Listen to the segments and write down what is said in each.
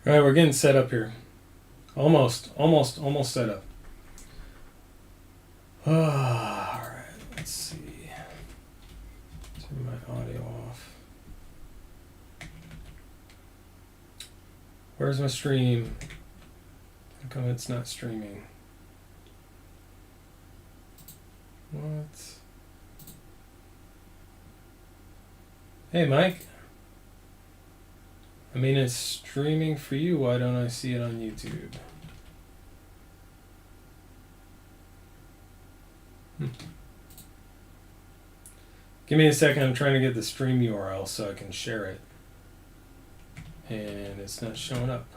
All right, we're getting set up here. Almost set up. All right, let's see. Turn my audio off. Where's my stream? How come it's not streaming? What? Hey, Mike. I mean, it's streaming for you. Why don't I see it on YouTube? Give me a second. I'm trying to get the stream URL so I can share it. And it's not showing up.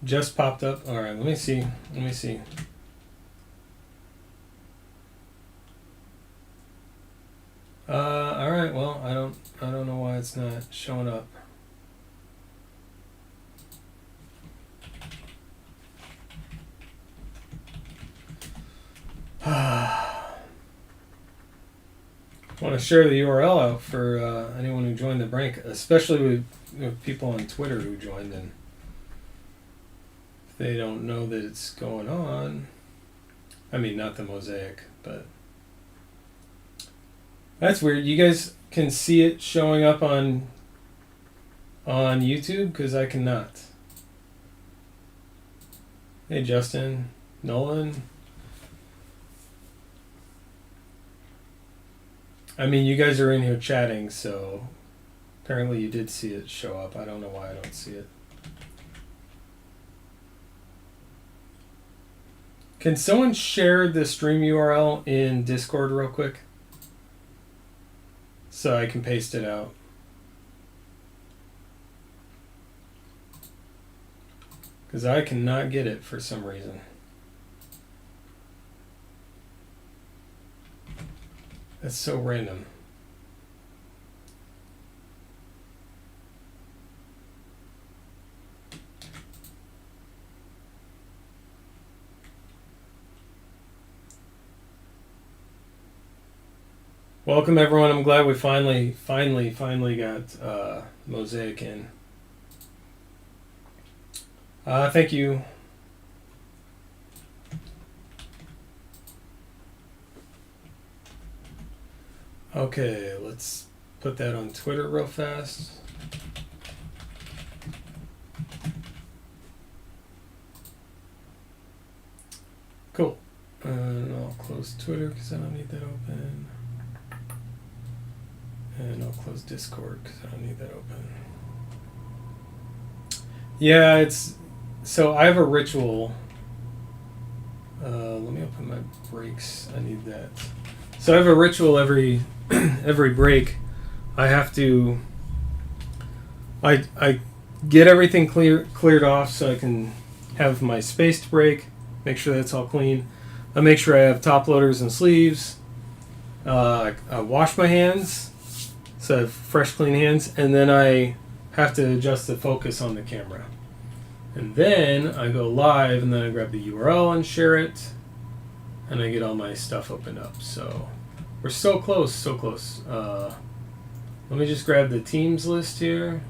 Just popped up. All right, let me see. All right. Well, I don't know why it's not showing up. I want to share the URL out for anyone who joined the break, especially with people on Twitter who joined in. If they don't know that it's going on. I mean, not the Mosaic, but that's weird. You guys can see it showing up on YouTube because I cannot. Hey, Justin, Nolan. I mean, you guys are in here chatting, so apparently you did see it show up. I don't know why I don't see it. Can someone share the stream URL in Discord real quick? So I can paste it out. Because I cannot get it for some reason. That's so random. Welcome everyone. I'm glad we finally got Mosaic in. Thank you. Okay, let's put that on Twitter real fast. Cool. And I'll close Twitter because I don't need that open. And I'll close Discord because I don't need that open. Yeah, it's... So I have a ritual. Let me open my breaks. I need that. So I have a ritual every break. I have to... I get everything cleared off so I can have my spaced break. Make sure that's all clean. I make sure I have top loaders and sleeves. I wash my hands. So I have fresh, clean hands, and then I have to adjust the focus on the camera. And then I go live, and then I grab the URL and share it, and I get all my stuff opened up. So we're so close, so close. Let me just grab the teams list here.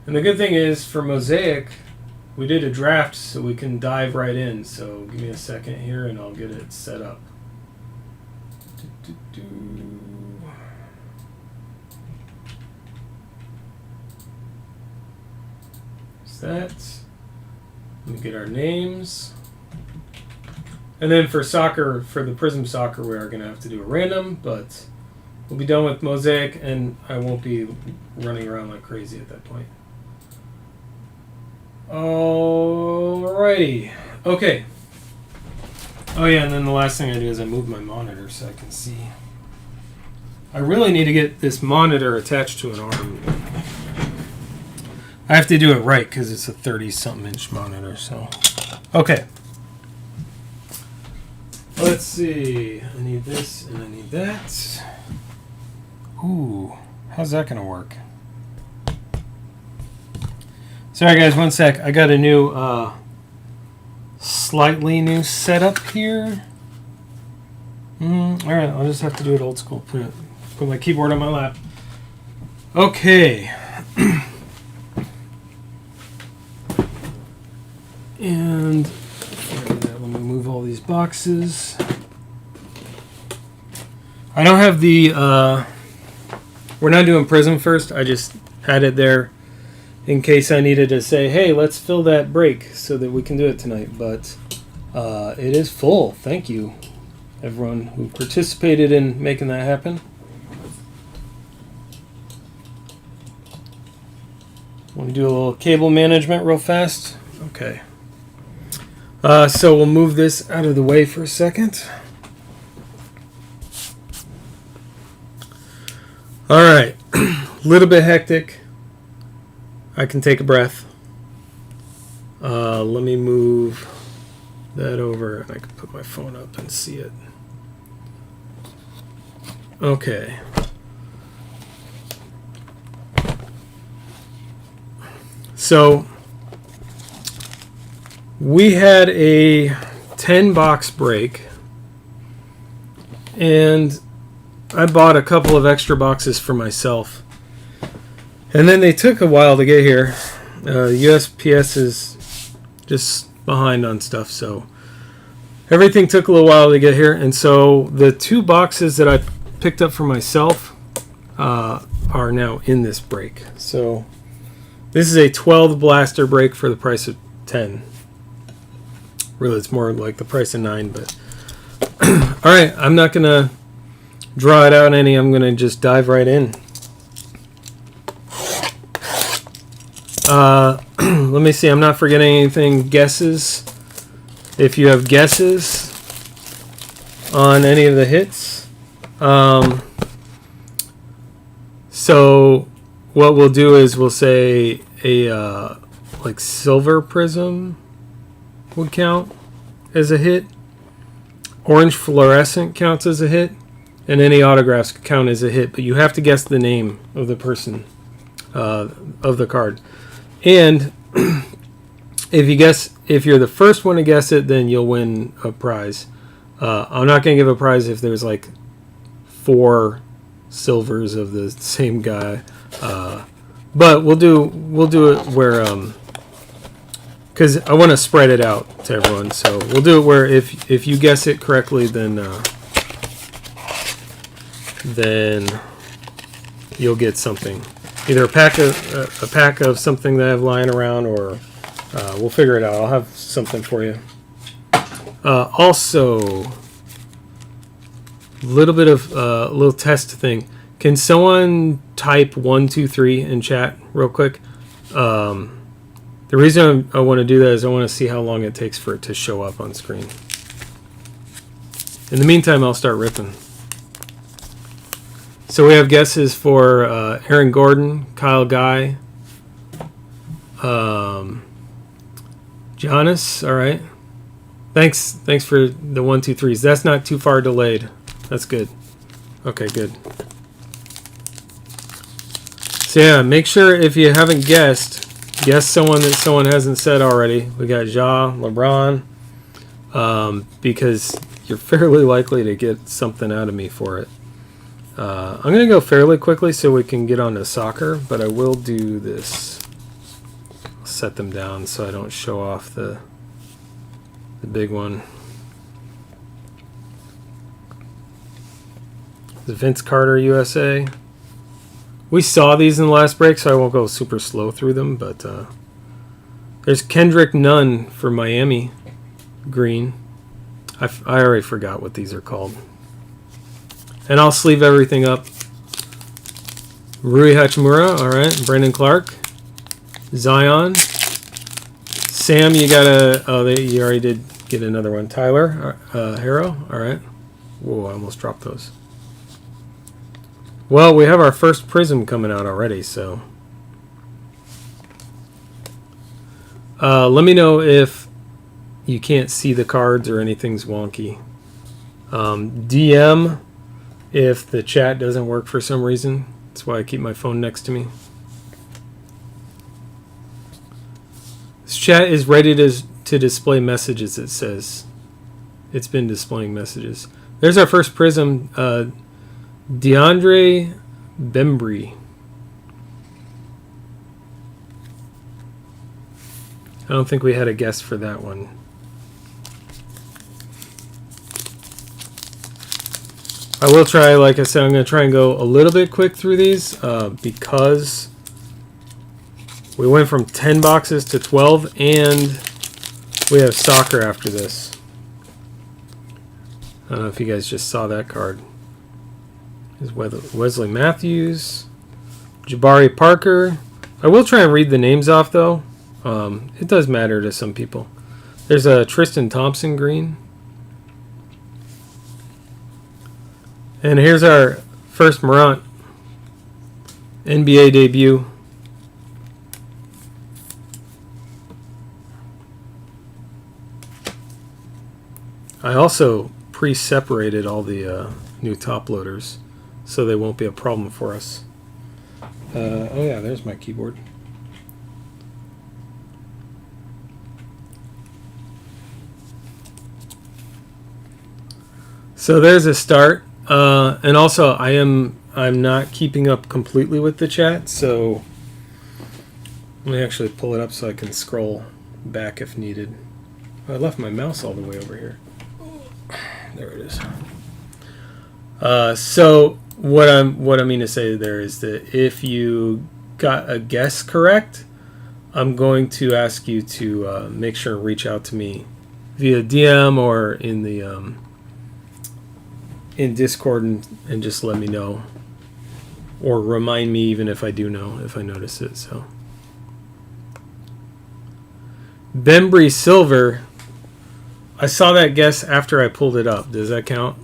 And the good thing is, for Mosaic, we did a draft, so we can dive right in. So give me a second here, and I'll get it set up. That. Let me get our names. And then for soccer, for the Prizm soccer, we are going to have to do a random, but we'll be done with Mosaic, and I won't be running around like crazy at that point. Alrighty. Okay. Oh yeah, and then the last thing I do is I move my monitor so I can see. I really need to get this monitor attached to an arm. I have to do it right because it's a 30-something inch monitor. So, okay. Let's see. I need this and I need that. Ooh, how's that going to work? Sorry guys, one sec. I got a new, slightly new setup here. Alright, I'll just have to do it old school. Put my keyboard on my lap. Okay. And let me move all these boxes. I don't have the, we're not doing Prizm first. I just had it there in case I needed to say, hey, let's fill that break so that we can do it tonight. But it is full. Thank you, everyone who participated in making that happen. Want to do a little cable management real fast? Okay. So we'll move this out of the way for a second. All right. A little bit hectic. I can take a breath. Let me move that over and I can put my phone up and see it. Okay. So we had a 10-box break, and I bought a couple of extra boxes for myself. And then they took a while to get here. USPS is just behind on stuff, so everything took a little while to get here. And so the 2 boxes that I picked up for myself are now in this break. So this is a 12 blaster break for the price of 10. Really, it's more like the price of 9, but all right, I'm not going to draw it out any. I'm going to just dive right in. Let me see. I'm not forgetting anything. Guesses. If you have guesses on any of the hits. So what we'll do is we'll say a like silver Prizm would count as a hit. Orange fluorescent counts as a hit. And any autographs count as a hit. But you have to guess the name of the person of the card. And if you're the first one to guess it, then you'll win a prize. I'm not going to give a prize if there's like 4 silvers of the same guy. But we'll do it where because I want to spread it out to everyone. So we'll do it where if you guess it correctly, then you'll get something. Either a pack of something that I have lying around, or we'll figure it out. I'll have something for you. Also, a little bit of a little test thing. Can someone type 123 in chat real quick? The reason I want to do that is I want to see how long it takes for it to show up on screen. In the meantime, I'll start ripping. So we have guesses for Aaron Gordon, Kyle Guy, Giannis. All right. Thanks for the 1, 2, 3s. That's not too far delayed. That's good. Okay, good. So yeah, make sure if you haven't guess someone that someone hasn't said already. We got Ja, LeBron, because you're fairly likely to get something out of me for it. I'm going to go fairly quickly so we can get on to soccer, but I will do this. I'll set them down so I don't show off the big one. The Vince Carter USA. We saw these in the last break, so I won't go super slow through them, but there's Kendrick Nunn for Miami green. I already forgot what these are called. And I'll sleeve everything up. Rui Hachimura, all right. Brandon Clark. Zion. Sam, you got you already did get another one. Tyler Harrow, all right. Whoa, I almost dropped those. Well, we have our first Prizm coming out already, so. Let me know if you can't see the cards or anything's wonky. DM if the chat doesn't work for some reason. That's why I keep my phone next to me. chat is ready to display messages. It says it's been displaying messages. There's our first Prizm, DeAndre Bembry. I don't think we had a guess for that one. I will try, like I said, I'm going to try and go a little bit quick through these because we went from 10 boxes to 12 and we have soccer after this. I don't know if you guys just saw that card. There's Wesley Matthews, Jabari Parker. I will try and read the names off though. It does matter to some people. There's a Tristan Thompson green. And here's our first Morant NBA debut. I also pre-separated all the new top loaders so they won't be a problem for us. Oh yeah, there's my keyboard. So there's a start. And also I'm not keeping up completely with the chat, so let me actually pull it up so I can scroll back if needed. I left my mouse all the way over here. There it is. So what I mean to say there is that if you got a guess correct, I'm going to ask you to make sure and reach out to me via DM or in the in Discord and just let me know, or remind me even if I do know, if I notice it. So Bembry Silver, I saw that guess after I pulled it up. Does that count?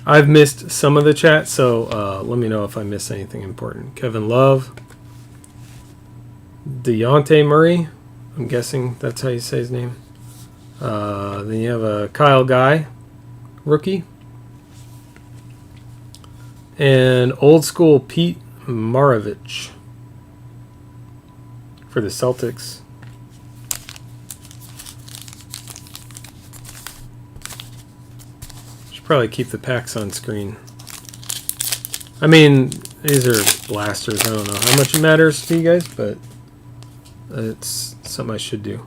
I've missed some of the chat, so let me know if I miss anything important. Kevin Love. Dejounte Murray. I'm guessing that's how you say his name. Then you have a Kyle Guy, rookie. And old school Pete Maravich for the Celtics. Probably keep the packs on screen. I mean, these are blasters. I don't know how much it matters to you guys, but it's something I should do.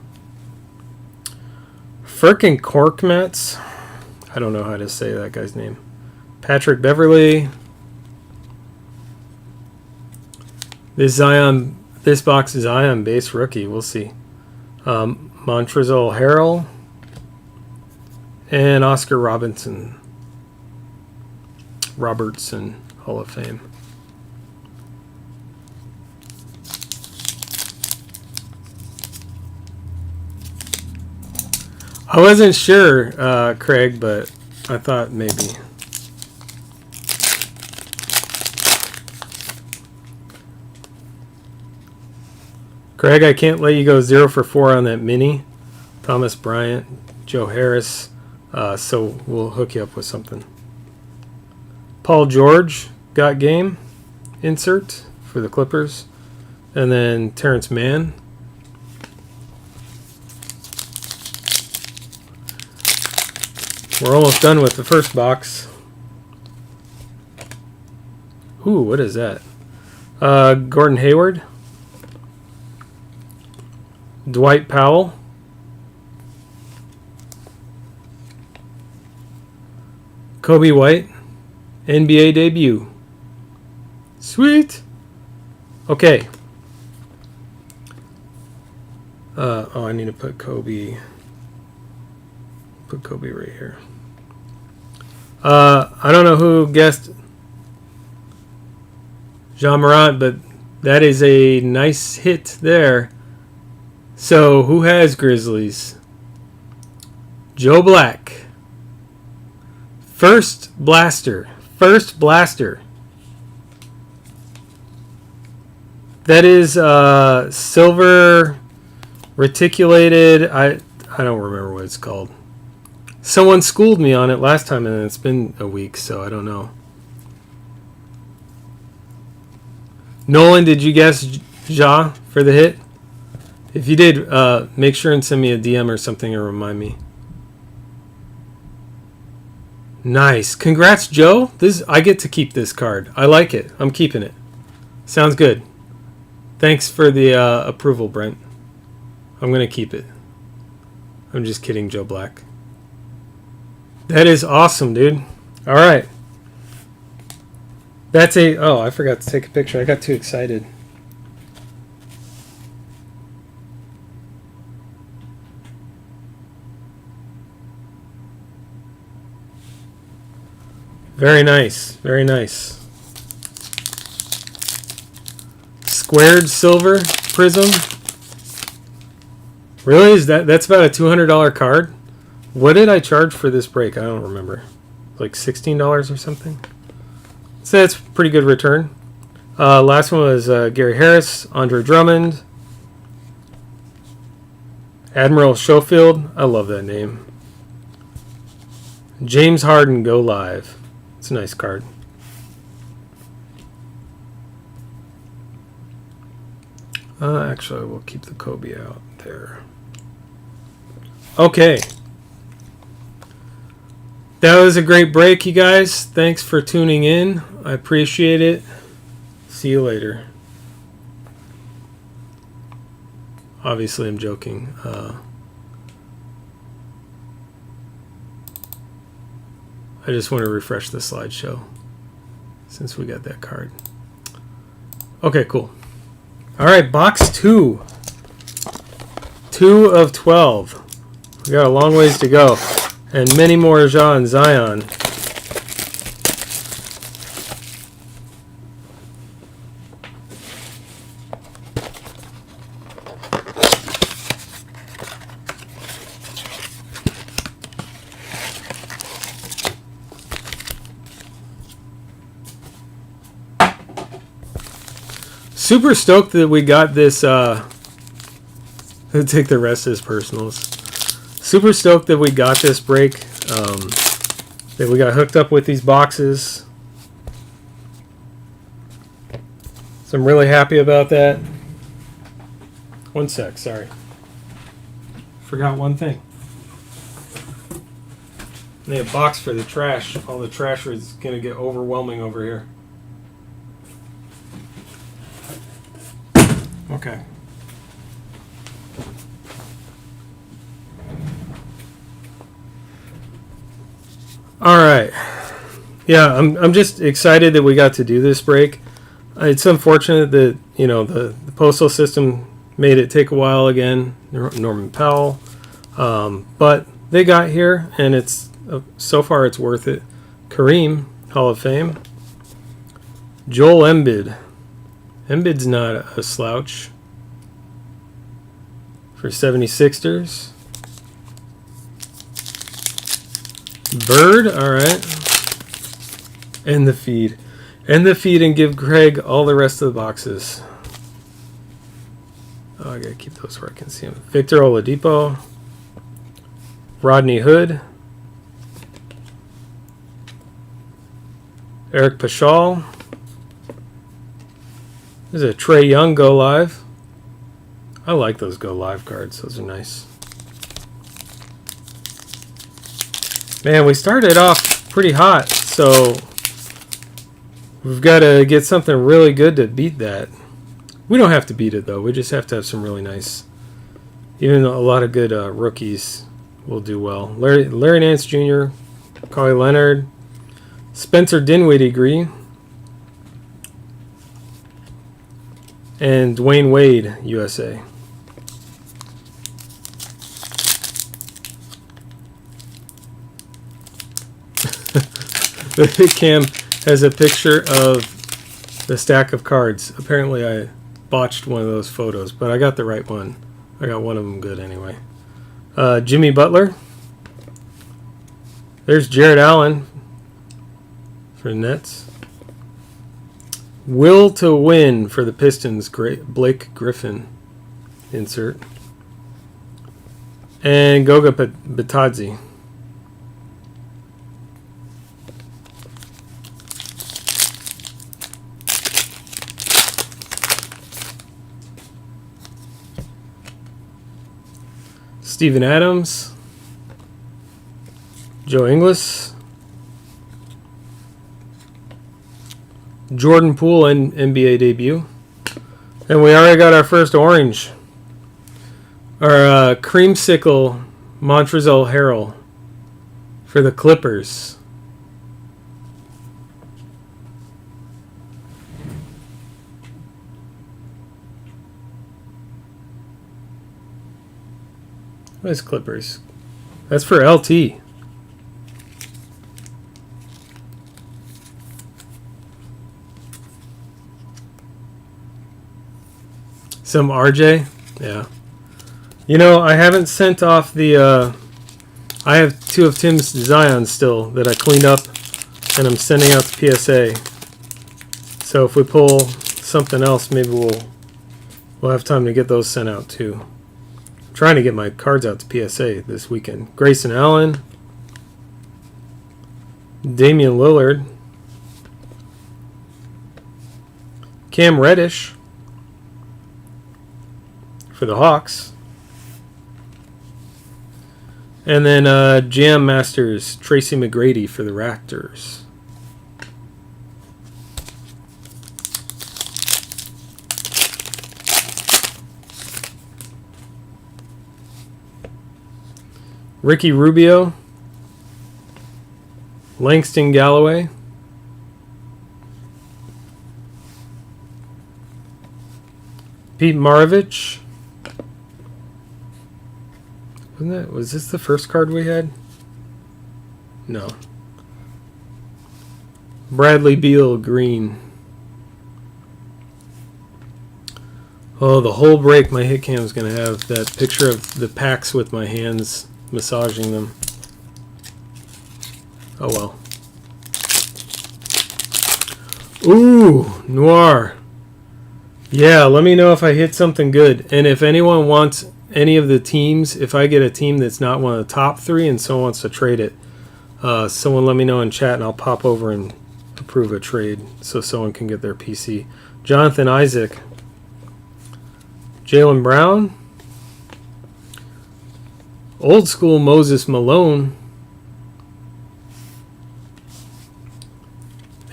Firkin Korkmaz. I don't know how to say that guy's name. Patrick Beverly. This box is Zion base rookie. We'll see. Montrezl Harrell and Oscar Robertson Hall of Fame. I wasn't sure, Craig, but I thought maybe. Craig, I can't let you go 0 for 4 on that mini. Thomas Bryant, Joe Harris, so we'll hook you up with something. Paul George got game insert for the Clippers. And then Terrence Mann. We're almost done with the first box. Ooh, what is that? Gordon Hayward. Dwight Powell. Kobe White. NBA debut. Sweet. Okay. Oh, I need to put Kobe. Put Kobe right here. I don't know who guessed Jean Morant, but that is a nice hit there. So, who has Grizzlies? Joe Black. First blaster. That is silver reticulated. I don't remember what it's called. Someone schooled me on it last time, and it's been a week, so I don't know. Nolan, did you guess Ja for the hit? If you did, make sure and send me a DM or something or remind me. Nice. Congrats, Joe. I get to keep this card. I like it. I'm keeping it. Sounds good. Thanks for the approval, Brent. I'm going to keep it. I'm just kidding, Joe Black. That is awesome, dude. All right. That's a... Oh, I forgot to take a picture. I got too excited. Very nice. Very nice. Squared silver Prizm. Really? Is that's about a $200 card? What did I charge for this break? I don't remember. Like $16 or something? So that's a pretty good return. Last one was Gary Harris, Andre Drummond, Admiral Schofield. I love that name. James Harden, Go Live. It's a nice card. Actually, we'll keep the Kobe out there. Okay. That was a great break, you guys. Thanks for tuning in. I appreciate it. See you later. Obviously, I'm joking. I just want to refresh the slideshow since we got that card. Okay, cool. All right, box 2. 2 of 12. We got a long ways to go. And many more Ja and Zion. Super stoked that we got this. I'll take the rest as personals. Super stoked that we got this break. That we got hooked up with these boxes. So I'm really happy about that. One sec, sorry. Forgot one thing. I need a box for the trash. All the trash is going to get overwhelming over here. Okay. All right. Yeah, I'm just excited that we got to do this break. It's unfortunate that, you know, the postal system made it take a while again, Norman Powell. But they got here, and it's so far it's worth it. Kareem, Hall of Fame. Joel Embiid. Embiid's not a slouch. For 76ers. Bird, alright. End the feed. End the feed and give Greg all the rest of the boxes. Oh, I gotta keep those where I can see them. Victor Oladipo. Rodney Hood. Eric Paschall. There's a Trae Young Go Live. I like those Go Live cards. Those are nice. Man, we started off pretty hot, so we've got to get something really good to beat that. We don't have to beat it, though. We just have to have some really nice... Even a lot of good rookies will do well. Larry Nance Jr., Kawhi Leonard, Spencer Dinwiddie, and Dwayne Wade, USA. Cam has a picture of the stack of cards. Apparently I botched one of those photos, but I got the right one. I got one of them good anyway. Jimmy Butler. There's Jared Allen for the Nets. Will to win for the Pistons. Great Blake Griffin. Insert. And Goga Batadze. Steven Adams, Joe Ingles, Jordan Poole, and NBA debut. And we already got our first orange. Our creamsicle Montrezl Harrell for the Clippers. What is Clippers? That's for LT. Some RJ? Yeah. You know, I haven't sent off the... I have 2 of Tim's Zions still that I cleaned up, and I'm sending out the PSA. So if we pull something else, maybe we'll have time to get those sent out too. I'm trying to get my cards out to PSA this weekend. Grayson Allen, Damian Lillard, Cam Reddish for the Hawks. And then Jam Masters, Tracy McGrady for the Raptors. Ricky Rubio, Langston Galloway, Pete Maravich. Was this the first card we had? No. Bradley Beal, green. Oh, the whole break my hit cam is going to have that picture of the packs with my hands massaging them. Oh well. Ooh, Noir. Yeah, let me know if I hit something good. And if anyone wants any of the teams, if I get a team that's not one of the top 3 and someone wants to trade it, someone let me know in chat and I'll pop over and approve a trade so someone can get their PC. Jonathan Isaac, Jaylen Brown, old school Moses Malone,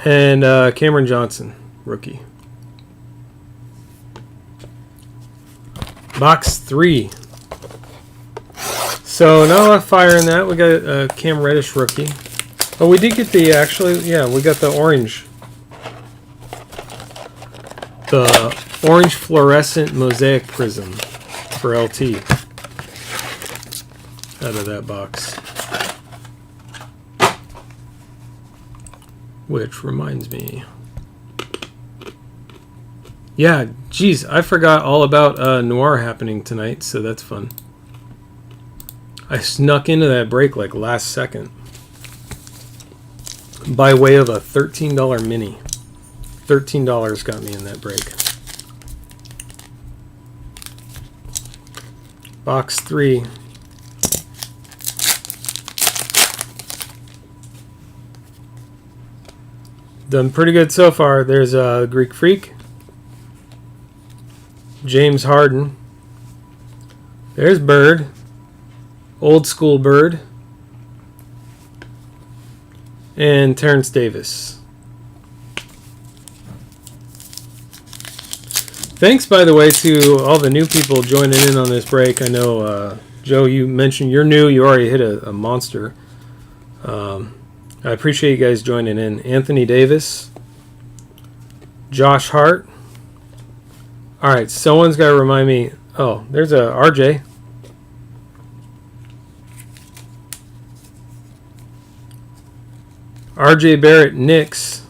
and Cameron Johnson, rookie. Box 3. So not a lot of fire in that. We got a Cam Reddish rookie. Oh, we did get the we got the orange. The orange fluorescent Mosaic Prizm for LT out of that box. Which reminds me. Yeah, geez, I forgot all about Noir happening tonight, so that's fun. I snuck into that break like last second by way of a $13 mini. $13 got me in that break. Box 3. Done pretty good so far. There's a Greek Freak. James Harden. There's Bird. Old school Bird. And Terrence Davis. Thanks, by the way, to all the new people joining in on this break. I know, Joe, you mentioned you're new. You already hit a monster. I appreciate you guys joining in. Anthony Davis. Josh Hart. All right, someone's got to remind me. Oh, there's a RJ. RJ Barrett, Knicks.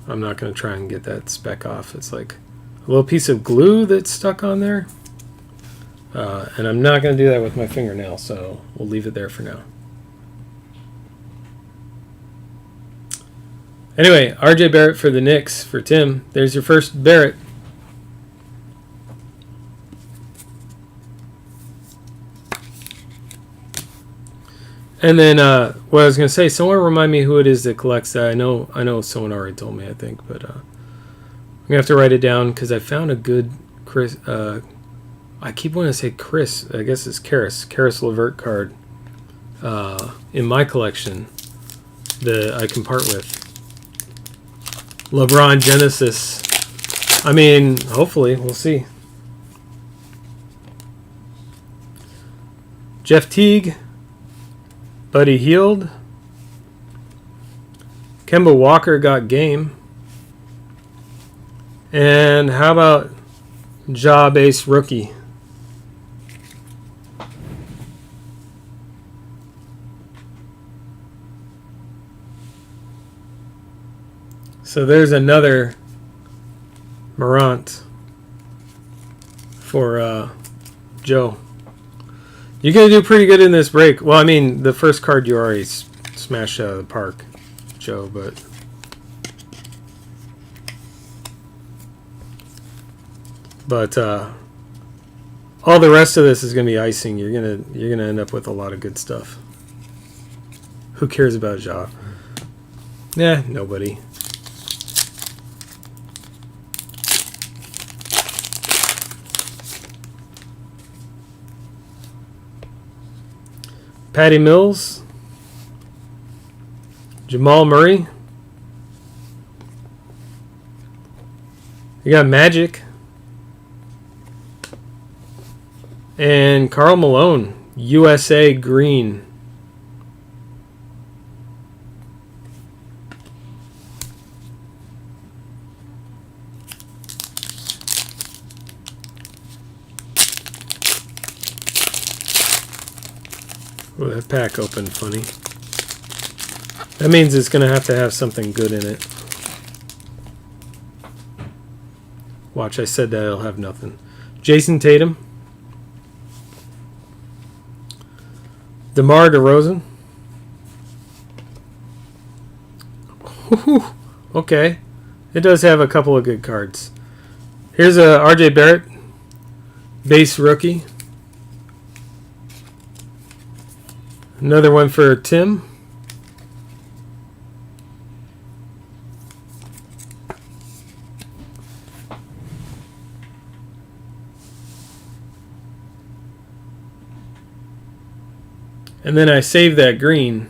I'm not going to try and get that speck off. It's like a little piece of glue that's stuck on there. And I'm not going to do that with my fingernail, so we'll leave it there for now. Anyway, RJ Barrett for the Knicks, for Tim. There's your first Barrett. And then what I was going to say, someone remind me who it is that collects that. I know someone already told me, I think, but I'm going to have to write it down because I found a good I keep wanting to say Chris. I guess it's Karis LeVert card in my collection that I can part with. LeBron Genesis. I mean, hopefully, we'll see. Jeff Teague. Buddy Hield. Kemba Walker got game. And how about Ja base rookie? So there's another Morant for Joe. You're going to do pretty good in this break. Well, I mean, the first card you already smashed out of the park, Joe, but... all the rest of this is going to be icing. You're gonna end up with a lot of good stuff. Who cares about Ja? Nah, nobody. Patty Mills, Jamal Murray. You got Magic. And Karl Malone, USA green. Oh, that pack opened funny. That means it's going to have something good in it. Watch, I said that it'll have nothing. Jason Tatum. DeMar DeRozan. Okay. It does have a couple of good cards. Here's a RJ Barrett. Base rookie. Another one for Tim. And then I saved that green.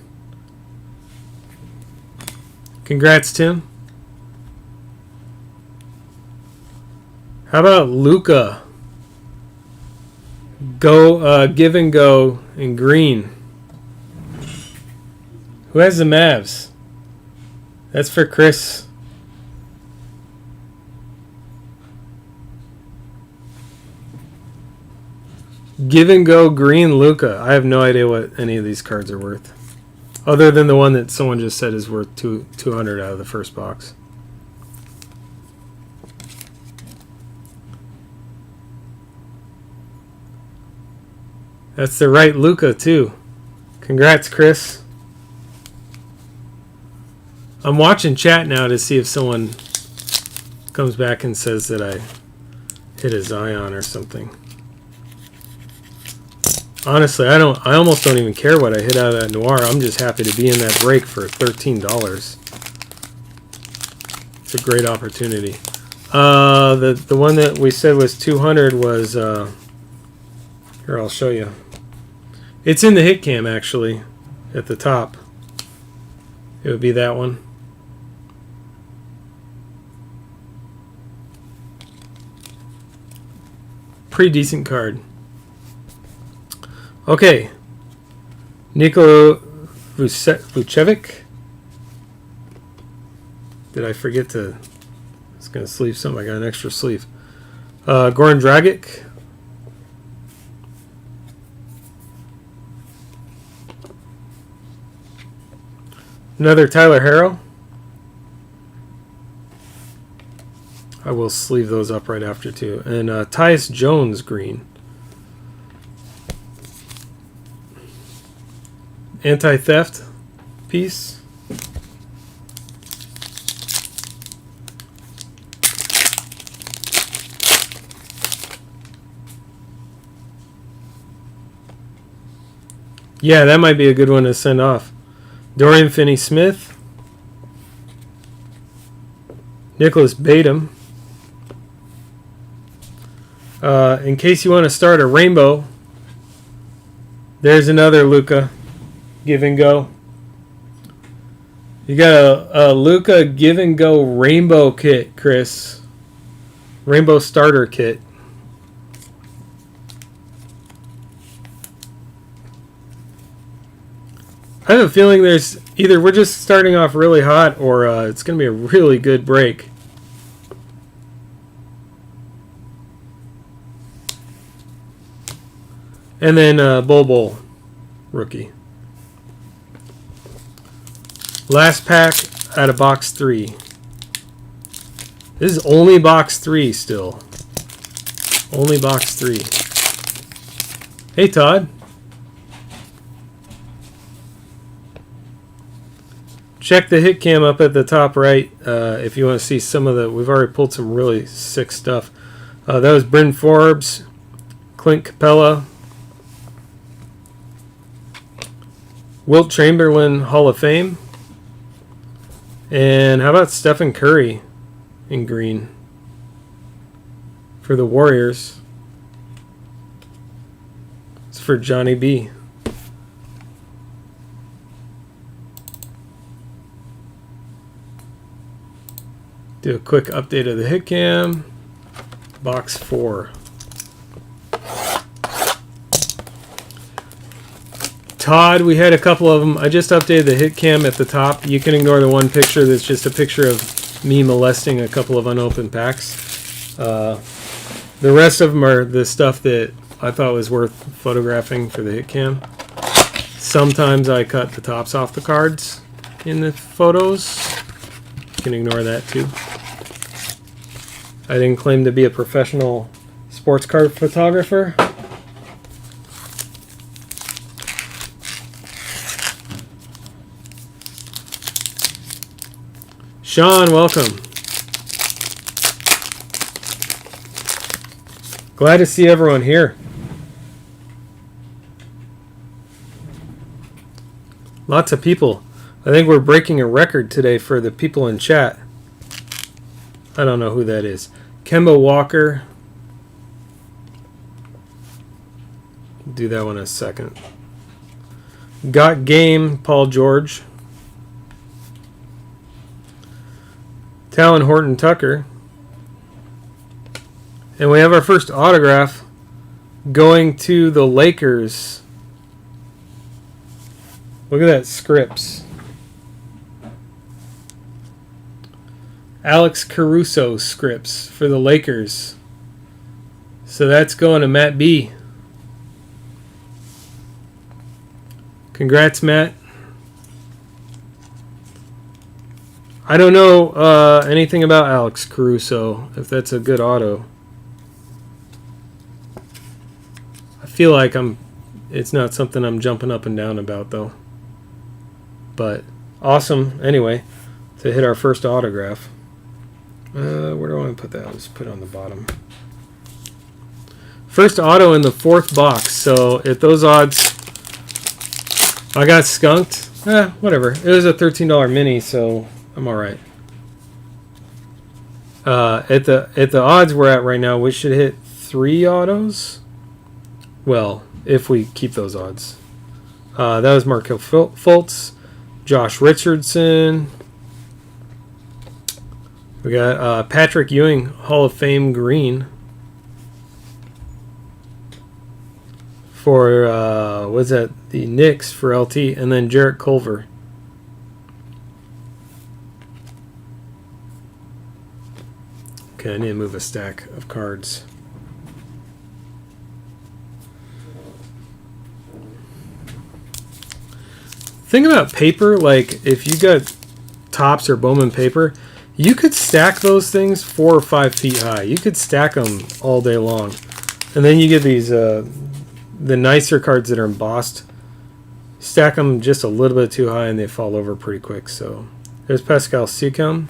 Congrats, Tim. How about Luka? Go, give and go in green. Who has the Mavs? That's for Chris. Give and go green Luka. I have no idea what any of these cards are worth. Other than the one that someone just said is worth 200 out of the first box. That's the right Luka too. Congrats, Chris. I'm watching chat now to see if someone comes back and says that I hit a Zion or something. Honestly, I almost don't even care what I hit out of that Noir. I'm just happy to be in that break for $13. It's a great opportunity. The one that we said was 200 was here, I'll show you. It's in the hit cam actually at the top. It would be that one. Pretty decent card. Okay. Nikola Vucevic. Did I forget to... I was going to sleeve something. I got an extra sleeve. Goran Dragic. Another Tyler Herro. I will sleeve those up right after too. And Tyus Jones green. Anti-theft piece. Yeah, that might be a good one to send off. Dorian Finney-Smith. Nicholas Batum. In case you want to start a rainbow, there's another Luca Give and Go. You got a Luca Give and Go rainbow kit, Chris. Rainbow starter kit. I have a feeling there's either we're just starting off really hot or it's going to be a really good break. And then Bol rookie. Last pack out of box 3. This is only box 3 still. Only box 3. Hey, Todd. Check the hit cam up at the top right if you want to see some of the... We've already pulled some really sick stuff. That was Bryn Forbes, Clint Capella, Wilt Chamberlain Hall of Fame. And how about Stephen Curry in green for the Warriors? It's for Johnny B. Do a quick update of the hit cam. Box 4. Todd, we had a couple of them. I just updated the hit cam at the top. You can ignore the one picture that's just a picture of me molesting a couple of unopened packs. The rest of them are the stuff that I thought was worth photographing for the hit cam. Sometimes I cut the tops off the cards in the photos. You can ignore that too. I didn't claim to be a professional sports card photographer. Sean, welcome. Glad to see everyone here. Lots of people. I think we're breaking a record today for the people in chat. I don't know who that is. Kemba Walker. Do that one in a second. Got Game, Paul George. Talon Horton Tucker. And we have our first autograph going to the Lakers. Look at that, Scripps. Alex Caruso Scripps for the Lakers. So that's going to Matt B. Congrats, Matt. I don't know anything about Alex Caruso, if that's a good auto. I feel like it's not something I'm jumping up and down about, though. But awesome, anyway, to hit our first autograph. Where do I want to put that? Let's put it on the bottom. First auto in the 4th box. So if those odds, I got skunked. Whatever. It was a $13 mini, so I'm all right. At the odds we're at right now, we should hit 3 autos. Well, if we keep those odds. That was Markelle Fultz, Josh Richardson. We got Patrick Ewing, Hall of Fame green. For, what's that? The Knicks for LT. And then Jarrett Culver. Okay, I need to move a stack of cards. Think about paper, like if you got Topps or Bowman paper, you could stack those things 4 or 5 feet high. You could stack them all day long. And then you get these, the nicer cards that are embossed. Stack them just a little bit too high and they fall over pretty quick. So there's Pascal Siakam.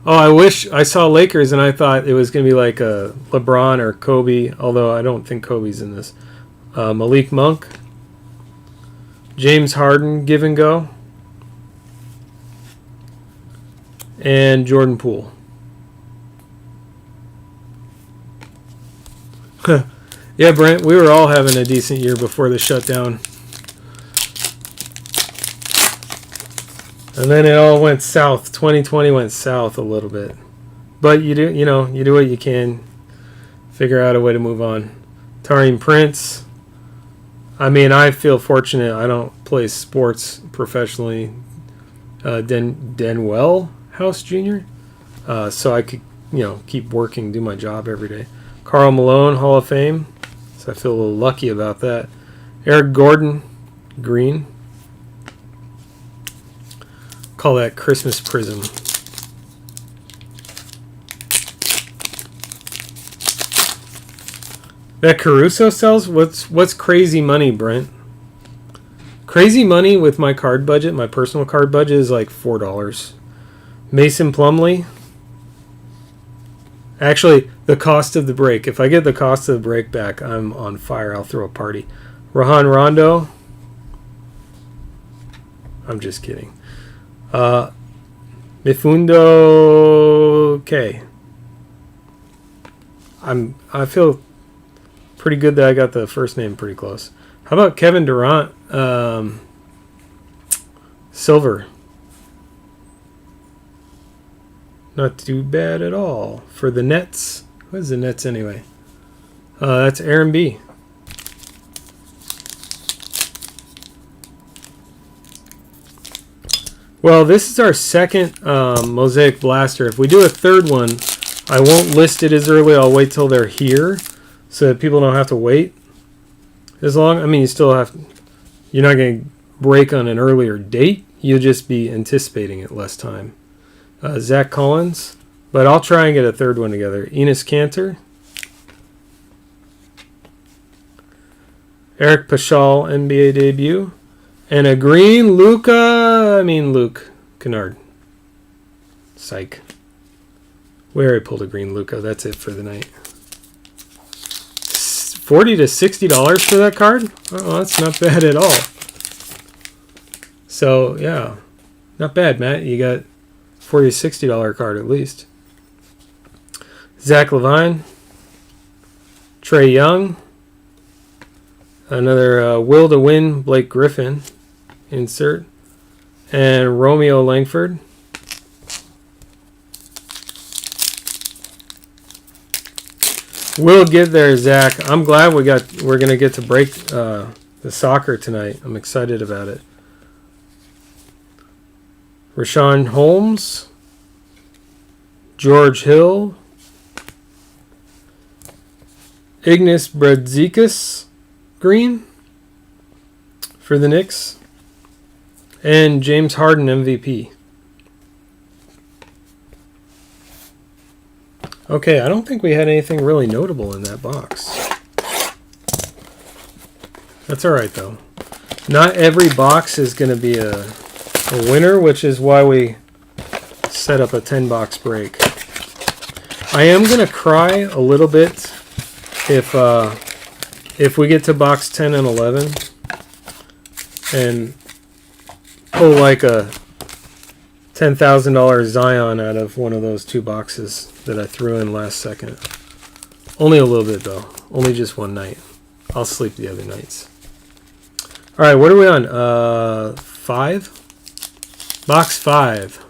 Oh, I wish I saw Lakers and I thought it was going to be like a LeBron or Kobe, although I don't think Kobe's in this. Malik Monk. James Harden, Give and Go. And Jordan Poole. Yeah, Brent, we were all having a decent year before the shutdown. And then it all went south. 2020 went south a little bit. But you do what you can. Figure out a way to move on. Tarim Prince. I mean, I feel fortunate. I don't play sports professionally. Denwell House Jr. So I could, keep working, do my job every day. Karl Malone, Hall of Fame. So I feel a little lucky about that. Eric Gordon, green. Call that Christmas Prizm. That Caruso sells? What's crazy money, Brent? Crazy money with my card budget, my personal card budget, is like $4. Mason Plumlee. Actually, the cost of the break. If I get the cost of the break back, I'm on fire. I'll throw a party. Rajon Rondo. I'm just kidding. Mifundo K. I feel pretty good that I got the first name pretty close. How about Kevin Durant? Silver. Not too bad at all. For the Nets. What is the Nets anyway? That's Aaron B. Well, this is our second Mosaic Blaster. If we do a third one, I won't list it as early. I'll wait till they're here so that people don't have to wait as long. I mean, you're not going to break on an earlier date. You'll just be anticipating it less time. Zach Collins. But I'll try and get a third one together. Enes Kanter. Eric Paschall, NBA debut. And a green Luke Kennard. Psych. Where I pulled a green Luka. That's it for the night. $40 to $60 for that card? Oh, that's not bad at all. So, yeah. Not bad, Matt. You got $40 to $60 card at least. Zach LaVine. Trae Young. Another will to win Blake Griffin insert. And Romeo Langford. We'll get there, Zach. I'm glad we're gonna get to break the soccer tonight. I'm excited about it. Rashawn Holmes. George Hill. Ignas Brazdeikis. Green for the Knicks. And James Harden MVP. Okay, I don't think we had anything really notable in that box. That's alright though. Not every box is going to be a winner, which is why we set up a 10 box break. I am going to cry a little bit if we get to box 10 and 11 and pull like a $10,000 Zion out of one of those two boxes that I threw in last second. Only a little bit though. Only just one night. I'll sleep the other nights. Alright, what are we on? 5? Box 5.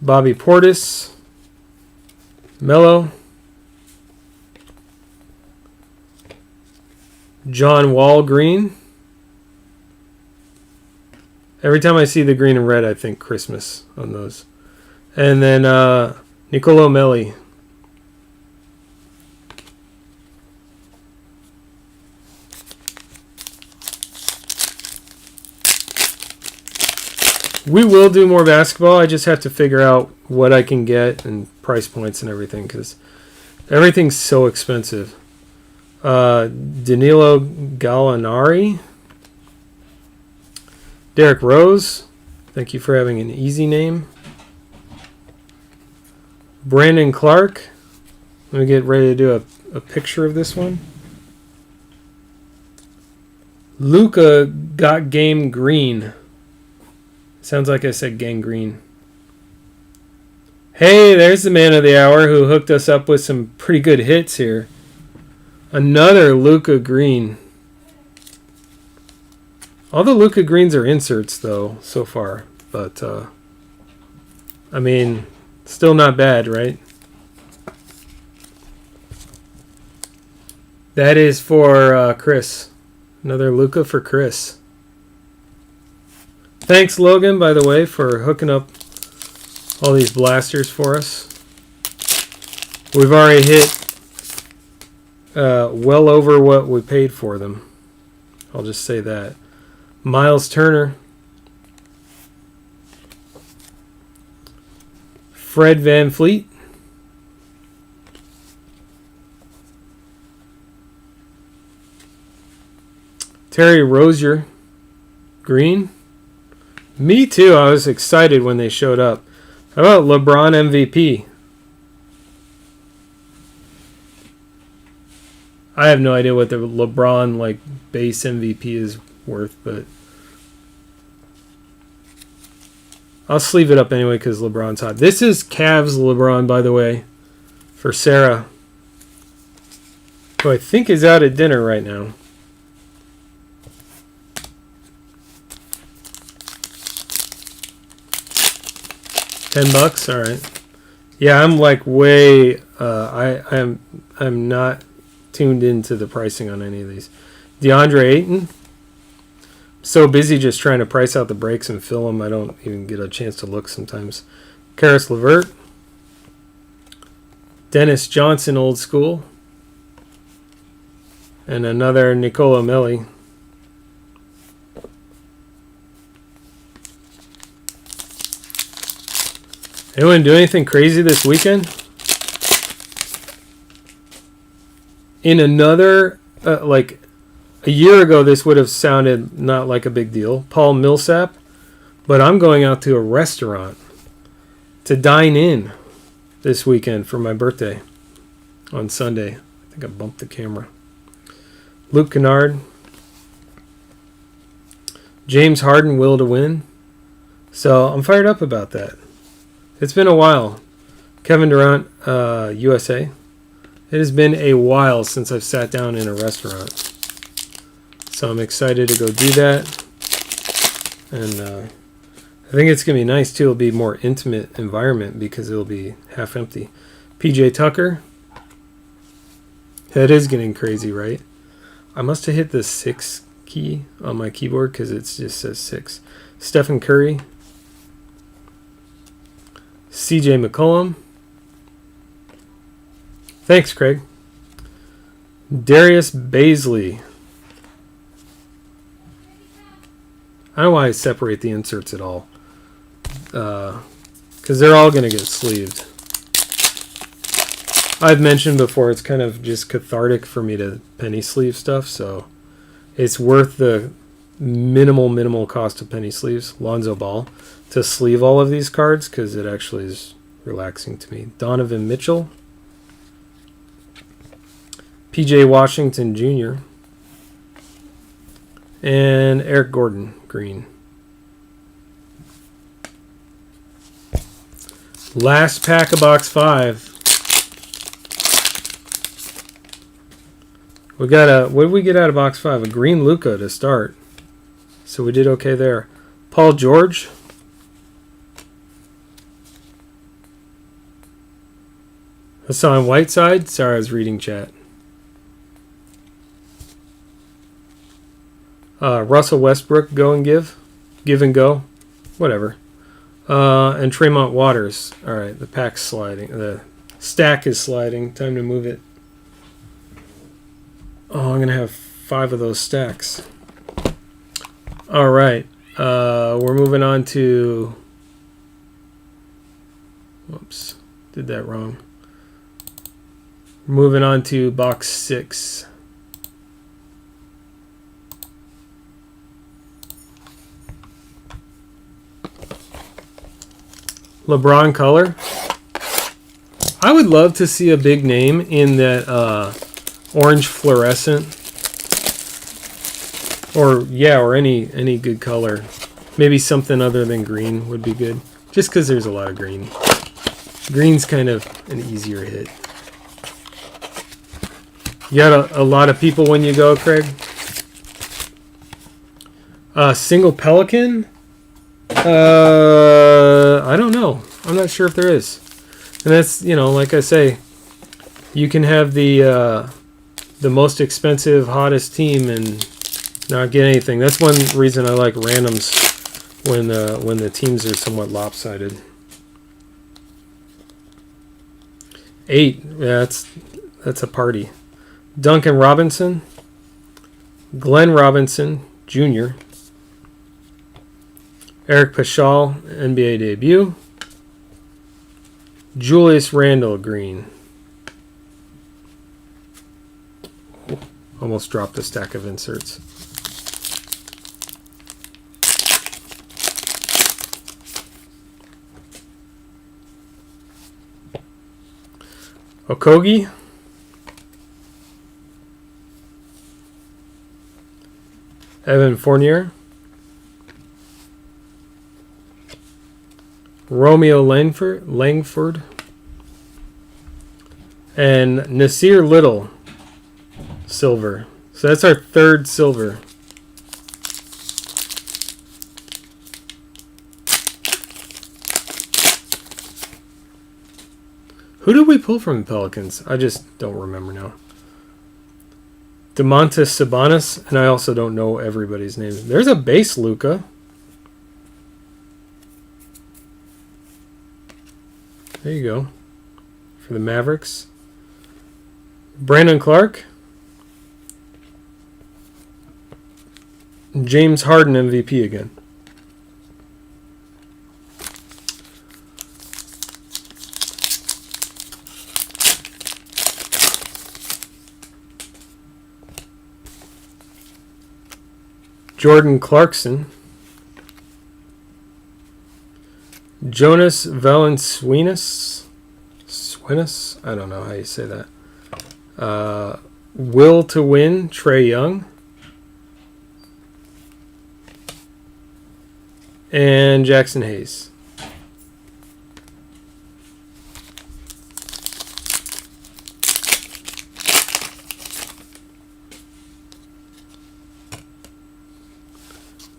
Bobby Portis. Melo. John Wall green. Every time I see the green and red, I think Christmas on those. And then Nicolo Melli. We will do more basketball. I just have to figure out what I can get and price points and everything because everything's so expensive. Danilo Gallinari. Derrick Rose. Thank you for having an easy name. Brandon Clark. Let me get ready to do a picture of this one. Luka got game green. Sounds like I said gangrene. Hey, there's the man of the hour who hooked us up with some pretty good hits here. Another Luka Green. All the Luka Greens are inserts, though, so far. But, I mean, still not bad, right? That is for Chris. Another Luka for Chris. Thanks, Logan, by the way, for hooking up all these blasters for us. We've already hit well over what we paid for them. I'll just say that. Miles Turner. Fred Van Fleet. Terry Rozier. Green. Me too. I was excited when they showed up. How about LeBron MVP? I have no idea what the LeBron like base MVP is worth, but I'll sleeve it up anyway because LeBron's hot. This is Cavs LeBron, by the way, for Sarah, who I think is out at dinner right now. $10, all right. Yeah, I'm like way. I'm not tuned into the pricing on any of these. DeAndre Ayton. So busy just trying to price out the breaks and fill them, I don't even get a chance to look sometimes. Karis LeVert. Dennis Johnson, old school. And another Nicola Melli. Anyone do anything crazy this weekend? In another, like a year ago, this would have sounded not like a big deal. Paul Millsap. But I'm going out to a restaurant to dine in this weekend for my birthday on Sunday. I think I bumped the camera. Luke Kennard. James Harden, will to win. So I'm fired up about that. It's been a while. Kevin Durant, USA. It has been a while since I've sat down in a restaurant. So I'm excited to go do that. And I think it's going to be nice, too. It'll be a more intimate environment because it'll be half empty. PJ Tucker. That is getting crazy, right? I must have hit the 6 key on my keyboard because it just says 6. Stephen Curry. CJ McCollum. Thanks, Craig. Darius Baisley. I don't know why I separate the inserts at all. Because they're all going to get sleeved. I've mentioned before, it's kind of just cathartic for me to penny sleeve stuff, so it's worth the minimal cost of penny sleeves, Lonzo Ball, to sleeve all of these cards because it actually is relaxing to me. Donovan Mitchell. PJ Washington Jr. And Eric Gordon, green. Last pack of box 5. We got a, what did we get out of box 5? A green Luka to start. So we did okay there. Paul George. Hassan Whiteside. Sorry, I was reading chat. Russell Westbrook, go and give. Give and go. Whatever. And Tremont Waters. All right, the pack's sliding. The stack is sliding. Time to move it. Oh, I'm going to have 5 of those stacks. All right. We're moving on to... Whoops. Did that wrong. Moving on to box 6. LeBron color. I would love to see a big name in that orange fluorescent, or any good color. Maybe something other than green would be good, just because there's a lot of green. Green's kind of an easier hit. You got a lot of people when you go, Craig? Single Pelican? I don't know. I'm not sure if there is. And that's, you know, like I say, you can have the most expensive, hottest team and not get anything. That's one reason I like randoms when the teams are somewhat lopsided. 8, yeah, that's a party. Duncan Robinson, Glenn Robinson Jr., Eric Paschal, NBA debut, Julius Randle green. Almost dropped a stack of inserts. Okogie, Evan Fournier, Romeo Langford, and Nasir Little, silver. So that's our third silver. Who did we pull from the Pelicans? I just don't remember now. Domantas Sabonis, and I also don't know everybody's name. There's a base Luka. There you go. For the Mavericks. Brandon Clark. James Harden MVP again. Jordan Clarkson. Jonas Valanciunas. I don't know how you say that. Will to win, Trae Young. And Jackson Hayes.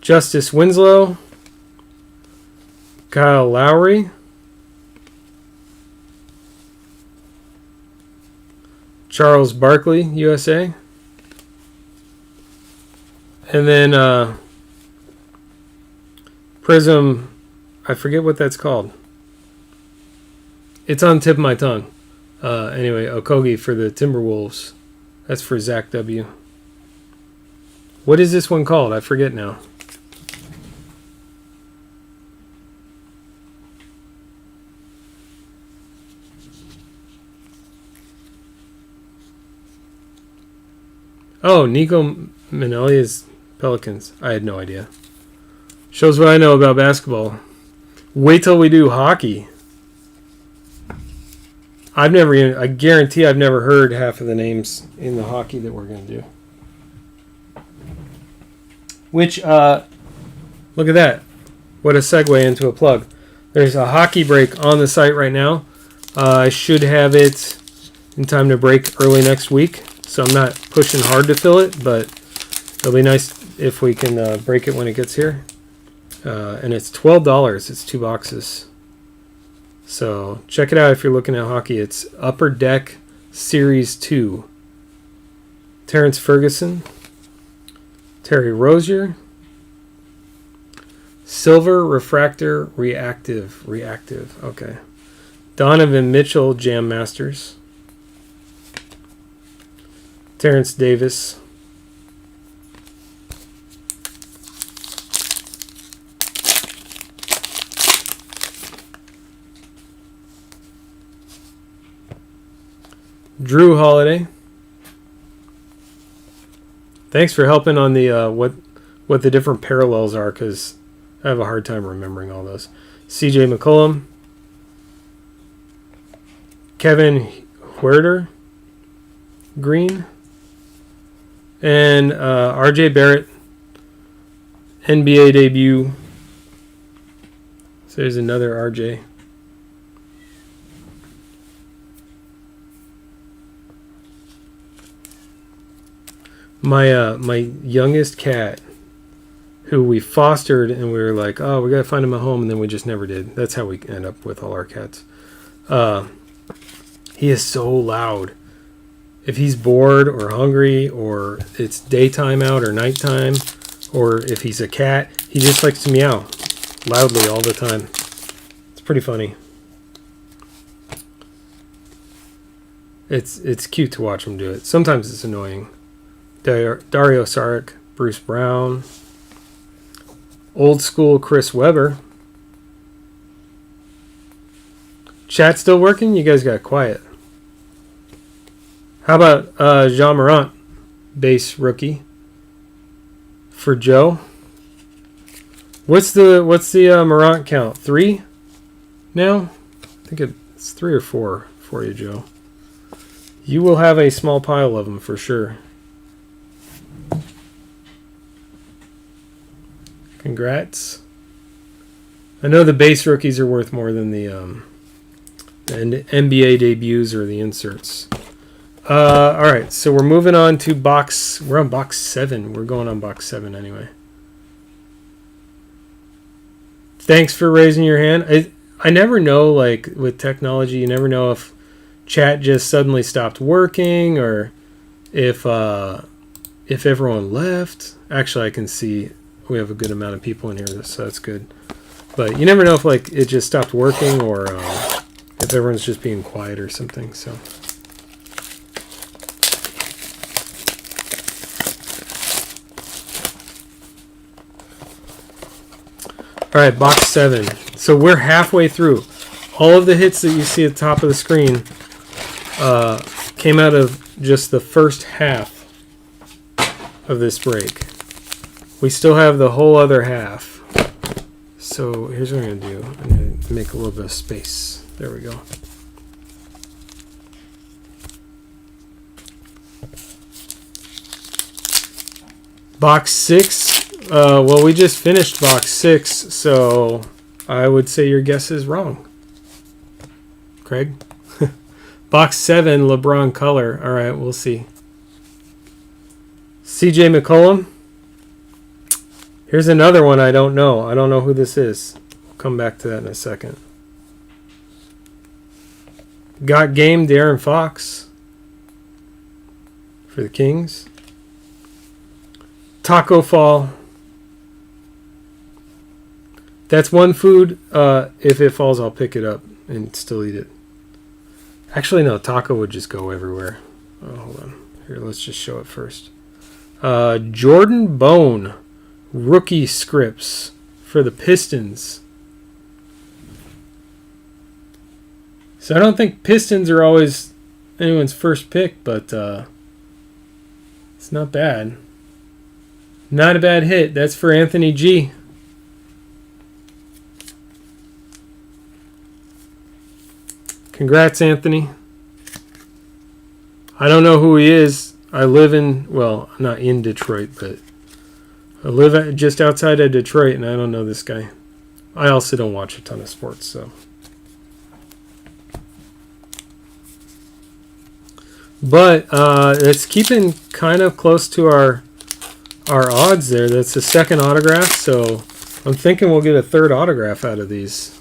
Justice Winslow, Kyle Lowry, Charles Barkley, USA, and then Prizm, I forget what that's called. It's on the tip of my tongue. Anyway, Okogie for the Timberwolves. That's for Zach W. What is this one called? I forget now. Oh, Nico Manelia's Pelicans. I had no idea. Shows what I know about basketball. Wait till we do hockey. I guarantee I've never heard half of the names in the hockey that we're going to do. Which, look at that. What a segue into a plug. There's a hockey break on the site right now. I should have it in time to break early next week. So I'm not pushing hard to fill it, but it'll be nice if we can break it when it gets here. And it's $12. It's 2 boxes. So check it out if you're looking at hockey. It's Upper Deck Series 2. Terrence Ferguson. Terry Rozier. Silver Refractor Reactive. Okay. Donovan Mitchell Jam Masters. Terrence Davis. Drew Holiday. Thanks for helping on the what the different parallels are, because I have a hard time remembering all those. CJ McCollum. Kevin Huerter. Green. And RJ Barrett, NBA debut. So there's another RJ. My youngest cat, who we fostered, and we were like, oh, we gotta find him a home, and then we just never did. That's how we end up with all our cats. He is so loud. If he's bored or hungry, or it's daytime out or nighttime, or if he's a cat, he just likes to meow loudly all the time. It's pretty funny. It's cute to watch him do it. Sometimes it's annoying. Dario Saric, Bruce Brown, old school Chris Webber. Chat still working? You guys got quiet. How about Jean Morant, base rookie for Joe? What's the Morant count? 3 now? I think it's 3 or 4 for you, Joe. You will have a small pile of them for sure. Congrats. I know the base rookies are worth more than the NBA debuts or the inserts. All right, so we're moving on to box. We're on box 7. We're going on box 7 anyway. Thanks for raising your hand. I never know, like with technology, you never know if chat just suddenly stopped working or if everyone left. Actually, I can see we have a good amount of people in here, so that's good. But you never know if like it just stopped working or if everyone's just being quiet or something. So. All right, box 7. So we're halfway through. All of the hits that you see at the top of the screen came out of just the first half of this break. We still have the whole other half. So here's what I'm going to do. I'm going to make a little bit of space. There we go. Box 6. Well, we just finished box 6, so I would say your guess is wrong. Craig? Box 7, LeBron color. All right, we'll see. CJ McCollum. Here's another one I don't know. I don't know who this is. We'll come back to that in a second. Got game, De'Aaron Fox for the Kings. Taco Fall. That's one food. If it falls, I'll pick it up and still eat it. Actually, no. Taco would just go everywhere. Oh, hold on. Here, let's just show it first. Jordan Bone. Rookie scripts for the Pistons. So I don't think Pistons are always anyone's first pick, but it's not bad. Not a bad hit. That's for Anthony G. Congrats, Anthony. I don't know who he is. I live in, well, not in Detroit, but I live just outside of Detroit, and I don't know this guy. I also don't watch a ton of sports, so. But it's keeping kind of close to our odds there. That's the second autograph, so I'm thinking we'll get a third autograph out of these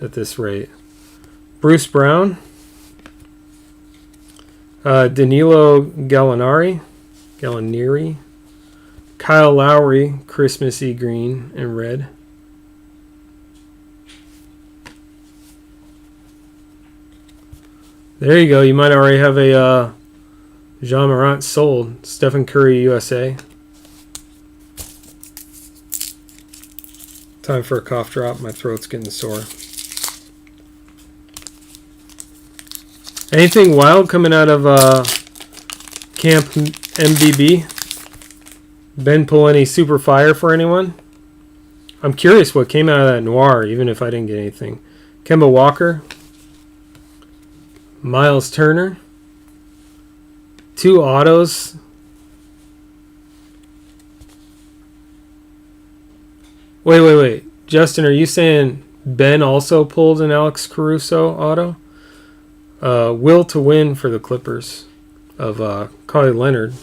at this rate. Bruce Brown. Danilo Gallinari. Kyle Lowry, Christmassy green and red. There you go. You might already have a Jean Morant sold. Stephen Curry, USA. Time for a cough drop. My throat's getting sore. Anything wild coming out of Camp MBB? Ben pull any super fire for anyone? I'm curious what came out of that noir, even if I didn't get anything. Kemba Walker. Miles Turner. 2 autos. Wait. Justin, are you saying Ben also pulled an Alex Caruso auto? Will to win for the Clippers of Kawhi Leonard.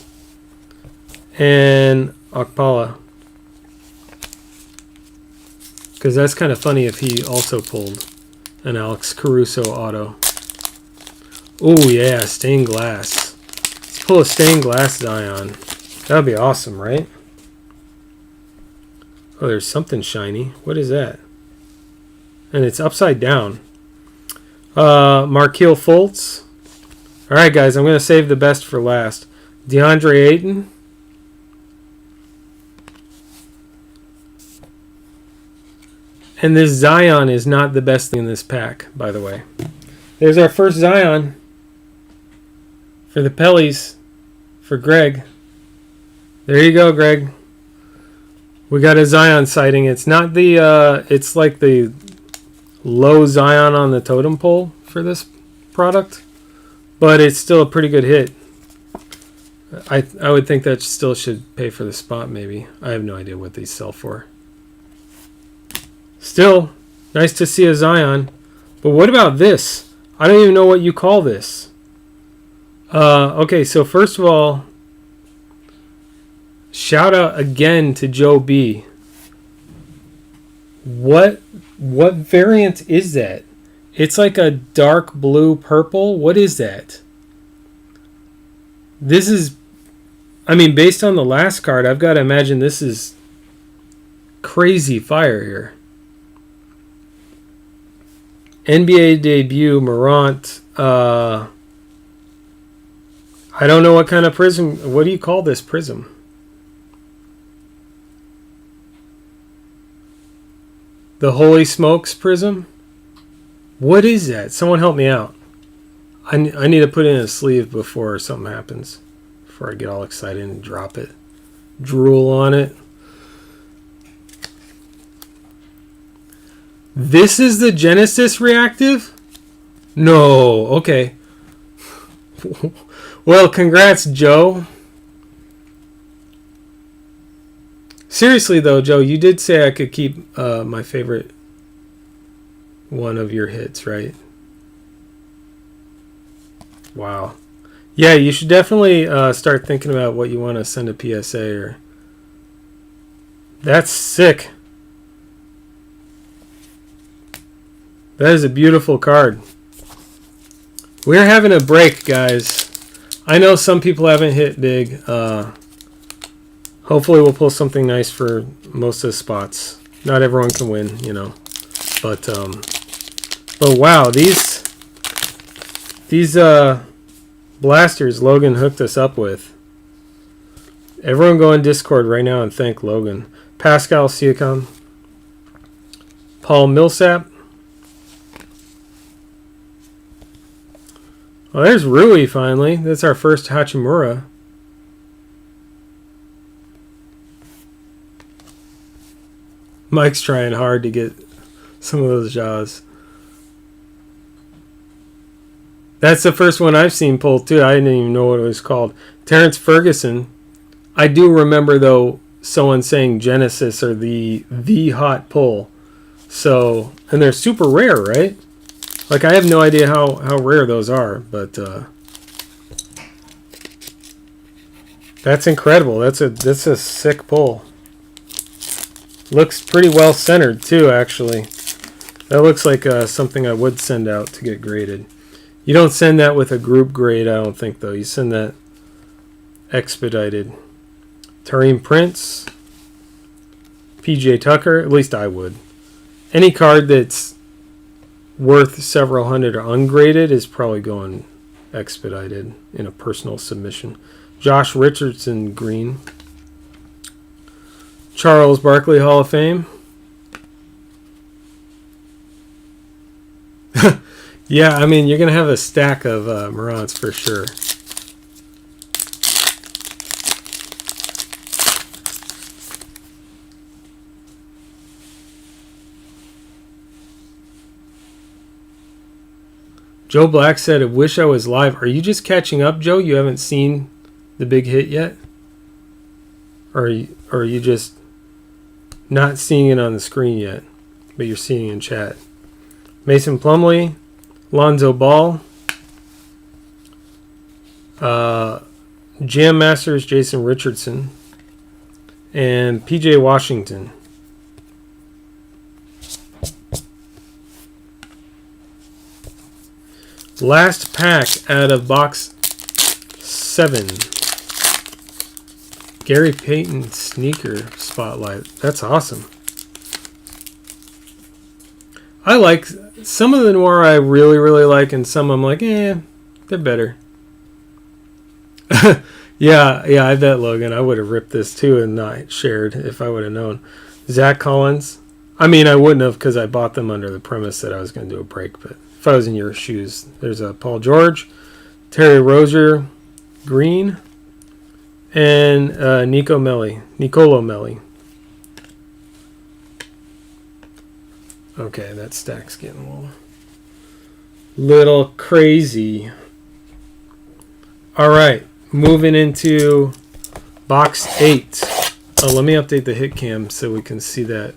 and Okpala. Because that's kind of funny if he also pulled an Alex Caruso auto. Oh yeah, stained glass. Let's pull a stained glass Zion. That would be awesome, right? Oh, there's something shiny. What is that? And it's upside down. Markelle Fultz. Alright guys, I'm going to save the best for last. DeAndre Ayton. And this Zion is not the best thing in this pack, by the way. There's our first Zion for the Pellies for Greg. There you go, Greg. We got a Zion sighting. It's not the, it's like the low Zion on the totem pole for this product, but it's still a pretty good hit. I would think that still should pay for the spot, maybe. I have no idea what these sell for. Still, nice to see a Zion. But what about this? I don't even know what you call this. Okay, so first of all, shout out again to Joe B. What variant is that? It's like a dark blue purple. What is that? This is, I mean, based on the last card, I've got to imagine this is crazy fire here. NBA debut, Morant. I don't know what kind of Prizm. What do you call this Prizm? The Holy Smokes Prizm? What is that? Someone help me out. I need to put in a sleeve before something happens. Before I get all excited and drop it. Drool on it. This is the Genesis reactive? No. Okay. Well, congrats, Joe. Seriously, though, Joe, you did say I could keep my favorite one of your hits, right? Wow. Yeah, you should definitely start thinking about what you want to send a PSA. Or that's sick. That is a beautiful card. We're having a break, guys. I know some people haven't hit big. Hopefully we'll pull something nice for most of the spots. Not everyone can win, you know. But wow, these blasters Logan hooked us up with. Everyone go in Discord right now and thank Logan. Pascal Siakam. Paul Millsap. Well, there's Rui finally. That's our first Hachimura. Mike's trying hard to get some of those jaws. That's the first one I've seen pulled too. I didn't even know what it was called. Terrence Ferguson. I do remember though someone saying Genesis or the hot pull. So, and they're super rare, right? Like I have no idea how rare those are, but that's incredible. That's a sick pull. Looks pretty well centered too, actually. That looks like something I would send out to get graded. You don't send that with a group grade, I don't think, though. You send that expedited. Tareem Prince. PJ Tucker. At least I would. Any card that's worth several hundred or ungraded is probably going expedited in a personal submission. Josh Richardson green. Charles Barkley Hall of Fame. Yeah, I mean, you're going to have a stack of Morants for sure. Joe Black said, I wish I was live. Are you just catching up, Joe? You haven't seen the big hit yet? Or are you just not seeing it on the screen yet, but you're seeing it in chat? Mason Plumlee, Lonzo Ball, Jam Masters, Jason Richardson. and PJ Washington. Last pack out of box 7. Gary Payton sneaker spotlight. That's awesome. I like some of the Noir I really like, and some I'm like, they're better. yeah, I bet, Logan, I would have ripped this too and not shared if I would have known. Zach Collins. I mean, I wouldn't have because I bought them under the premise that I was going to do a break, but if I was in your shoes, there's a Paul George, Terry Rozier, green, and Nicolo Melli. Okay, that stack's getting a little crazy. All right, moving into box 8. Oh, let me update the hit cam so we can see that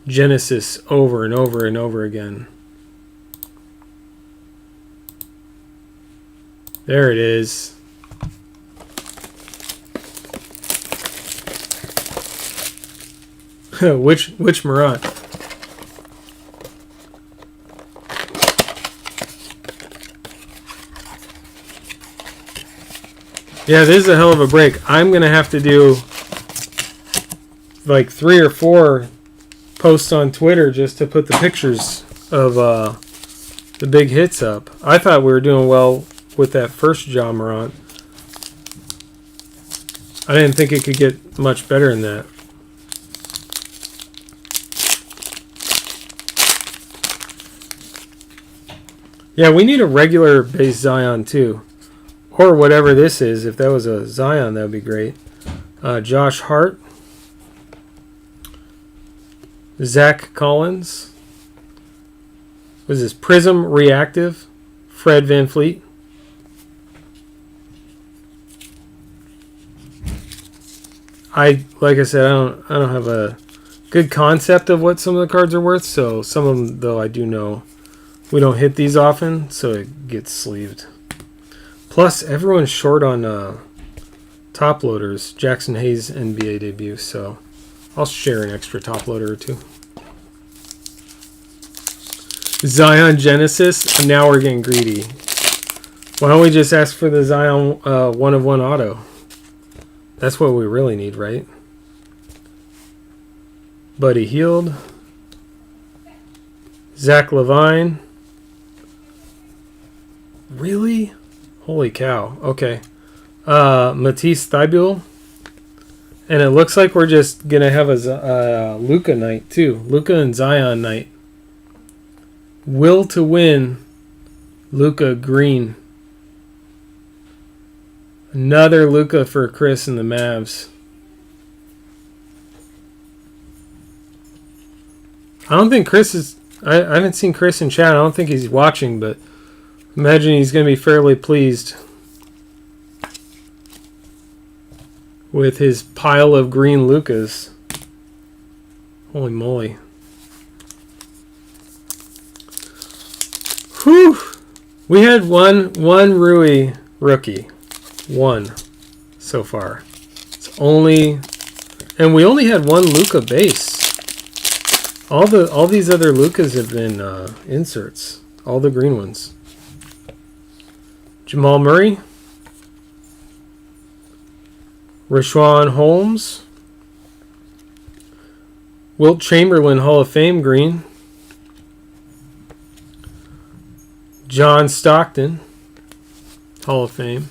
Genesis over and over and over again. There it is. which Morant? Yeah, this is a hell of a break. I'm going to have to do like 3 or 4 posts on Twitter just to put the pictures of the big hits up. I thought we were doing well with that first Ja Morant. I didn't think it could get much better than that. Yeah, we need a regular base Zion too. Or whatever this is. If that was a Zion, that would be great. Josh Hart. Zach Collins. Was this Prizm Reactive? Fred VanVleet. Like I said, I don't have a good concept of what some of the cards are worth. So some of them, though, I do know. We don't hit these often, so it gets sleeved. Plus, everyone's short on top loaders. Jackson Hayes NBA debut, so I'll share an extra top loader or two. Zion Genesis. Now we're getting greedy. Why don't we just ask for the Zion 1/1 auto? That's what we really need, right? Buddy Hield. Zach Levine. Really? Holy cow. Okay. Matisse Thybulle. And it looks like we're just going to have a Luka night, too. Luka and Zion night. Will to win. Luka green. Another Luka for Chris and the Mavs. I don't think Chris is... I haven't seen Chris in chat. I don't think he's watching, but imagine he's going to be fairly pleased with his pile of green Lukas. Holy moly. Whew. We had one Rui rookie. One so far. It's only... And we only had one Luka base. All these other Lukas have been inserts. All the green ones. Jamal Murray. Rashawn Holmes. Wilt Chamberlain Hall of Fame green. John Stockton Hall of Fame.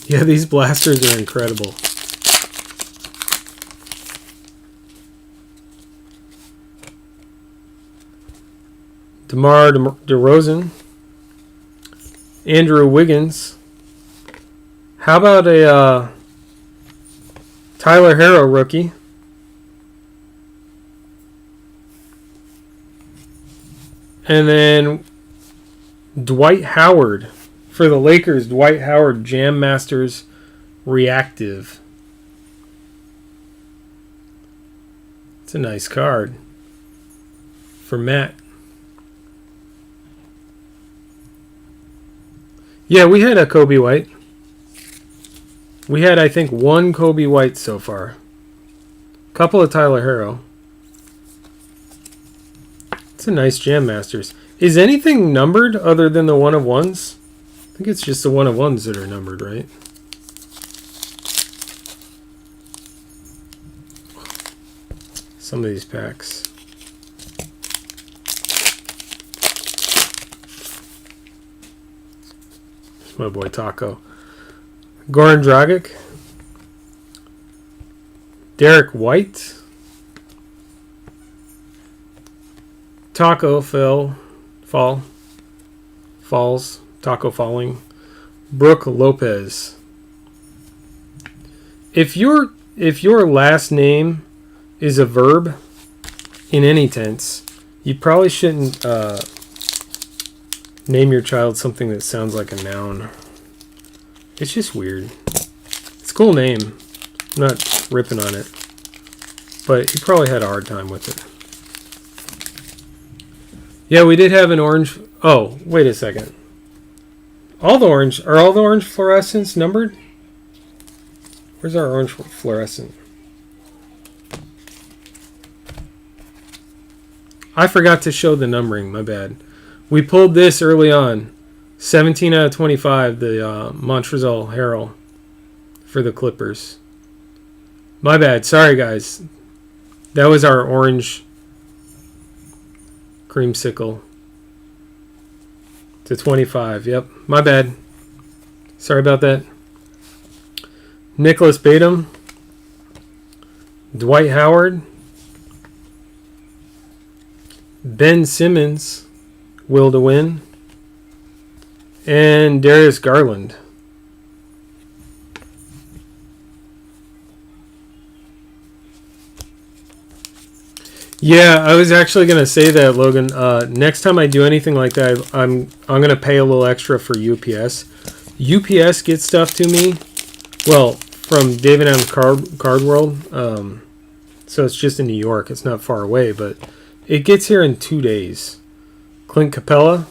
Yeah, these blasters are incredible. DeMar DeRozan. Andrew Wiggins. How about a Tyler Herro rookie? And then Dwight Howard. For the Lakers, Dwight Howard Jam Masters Reactive. It's a nice card. For Matt. Yeah, we had a Kobe White. We had, I think, one Kobe White so far. Couple of Tyler Harrow. It's a nice Jam Masters. Is anything numbered other than the 1 of 1s? I think it's just the 1 of 1s that are numbered, right? Some of these packs. It's my boy Taco. Goran Dragic. Derek White. Taco Falls. Taco Falling. Brooke Lopez. If your last name is a verb in any tense, you probably shouldn't name your child something that sounds like a noun. It's just weird. It's a cool name. I'm not ripping on it. But he probably had a hard time with it. Yeah, we did have an orange. Oh, wait a second. All the orange fluorescents numbered? Where's our orange fluorescent? I forgot to show the numbering, my bad. We pulled this early on. 17 out of 25, the Montrezl Harrell for the Clippers. My bad. Sorry, guys. That was our orange creamsicle. To 25. Yep. My bad. Sorry about that. Nicholas Batum. Dwight Howard. Ben Simmons. Will to win. And Darius Garland. Yeah, I was actually going to say that, Logan. Next time I do anything like that, I'm going to pay a little extra for UPS. UPS gets stuff to me, well, from David Adams Card World. So it's just in New York. It's not far away, but it gets here in 2 days. Clint Capella,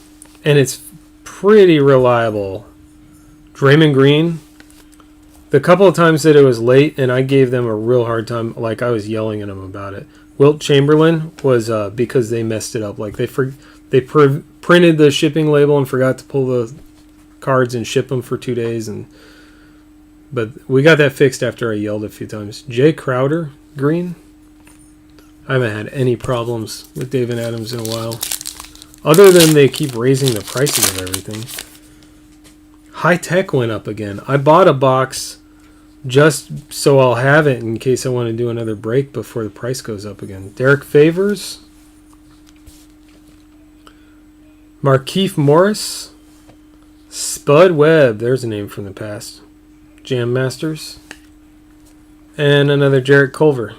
and it's pretty reliable. Draymond Green. The couple of times that it was late, and I gave them a real hard time, like I was yelling at them about it. Wilt Chamberlain was because they messed it up. Like they printed the shipping label and forgot to pull the cards and ship them for 2 days, but we got that fixed after I yelled a few times. Jay Crowder, Green. I haven't had any problems with David Adams in a while, other than they keep raising the prices of everything. High Tech went up again. I bought a box just so I'll have it in case I want to do another break before the price goes up again. Derek Favors. Markieff Morris. Spud Webb. There's a name from the past. Jam Masters. And another Jarrett Culver.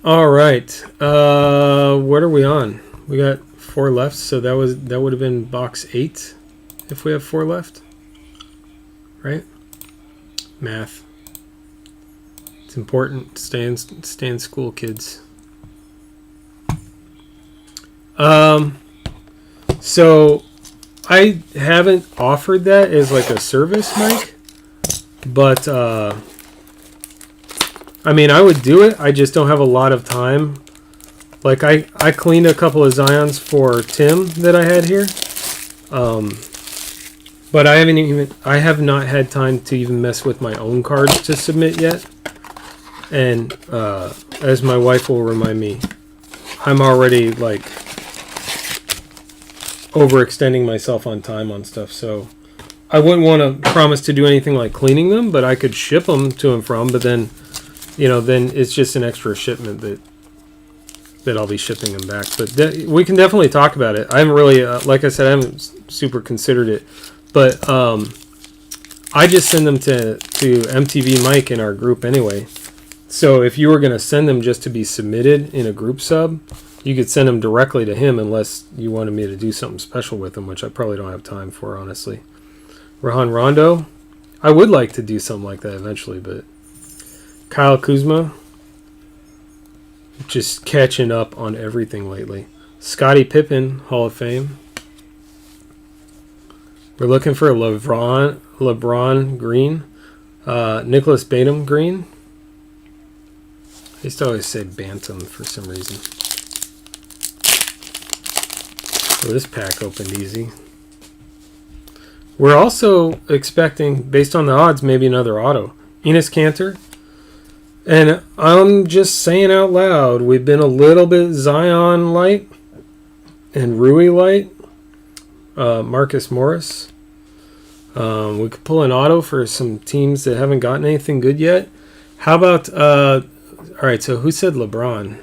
All right. What are we on? We got 4 left, so that would have been box 8 if we have 4 left. Right? Math. It's important. Stay in school, kids. So I haven't offered that as like a service, Mike, but I mean, I would do it. I just don't have a lot of time. Like I cleaned a couple of Zions for Tim that I had here. But I have not had time to even mess with my own cards to submit yet. And as my wife will remind me, I'm already like overextending myself on time on stuff. So I wouldn't want to promise to do anything like cleaning them, but I could ship them to and from. But then, then it's just an extra shipment that I'll be shipping them back. But we can definitely talk about it. I haven't really, like I said, I haven't super considered it. But I just send them to MTV Mike in our group anyway. So if you were going to send them just to be submitted in a group sub, you could send them directly to him unless you wanted me to do something special with them, which I probably don't have time for, honestly. Rajon Rondo, I would like to do something like that eventually, but Kyle Kuzma, just catching up on everything lately. Scottie Pippen, Hall of Fame. We're looking for a LeBron green. Nicholas Batum green. I used to always say Bantam for some reason. So this pack opened easy. We're also expecting, based on the odds, maybe another auto. Enes Kanter. And I'm just saying out loud, we've been a little bit Zion light and Rui light. Marcus Morris. We could pull an auto for some teams that haven't gotten anything good yet. How about, all right, so who said LeBron?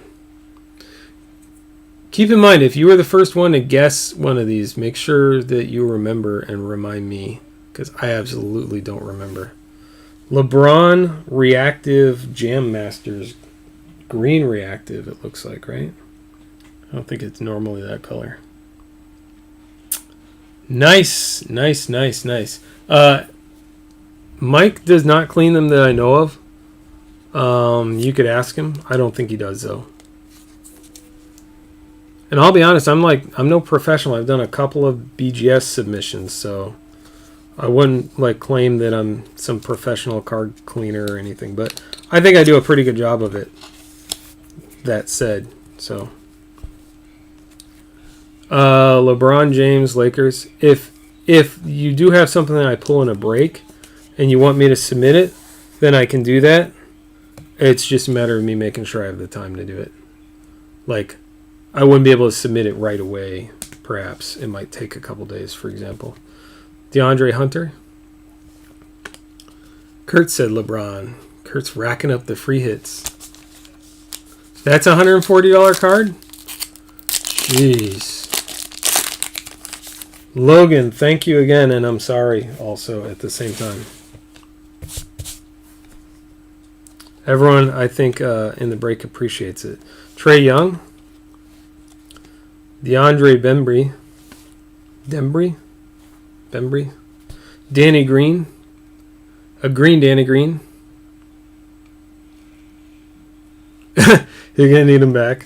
Keep in mind, if you were the first one to guess one of these, make sure that you remember and remind me, because I absolutely don't remember. LeBron Reactive Jam Masters. Green Reactive, it looks like, right? I don't think it's normally that color. Nice. Mike does not clean them that I know of. You could ask him. I don't think he does, though. And I'll be honest, I'm no professional. I've done a couple of BGS submissions, so I wouldn't claim that I'm some professional card cleaner or anything, but I think I do a pretty good job of it. That said, so LeBron James, Lakers. If you do have something that I pull in a break and you want me to submit it, then I can do that. It's just a matter of me making sure I have the time to do it. I wouldn't be able to submit it right away, perhaps. It might take a couple days, for example. DeAndre Hunter. Kurt said LeBron. Kurt's racking up the free hits. That's a $140 card? Jeez. Logan, thank you again, and I'm sorry also at the same time. Everyone, I think, in the break appreciates it. Trey Young. DeAndre Bembry. Danny Green. A green Danny Green. You're going to need him back.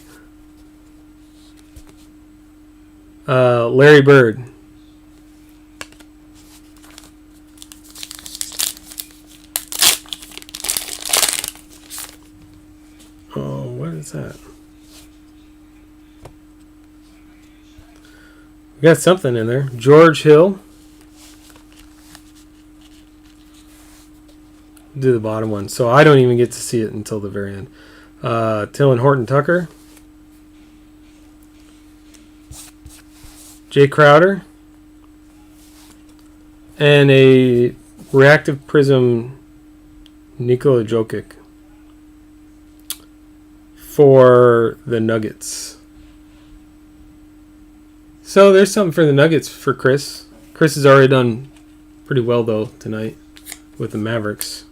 Larry Bird. Oh, what is that? We got something in there. George Hill. Do the bottom one. So I don't even get to see it until the very end. Tillon Horton Tucker. Jay Crowder. And a reactive Prizm Nikola Jokic for the Nuggets. So there's something for the Nuggets for Chris. Chris has already done pretty well, though, tonight with the Mavericks.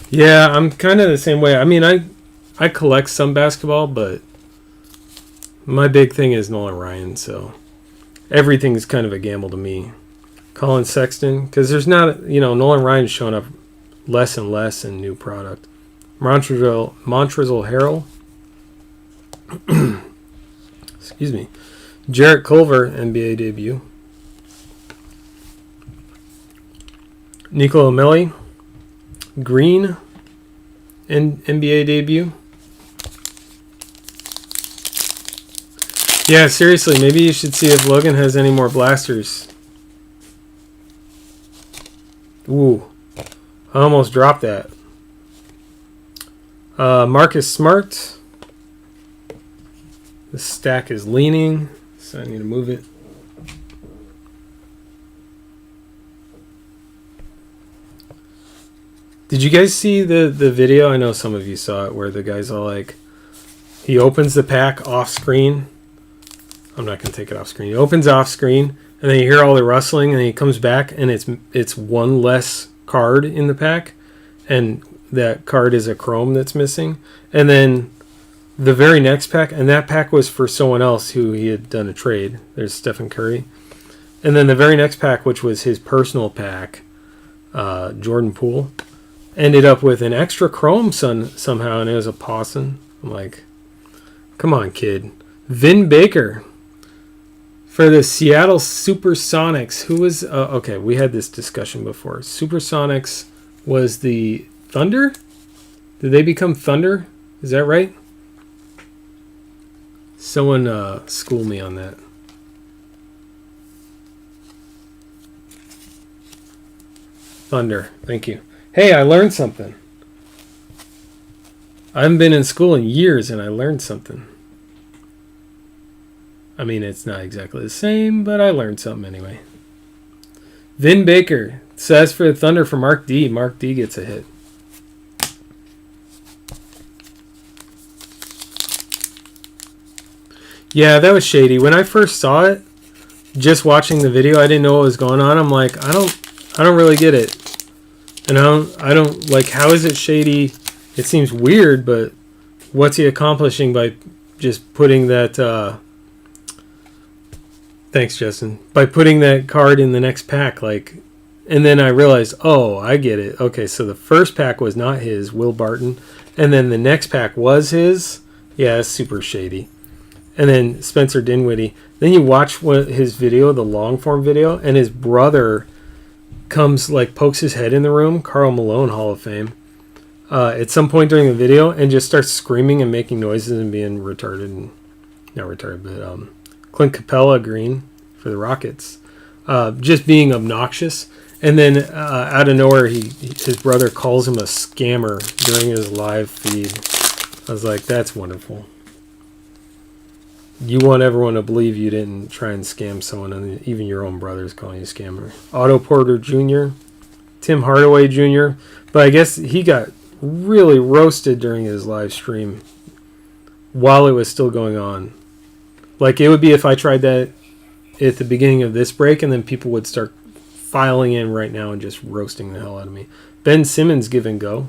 Yeah, I'm kind of the same way. I mean, I collect some basketball, but my big thing is Nolan Ryan, so everything's kind of a gamble to me. Colin Sexton, because there's not, Nolan Ryan's showing up less and less in new product. Montrezl Harrell. Excuse me. Jarrett Culver, NBA debut. Nicola Melli. Green, NBA debut. Yeah, seriously, maybe you should see if Logan has any more blasters. Ooh, I almost dropped that. Marcus Smart. The stack is leaning, so I need to move it. Did you guys see the video? I know some of you saw it, where the guy's all he opens the pack off screen. I'm not going to take it off screen. He opens off screen, and then you hear all the rustling, and then he comes back, and it's one less card in the pack. And that card is a chrome that's missing. And then the very next pack, and that pack was for someone else who he had done a trade. There's Stephen Curry. And then the very next pack, which was his personal pack, Jordan Poole, ended up with an extra chrome somehow, and it was a Pawson. I'm like, come on, kid. Vin Baker for the Seattle Supersonics. Who was... okay, we had this discussion before. Supersonics was the Thunder? Did they become Thunder? Is that right? Someone school me on that. Thunder. Thank you. Hey, I learned something. I haven't been in school in years, and I learned something. I mean, it's not exactly the same, but I learned something anyway. Vin Baker. So that's for the Thunder for Mark D. Mark D gets a hit. Yeah, that was shady. When I first saw it, just watching the video, I didn't know what was going on. I'm like, I don't really get it. And I don't like, how is it shady? It seems weird, but what's he accomplishing by just putting that thanks, Justin. By putting that card in the next pack, like, and then I realized, oh, I get it. Okay, so the first pack was not his, Will Barton, and then the next pack was his. Yeah, it's super shady. And then Spencer Dinwiddie. Then you watch his video, the long form video, and his brother comes, like, pokes his head in the room, Karl Malone, Hall of Fame, at some point during the video, and just starts screaming and making noises and being retarded, and not retarded, but Clint Capella green for the Rockets, just being obnoxious. And then out of nowhere, his brother calls him a scammer during his live feed. I was like, that's wonderful. You want everyone to believe you didn't try and scam someone, and even your own brother's calling you a scammer. Otto Porter Jr., Tim Hardaway Jr., but I guess he got really roasted during his live stream while it was still going on. Like, it would be if I tried that at the beginning of this break, and then people would start filing in right now and just roasting the hell out of me. Ben Simmons give and go.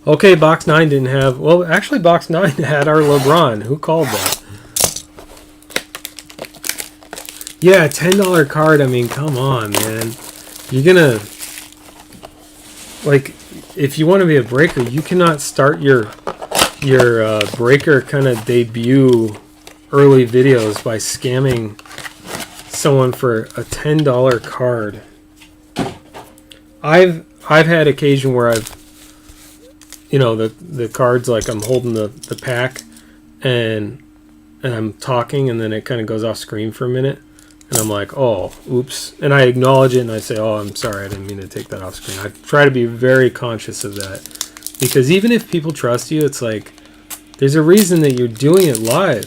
Okay, Box 9 didn't have... Well, actually, Box 9 had our LeBron. Who called that? Yeah, $10 card. I mean, come on, man. You're gonna... Like, if you want to be a breaker, you cannot start your breaker kind of debut early videos by scamming someone for a $10 card. I've had occasion where I've, you know, the cards, like, I'm holding the pack and I'm talking, and then it kind of goes off screen for a minute, and I'm like, oh, oops, and I acknowledge it and I say, oh, I'm sorry, I didn't mean to take that off screen. I try to be very conscious of that, because even if people trust you, it's like, there's a reason that you're doing it live.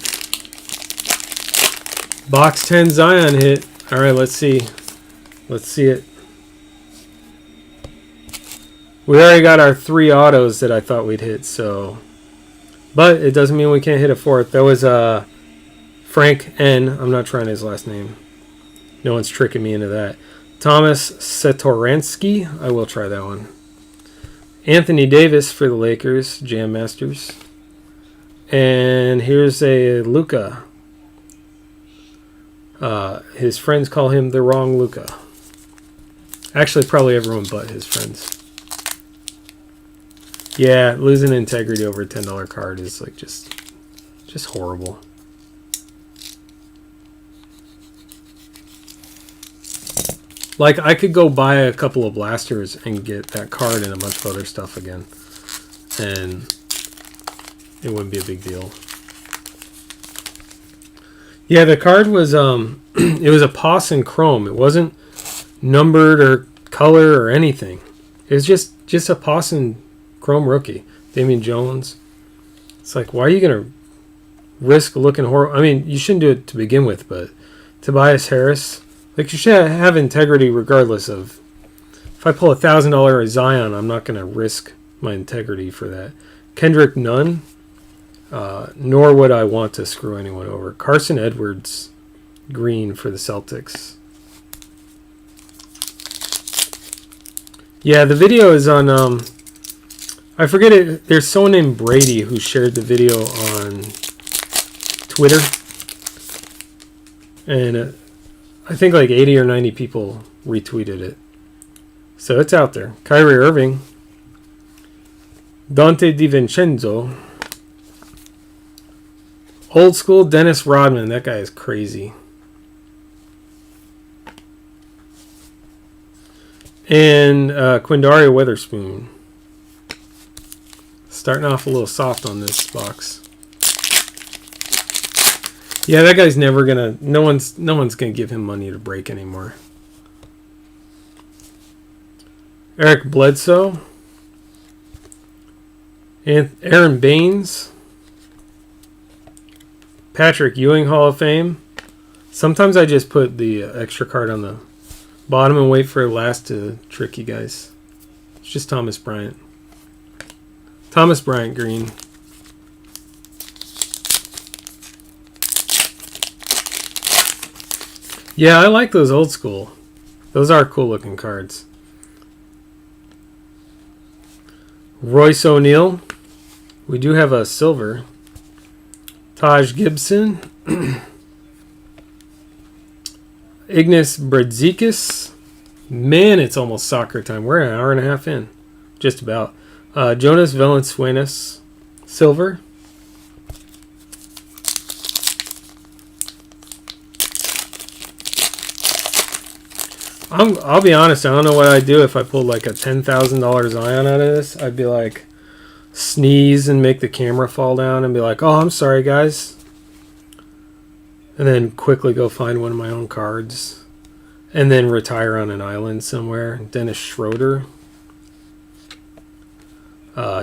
Box 10 Zion hit. All right, let's see. Let's see it. We already got our 3 autos that I thought we'd hit, so... But it doesn't mean we can't hit a 4th. That was Frank N. I'm not trying his last name. No one's tricking me into that. Thomas Satoransky. I will try that one. Anthony Davis for the Lakers. Jam Masters. And here's a Luka. His friends call him the wrong Luka. Actually, probably everyone but his friends. Yeah, losing integrity over a $10 card is like just horrible. Like, I could go buy a couple of blasters and get that card and a bunch of other stuff again, and it wouldn't be a big deal. Yeah, the card was it was a Pawson Chrome. It wasn't numbered or color or anything. It was just a Pawson Chrome rookie. Damian Jones. It's like, why are you gonna risk looking horrible? I mean, you shouldn't do it to begin with, but Tobias Harris, like, you should have integrity regardless of. If I pull $1,000 Zion, I'm not gonna risk my integrity for that. Kendrick Nunn. Nor would I want to screw anyone over. Carson Edwards, green for the Celtics. Yeah, the video is on. I forget it. There's someone named Brady who shared the video on Twitter, and I think like 80 or 90 people retweeted it. So it's out there. Kyrie Irving, Dante DiVincenzo, old school Dennis Rodman. That guy is crazy. And Quindario Witherspoon. Starting off a little soft on this box. Yeah, that guy's never gonna. No one's gonna give him money to break anymore. Eric Bledsoe, and Aaron Baines, Patrick Ewing Hall of Fame. Sometimes I just put the extra card on the bottom and wait for it last to trick you guys. It's just Thomas Bryant. Thomas Bryant green. Yeah, I like those old school. Those are cool looking cards. Royce O'Neal. We do have a silver. Taj Gibson. Ignas Brazdeikis. Man, it's almost soccer time. We're an hour and a half in. Just about. Jonas Valanciunas. Silver. I'll be honest, I don't know what I'd do if I pulled like a $10,000 Zion out of this. I'd be like, sneeze and make the camera fall down and be like, oh, I'm sorry, guys. And then quickly go find one of my own cards. And then retire on an island somewhere. Dennis Schroeder.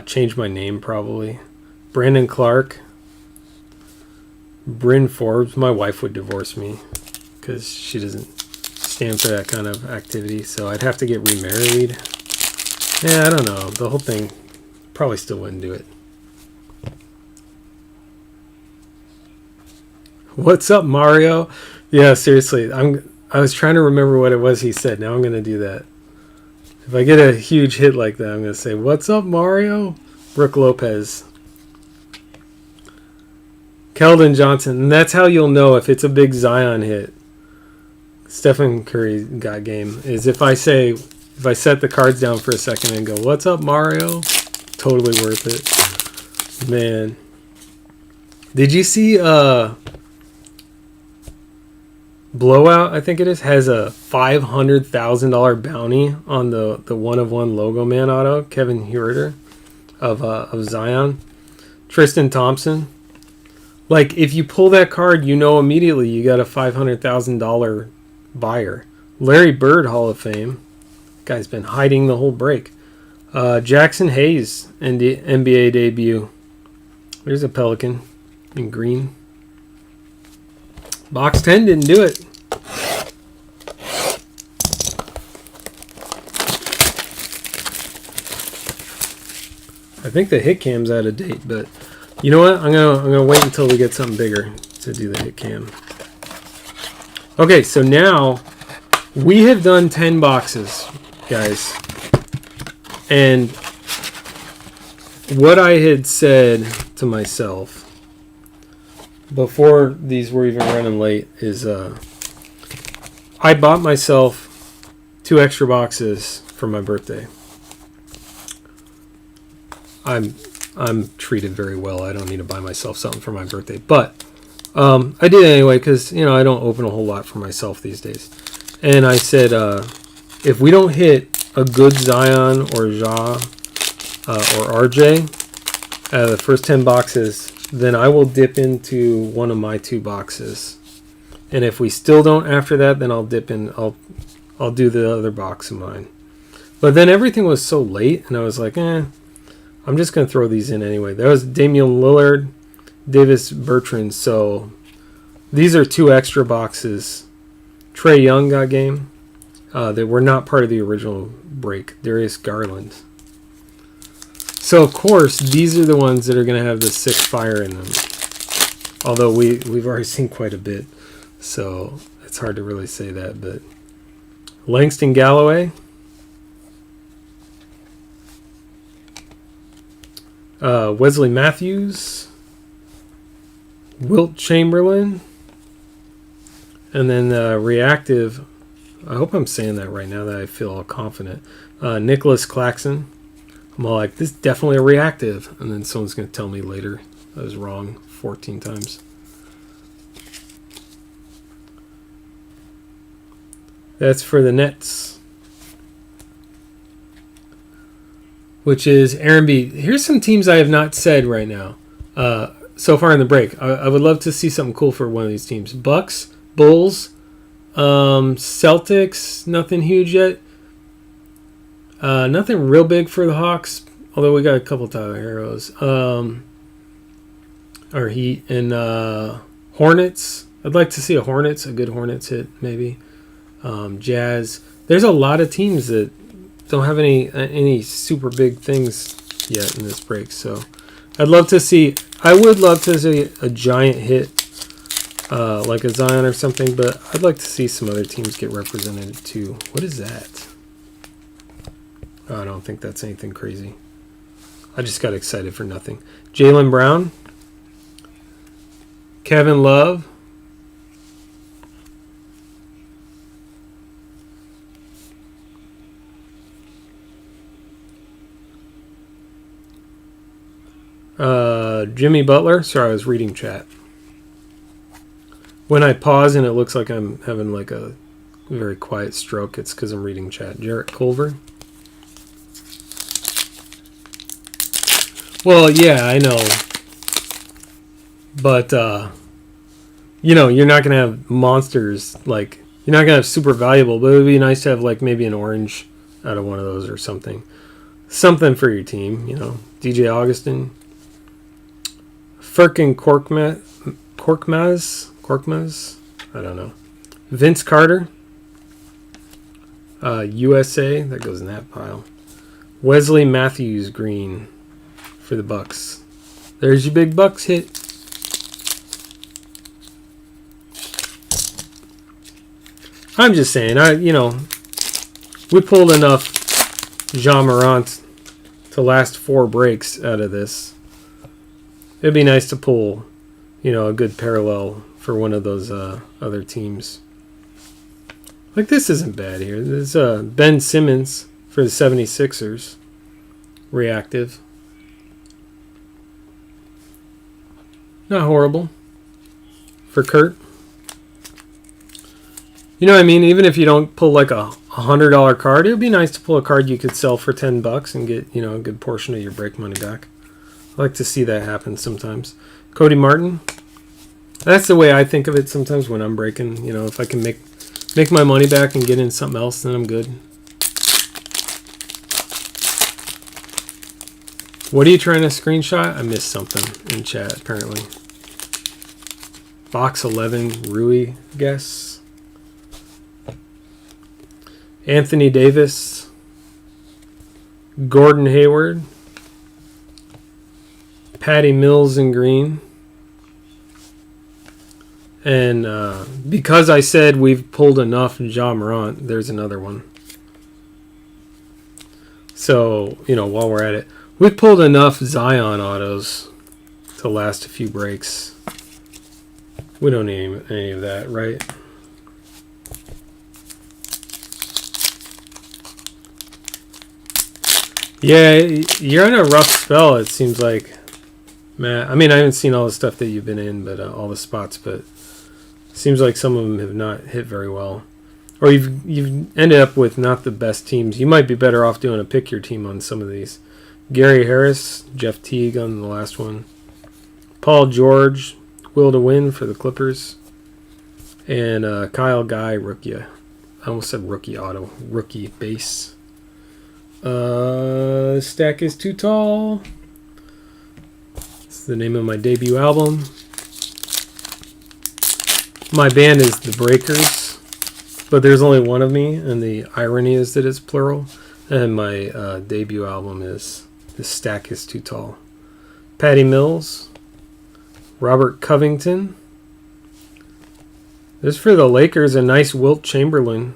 Change my name probably. Brandon Clark. Bryn Forbes. My wife would divorce me because she doesn't stand for that kind of activity, so I'd have to get remarried. Yeah, I don't know. The whole thing probably still wouldn't do it. What's up, Mario? Yeah, seriously. I was trying to remember what it was he said. Now I'm going to do that. If I get a huge hit like that, I'm going to say, what's up, Mario? Brooke Lopez. Keldon Johnson. And that's how you'll know if it's a big Zion hit. Stephen Curry got game is if I set the cards down for a second and go, what's up, Mario? Totally worth it. Man. Did you see Blowout, I think it is, has a $500,000 bounty on the one of one logo man auto, Kevin Huerter of Zion. Tristan Thompson. Like, if you pull that card, you know immediately you got a $500,000 buyer. Larry Bird, Hall of Fame. Guy's been hiding the whole break. Jackson Hayes, NBA debut. There's a Pelican in green. Box 10 didn't do it. I think the hit cam's out of date, but you know what? I'm gonna wait until we get something bigger to do the hit cam. Okay, so now we have done 10 boxes, guys. And what I had said to myself before these were even running late is I bought myself 2 extra boxes for my birthday. I'm treated very well. I don't need to buy myself something for my birthday, but I did anyway because, you know, I don't open a whole lot for myself these days. And I said, if we don't hit a good Zion or Ja or RJ out of the first 10 boxes, then I will dip into one of my 2 boxes. And if we still don't after that, then I'll dip in. I'll do the other box of mine. But then everything was so late, and I was like, I'm just going to throw these in anyway. That was Damian Lillard, Davis Bertrand. So these are 2 extra boxes. Trae Young got game. They were not part of the original break. Darius Garland. So of course these are the ones that are going to have the 6 fire in them. Although we've already seen quite a bit, so it's hard to really say that. But Langston Galloway, Wesley Matthews, Wilt Chamberlain, and then reactive. I hope I'm saying that right now that I feel all confident. Nicholas Claxton. I'm all like, this is definitely a reactive. And then someone's going to tell me later I was wrong 14 times. That's for the Nets. Which is Aaron B. Here's some teams I have not said right now. So far in the break. I would love to see something cool for one of these teams. Bucks, Bulls, Celtics, nothing huge yet. Nothing real big for the Hawks, although we got a couple Tyler Heroes. Or Heat and Hornets. I'd like to see a good Hornets hit maybe. Jazz. There's a lot of teams that don't have any super big things yet in this break, so I would love to see a giant hit, like a Zion or something, but I'd like to see some other teams get represented too. What is that? Oh, I don't think that's anything crazy. I just got excited for nothing. Jaylen Brown, Kevin Love, Jimmy Butler. Sorry, I was reading chat. When I pause and it looks like I'm having like a very quiet stroke, it's because I'm reading chat. Jarrett Culver. Well, yeah, I know. But, you're not going to have monsters. Like, you're not going to have super valuable, but it would be nice to have, like, maybe an orange out of one of those or something. Something for your team, DJ Augustin. Furkan Korkmaz? I don't know. Vince Carter. USA. That goes in that pile. Wesley Matthews green for the Bucks. There's your big Bucks hit. I'm just saying, we pulled enough Jean Morant to last 4 breaks out of this. It'd be nice to pull, a good parallel for one of those other teams. Like, this isn't bad here. There's Ben Simmons for the 76ers. Reactive. Not horrible. For Kurt. You know what I mean? Even if you don't pull like a $100 card, it would be nice to pull a card you could sell for $10 and get, a good portion of your break money back. I like to see that happen sometimes. Cody Martin. That's the way I think of it sometimes when I'm breaking. If I can make my money back and get in something else, then I'm good. What are you trying to screenshot? I missed something in chat, apparently. Box 11, Rui, guess. Anthony Davis. Gordon Hayward. Patty Mills in green. And because I said we've pulled enough Ja Morant, there's another one. So, while we're at it, we've pulled enough Zion autos to last a few breaks. We don't need any of that, right? Yeah, you're in a rough spell, it seems like. Man, I mean, I haven't seen all the stuff that you've been in, but all the spots, but it seems like some of them have not hit very well. Or you've ended up with not the best teams. You might be better off doing a pick your team on some of these. Gary Harris, Jeff Teague on the last one. Paul George, Will to Win for the Clippers. And Kyle Guy, rookie. I almost said rookie auto. Rookie base. Stack is Too Tall. It's the name of my debut album. My band is The Breakers, but there's only one of me, and the irony is that it's plural. And my debut album is The Stack is Too Tall. Patty Mills. Robert Covington. This for the Lakers, a nice Wilt Chamberlain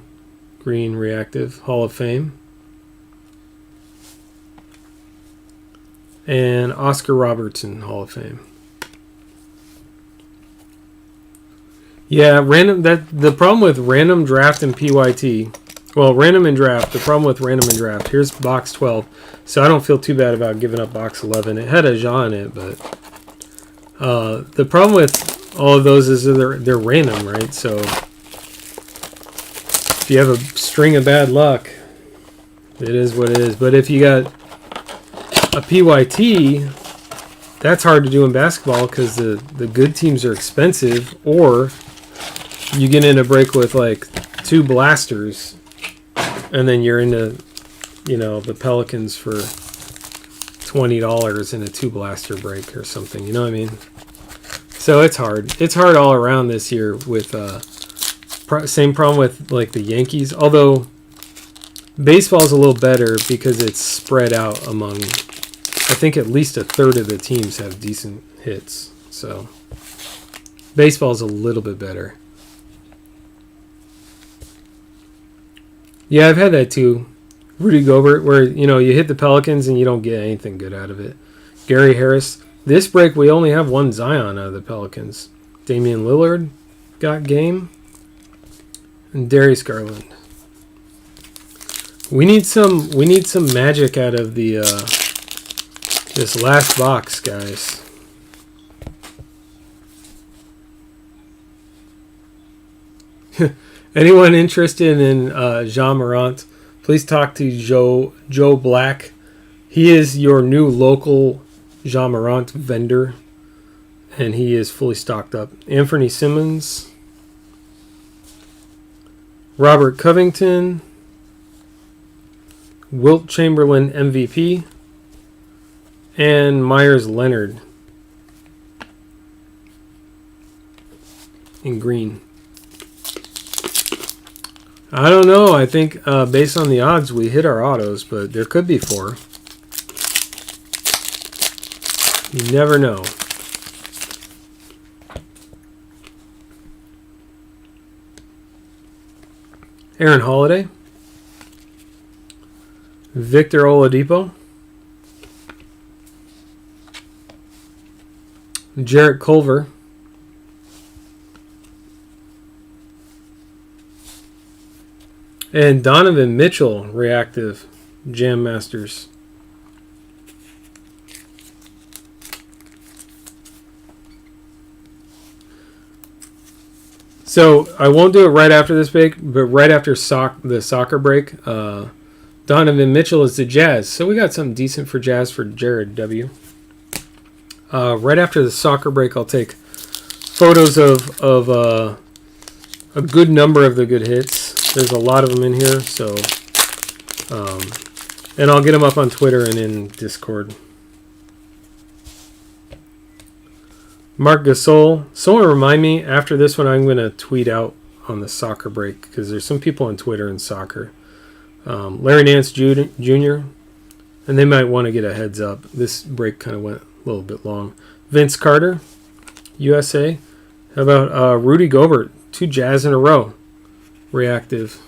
green reactive, Hall of Fame. and Oscar Robertson Hall of Fame. Yeah, the problem with random draft and PYT. Well, random and draft. The problem with random and draft. Here's box 12. So I don't feel too bad about giving up box 11. It had a Ja in it, but the problem with all of those is they're random, right? So if you have a string of bad luck, it is what it is. But if you got a PYT, that's hard to do in basketball because the good teams are expensive, or you get in a break with like 2 blasters, and then you're into, the Pelicans for $20 in a 2 blaster break or something. You know what I mean? So it's hard. It's hard all around this year with same problem with like the Yankees. Although baseball's a little better because it's spread out among, I think at least a third of the teams have decent hits. So baseball's a little bit better. Yeah, I've had that too. Rudy Gobert, where, you hit the Pelicans and you don't get anything good out of it. Gary Harris. This break, we only have 1 Zion out of the Pelicans. Damian Lillard got game. And Darius Garland. We need some magic out of the this last box, guys. Anyone interested in Ja Morant, please talk to Joe Black. He is your new local Ja Morant vendor, and he is fully stocked up. Anthony Simmons, Robert Covington, Wilt Chamberlain MVP, and Myers Leonard in green. I don't know. I think based on the odds, we hit our autos, but there could be 4. You never know. Aaron Holiday, Victor Oladipo, Jarrett Culver, and Donovan Mitchell, reactive Jam Masters. So I won't do it right after this break, but right after the soccer break, Donovan Mitchell is the Jazz. So we got something decent for Jazz for Jared W. Right after the soccer break, I'll take photos of a good number of the good hits. There's a lot of them in here, so and I'll get them up on Twitter and in Discord. Mark Gasol. Someone remind me, after this one, I'm going to tweet out on the soccer break, because there's some people on Twitter in soccer. Larry Nance Jr., and they might want to get a heads up. This break kind of went a little bit long. Vince Carter, USA. How about Rudy Gobert? 2 Jazz in a row. Reactive.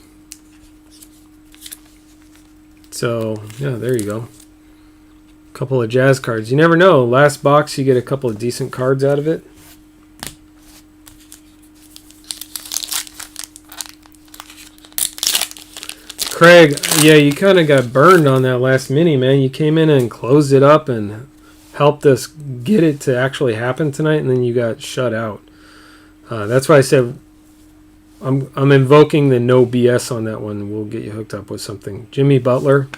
So, yeah, there you go. Couple of Jazz cards. You never know. Last box, you get a couple of decent cards out of it. Craig, yeah, you kind of got burned on that last mini, man. You came in and closed it up and helped us get it to actually happen tonight, and then you got shut out. That's why I said I'm invoking the no BS on that one. We'll get you hooked up with something. Jimmy Butler.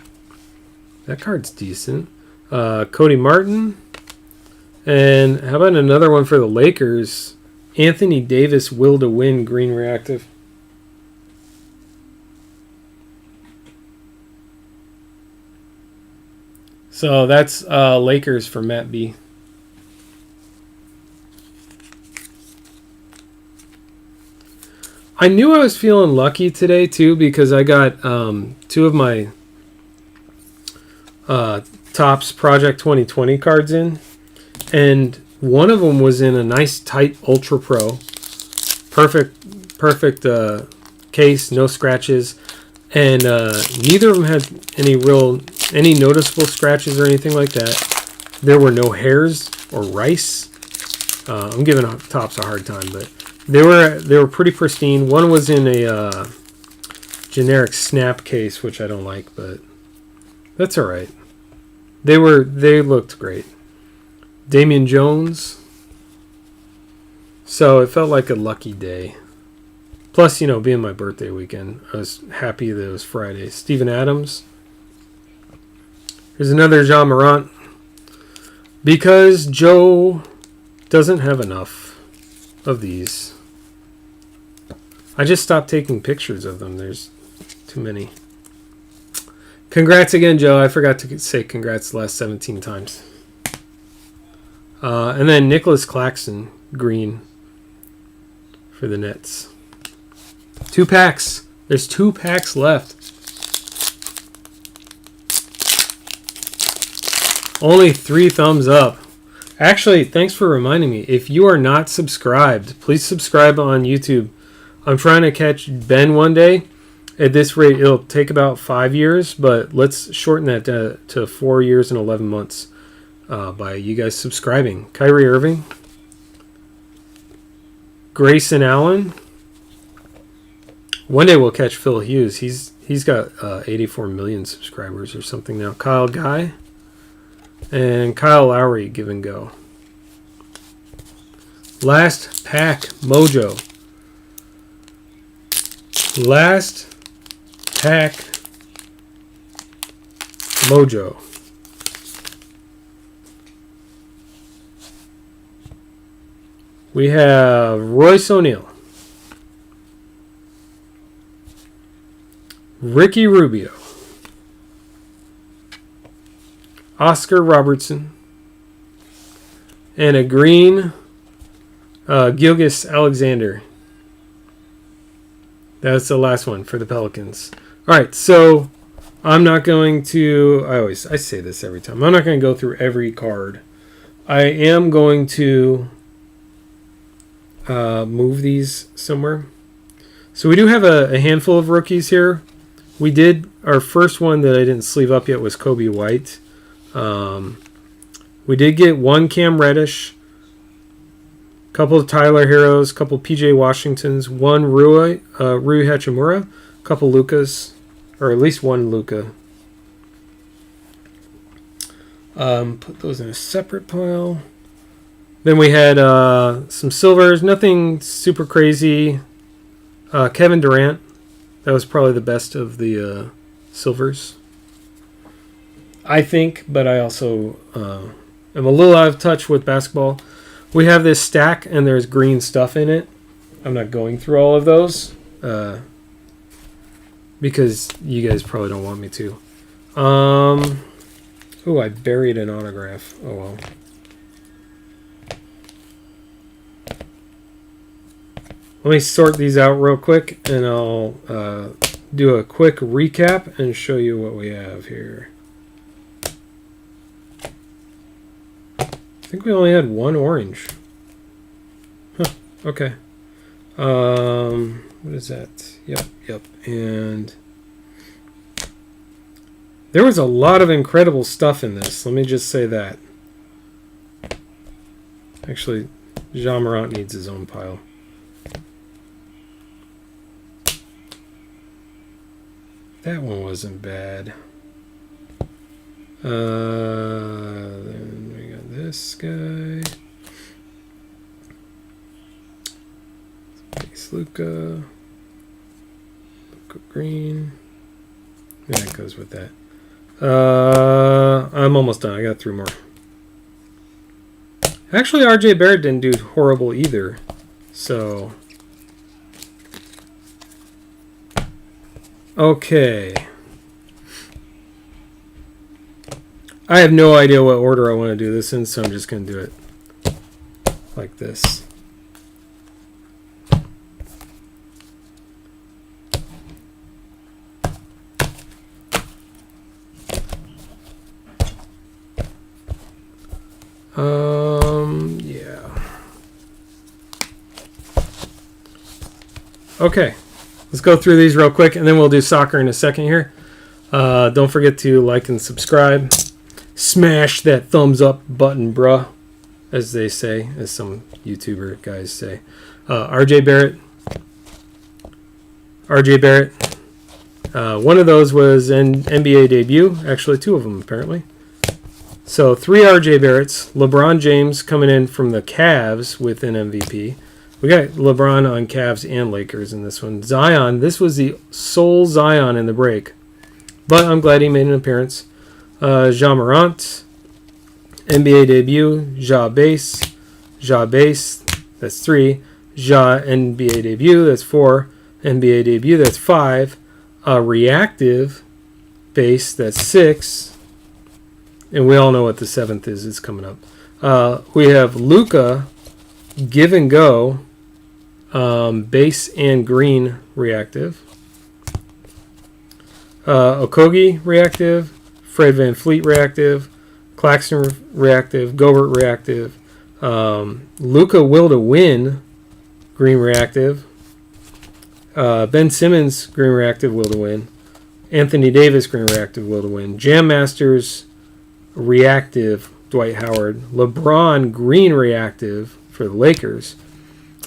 That card's decent. Cody Martin. And how about another one for the Lakers? Anthony Davis, will to win, green reactive. So that's Lakers for Matt B. I knew I was feeling lucky today, too, because I got 2 of my Topps Project 2020 cards in. And one of them was in a nice, tight Ultra Pro. Perfect case, no scratches. And neither of them had any noticeable scratches or anything like that. there were no hairs or rice. I'm giving Topps a hard time, but they were pretty pristine. One was in a generic snap case, which I don't like, but that's all right. They looked great. Damian Jones. So it felt like a lucky day. Plus, you know, being my birthday weekend, I was happy that it was Friday. Steven Adams. Here's another Jean Morant. Because Joe doesn't have enough of these. I just stopped taking pictures of them. There's too many. Congrats again, Joe. I forgot to say congrats the last 17 times. And then Nicholas Claxton, green, for the Nets. 2 packs. There's 2 packs left. Only 3 thumbs up. Actually, thanks for reminding me. If you are not subscribed, please subscribe on YouTube. I'm trying to catch Ben one day. At this rate, it'll take about 5 years, but let's shorten that to 4 years and 11 months by you guys subscribing. Kyrie Irving. Grayson Allen. One day we'll catch Phil Hughes. He's got 84 million subscribers or something now. Kyle Guy. And Kyle Lowry, give and go. Last pack, Mojo. Last pack, Mojo. We have Royce O'Neal. Ricky Rubio. Oscar Robertson. And a green Gilgeous Alexander. That's the last one for the Pelicans. All right, so I'm not going to... I say this every time. I'm not going to go through every card. I am going to move these somewhere. So we do have a handful of rookies here. We did... Our first one that I didn't sleeve up yet was Kobe White. We did get 1 Cam Reddish, couple of Tyler Heroes, couple PJ Washingtons, 1 Rui Hachimura, couple Lucas, or at least 1 Luka. Put those in a separate pile. Then we had some silvers, nothing super crazy. Kevin Durant, that was probably the best of the silvers, I think, but I also am a little out of touch with basketball. We have this stack, and there's green stuff in it. I'm not going through all of those because you guys probably don't want me to. Oh, I buried an autograph. Oh, well. Let me sort these out real quick, and I'll do a quick recap and show you what we have here. I think we only had 1 orange. Huh, okay. What is that? Yep. And there was a lot of incredible stuff in this. Let me just say that. Actually, Jean Morant needs his own pile. That one wasn't bad. Then we got this guy. Base Luka. Luka Green. Yeah, that goes with that. I'm almost done. I got 3 more. Actually, RJ Barrett didn't do horrible either. So... Okay. I have no idea what order I want to do this in, so I'm just going to do it like this. Yeah. Okay. Let's go through these real quick, and then we'll do soccer in a second here. Don't forget to like and subscribe. Smash that thumbs up button, bruh, as they say, as some YouTuber guys say. RJ Barrett. One of those was an NBA debut. Actually, 2 of them, apparently. So 3 RJ Barretts. LeBron James coming in from the Cavs with an MVP. We got LeBron on Cavs and Lakers in this one. Zion. This was the sole Zion in the break. But I'm glad he made an appearance. Ja Morant. NBA debut. Ja Base. That's 3. Ja NBA debut. That's 4. NBA debut. That's 5. Reactive base. That's 6. And we all know what the 7th is. It's coming up. We have Luka Give and Go. Base and green reactive. Okogie reactive. Fred Van Fleet reactive. Claxton reactive. Gobert reactive. Luka Will to Win green reactive. Ben Simmons green reactive Will to Win. Anthony Davis green reactive Will to Win. Jam Masters reactive Dwight Howard. LeBron green reactive for the Lakers.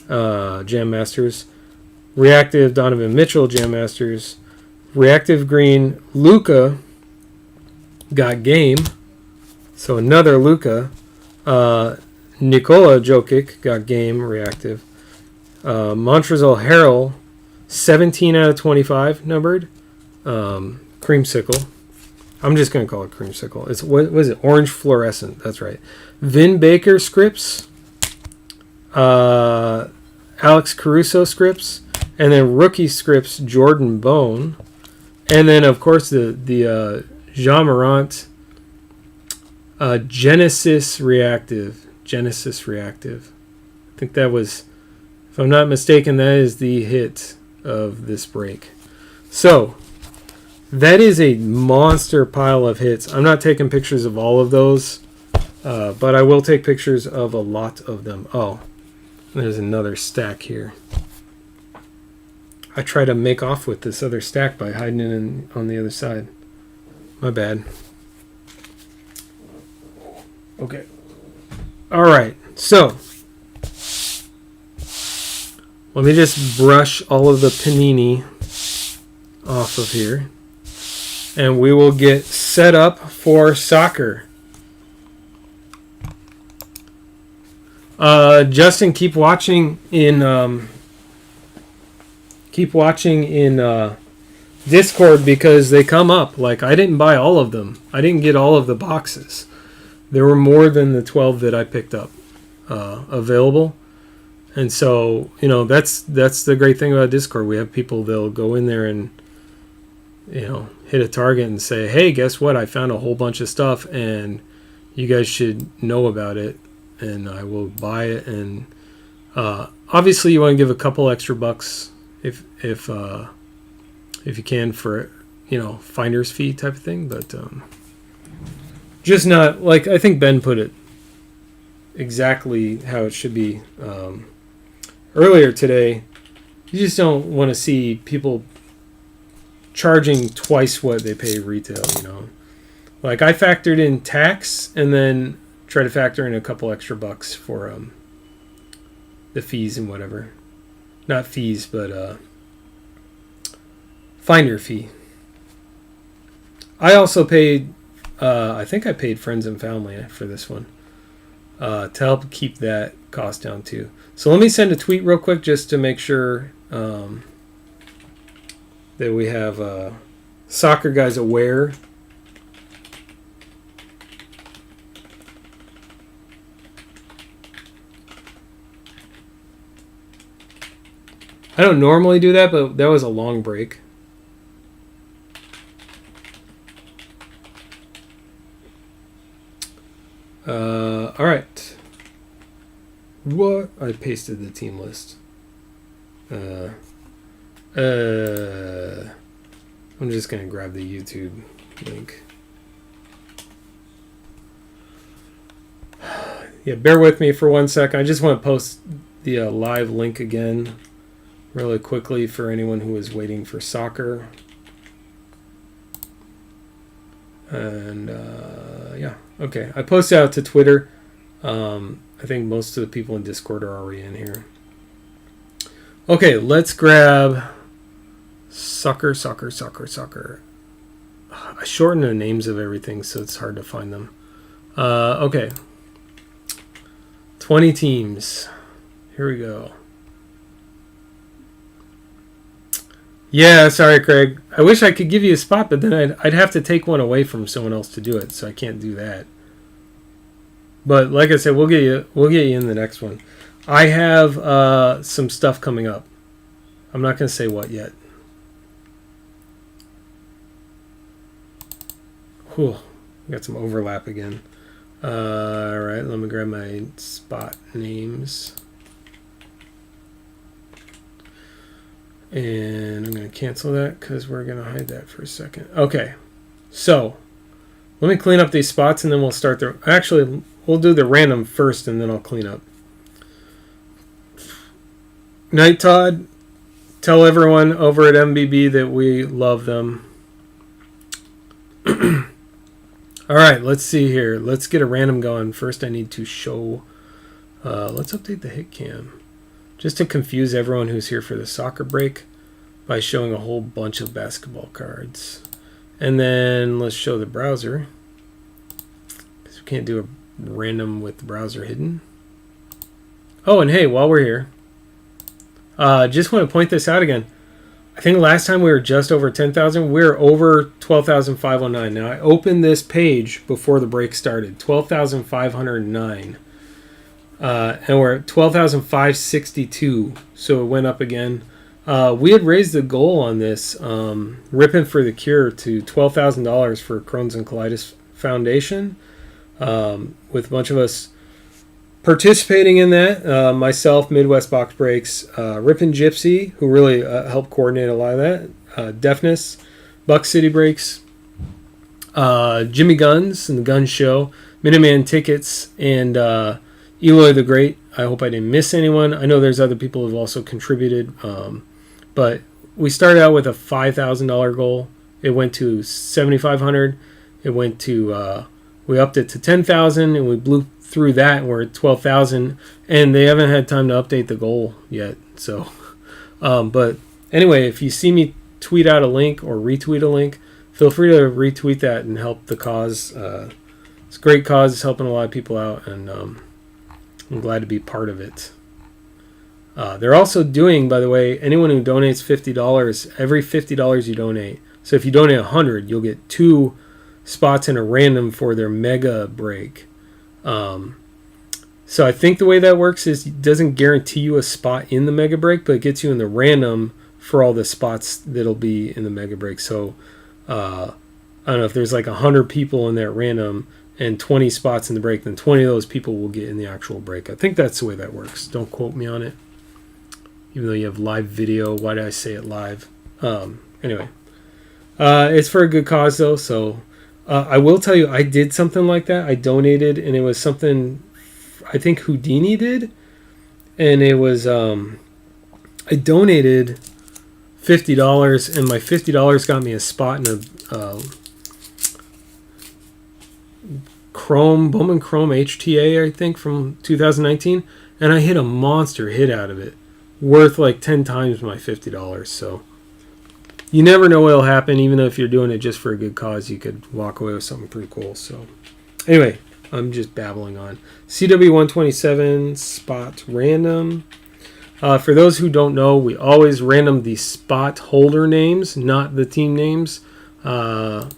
Jam Masters. Reactive Donovan Mitchell Jam Masters. Reactive green Luka got game. So another Luka. Nikola Jokic got game reactive. Montrezl Harrell 17 out of 25 numbered. Creamsicle. I'm just going to call it Creamsicle. It's what was it? Orange Fluorescent. That's right. Vin Baker scripts. Alex Caruso scripts. And then rookie scripts Jordan Bone. And then, of course, the Ja Morant Genesis Reactive. I think that was, if I'm not mistaken, that is the hit of this break. So, that is a monster pile of hits. I'm not taking pictures of all of those, but I will take pictures of a lot of them. Oh, there's another stack here. I try to make off with this other stack by hiding it on the other side. My bad. Okay. All right. So, let me just brush all of the panini off of here. And we will get set up for soccer. Justin, keep watching in Discord because they come up. Like, I didn't buy all of them. I didn't get all of the boxes. There were more than the 12 that I picked up available. And so, that's the great thing about Discord. We have people, they'll go in there and, hit a target and say, hey, guess what? I found a whole bunch of stuff and you guys should know about it. And I will buy it. And obviously you want to give a couple extra bucks if you can for, finder's fee type of thing. But just not, like, I think Ben put it exactly how it should be earlier today. You just don't want to see people charging twice what they pay retail, Like, I factored in tax and then try to factor in a couple extra bucks for the fees and whatever. Not fees, but finder fee. I also paid, I think I paid friends and family for this one to help keep that cost down too. So let me send a tweet real quick just to make sure that we have soccer guys aware. I don't normally do that, but that was a long break. All right. What? I pasted the team list. I'm just going to grab the YouTube link. Yeah, bear with me for 1 second. I just want to post the live link again really quickly for anyone who is waiting for soccer. And Yeah. Okay. I posted out to Twitter. I think most of the people in Discord are already in here. Okay, let's grab soccer. I shorten the names of everything, so it's hard to find them. Okay. 20 teams. Here we go. Yeah, sorry, Craig. I wish I could give you a spot, but then I'd have to take one away from someone else to do it, so I can't do that. But like I said, we'll get you in the next one. I have some stuff coming up. I'm not going to say what yet. Whew, got some overlap again. All right, let me grab my spot names. And I'm going to cancel that because we're going to hide that for a second. Okay, so let me clean up these spots and then we'll start the... Actually, we'll do the random first and then I'll clean up. Night Todd, tell everyone over at MBB that we love them. All right, let's see here. Let's get a random going. First, I need to show... let's update the hit cam. Just to confuse everyone who's here for the soccer break by showing a whole bunch of basketball cards. And then let's show the browser. Because we can't do a random with the browser hidden. Oh, and hey, while we're here, just want to point this out again. I think last time we were just over 10,000. We're over 12,509. Now, I opened this page before the break started. 12,509. And we're at 12,562, so it went up again. We had raised the goal on this, Ripping for the Cure, to $12,000 for Crohn's and Colitis Foundation, with a bunch of us participating in that. Myself, Midwest Box Breaks, Rippin' Gypsy, who really helped coordinate a lot of that, Deafness, Buck City Breaks, Jimmy Guns and the Gun Show, Minuteman Tickets, and... Eloy the Great. I hope I didn't miss anyone. I know there's other people who've also contributed. But we started out with a $5,000 goal. It went to $7,500. It went to, we upped it to $10,000 and we blew through that and we're at $12,000. And they haven't had time to update the goal yet. So, but anyway, if you see me tweet out a link or retweet a link, feel free to retweet that and help the cause. It's a great cause. It's helping a lot of people out. And, I'm glad to be part of it. They're also doing, by the way, anyone who donates $50, every $50 you donate. So if you donate 100, you'll get 2 spots in a random for their mega break. So I think the way that works is it doesn't guarantee you a spot in the mega break, but it gets you in the random for all the spots that'll be in the mega break. So I don't know if there's like 100 people in that random and 20 spots in the break, then 20 of those people will get in the actual break. I think that's the way that works. Don't quote me on it. Even though you have live video, why did I say it live? Anyway, it's for a good cause though. So I will tell you, I did something like that. I donated, and it was something I think Houdini did, and it was I donated $50, and my $50 got me a spot in a Bowman Chrome HTA, I think, from 2019, and I hit a monster hit out of it, worth like 10 times my $50. So you never know what'll happen. Even though if you're doing it just for a good cause, you could walk away with something pretty cool. So anyway, I'm just babbling on. cw127 spot random. For those who don't know, we always random the spot holder names, not the team names. Don't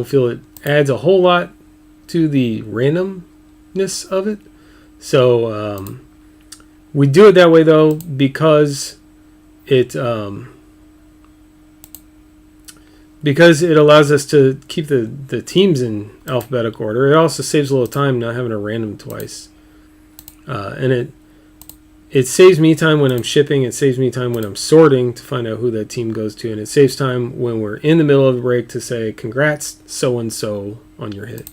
feel it adds a whole lot to the randomness of it. So we do it that way though because it allows us to keep the teams in alphabetical order. It also saves a little time not having to random twice, and it saves me time when I'm shipping. It saves me time when I'm sorting to find out who that team goes to, and it saves time when we're in the middle of the break to say congrats so and so on your hit.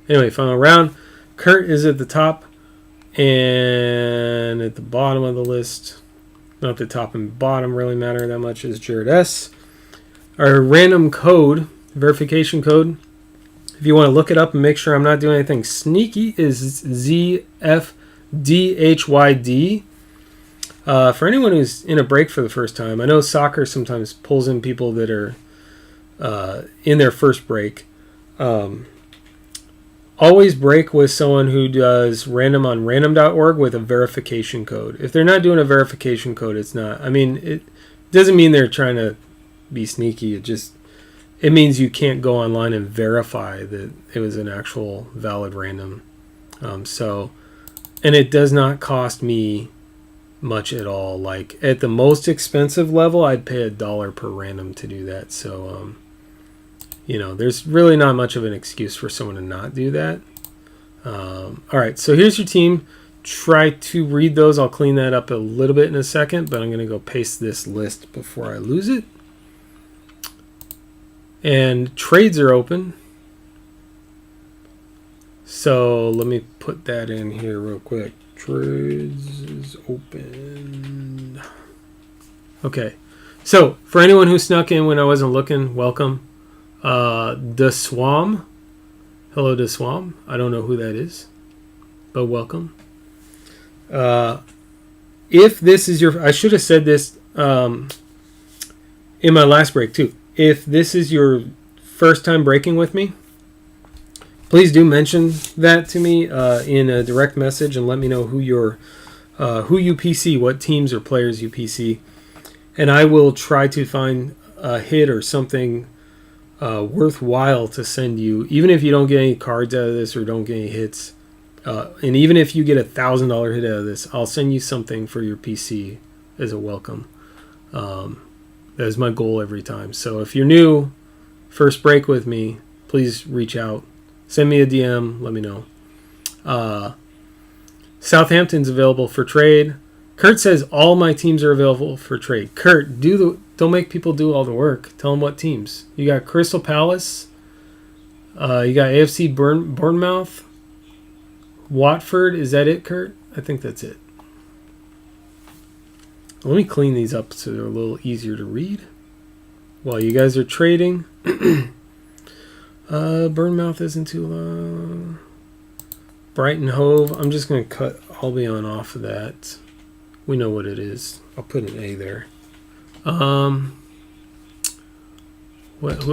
Anyway, final round. Kurt is at the top, and at the bottom of the list, not the top and bottom really matter that much, is Jared S. Our random code, verification code, if you want to look it up and make sure I'm not doing anything sneaky, is ZFDHYD. For anyone who's in a break for the first time, I know soccer sometimes pulls in people that are in their first break. Always break with someone who does random on random.org with a verification code. If they're not doing a verification code, it's not. I mean, it doesn't mean they're trying to be sneaky. It means you can't go online and verify that it was an actual valid random. And it does not cost me much at all. Like at the most expensive level, I'd pay $1 per random to do that. So, there's really not much of an excuse for someone to not do that. All right, so here's your team. Try to read those. I'll clean that up a little bit in a second, but I'm going to go paste this list before I lose it. And trades are open. So let me put that in here real quick. Trades is open. Okay, so for anyone who snuck in when I wasn't looking, welcome. DeSwam. Hello, DeSwam. I don't know who that is, but welcome. If this is your... I should have said this in my last break, too. If this is your first time breaking with me, please do mention that to me in a direct message and let me know who you PC, what teams or players you PC. And I will try to find a hit or something worthwhile to send you, even if you don't get any cards out of this or don't get any hits, and even if you get $1,000 hit out of this, I'll send you something for your PC as a welcome. That is my goal every time. So if you're new, first break with me, please reach out, send me a DM, let me know. Southampton's available for trade. Kurt says all my teams are available for trade. Kurt, don't make people do all the work. Tell them what teams. You got Crystal Palace. You got AFC Bournemouth. Watford. Is that it, Kurt? I think that's it. Let me clean these up so they're a little easier to read while you guys are trading. Bournemouth isn't too long. Brighton Hove. I'm just going to cut Albion off of that. We know what it is. I'll put an A there. Who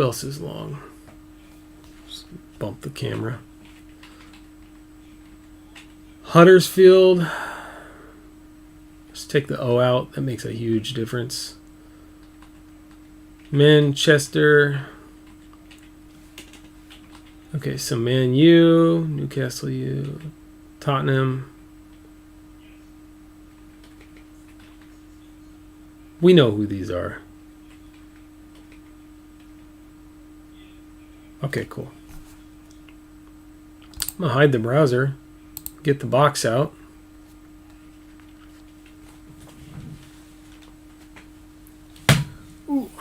else is long? Just bump the camera. Huddersfield. Just take the O out. That makes a huge difference. Manchester. Okay, so Man U, Newcastle U, Tottenham. We know who these are. Okay, cool. I'm going to hide the browser. Get the box out. Ooh.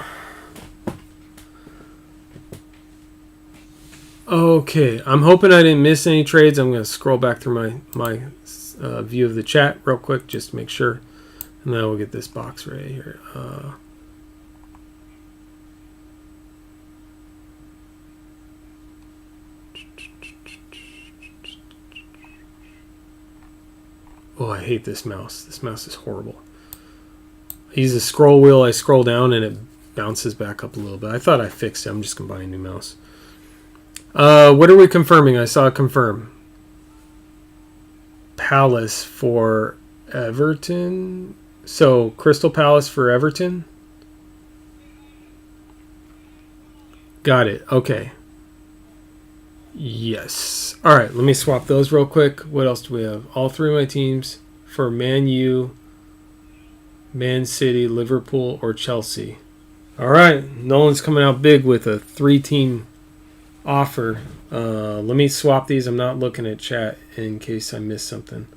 Okay, I'm hoping I didn't miss any trades. I'm going to scroll back through my view of the chat real quick just to make sure. And then we'll get this box right here. Oh, I hate this mouse. This mouse is horrible. I use the scroll wheel. I scroll down and it bounces back up a little bit. I thought I fixed it. I'm just going to buy a new mouse. What are we confirming? I saw it confirm. Palace for Everton. So, Crystal Palace for Everton. Got it. Okay. Yes. All right, let me swap those real quick. What else do we have? All three of my teams for Man U, Man City, Liverpool, or Chelsea. All right, Nolan's coming out big with a 3-team offer. Let me swap these. I'm not looking at chat in case I missed something.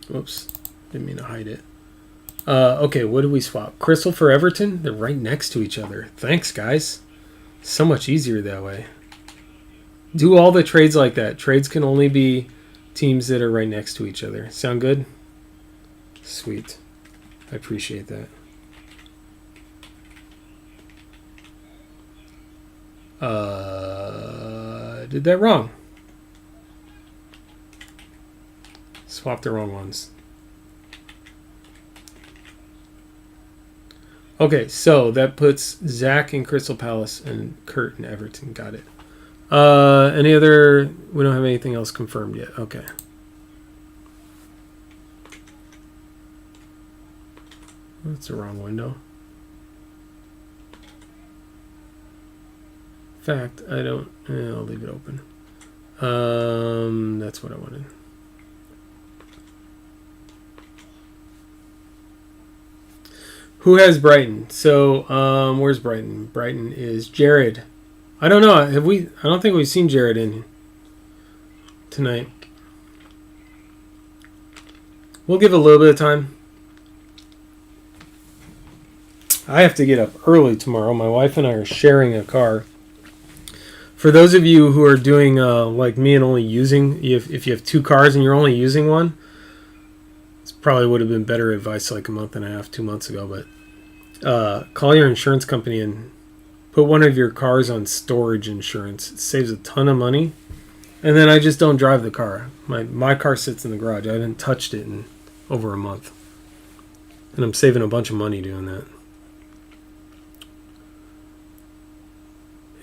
Whoops, didn't mean to hide it. Okay, what did we swap? Crystal for Everton? They're right next to each other. Thanks, guys. So much easier that way. Do all the trades like that. Trades can only be teams that are right next to each other. Sound good? Sweet. I appreciate that. Did that wrong. Swap the wrong ones. Okay, so that puts Zach in Crystal Palace and Kurt in Everton. Got it. Any other? We don't have anything else confirmed yet. Okay. That's the wrong window. In fact, I don't. I'll leave it open. That's what I wanted. Who has Brighton? So, where's Brighton? Brighton is Jared. I don't know. Have we? I don't think we've seen Jared in tonight. We'll give it a little bit of time. I have to get up early tomorrow. My wife and I are sharing a car. For those of you who are doing like me and only using, if you have two cars and you're only using one, this probably would have been better advice like a month and a half, 2 months ago. But call your insurance company and put one of your cars on storage insurance. It saves a ton of money. And then I just don't drive the car. My car sits in the garage. I haven't touched it in over a month. And I'm saving a bunch of money doing that.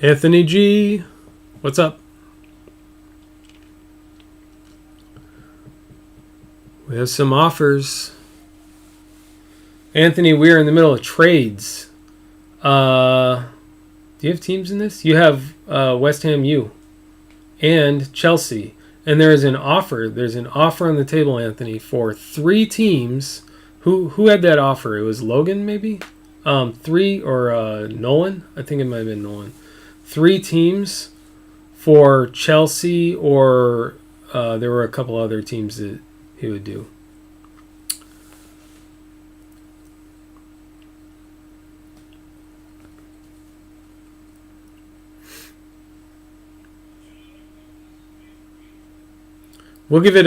Anthony G, what's up? We have some offers. Anthony, we're in the middle of trades. Do you have teams in this? You have West Ham U and Chelsea. And there is an offer. There's an offer on the table, Anthony, for 3 teams. Who had that offer? It was Logan, maybe? 3 or Nolan? I think it might have been Nolan. 3 teams for Chelsea, or there were a couple other teams that he would do. We'll give it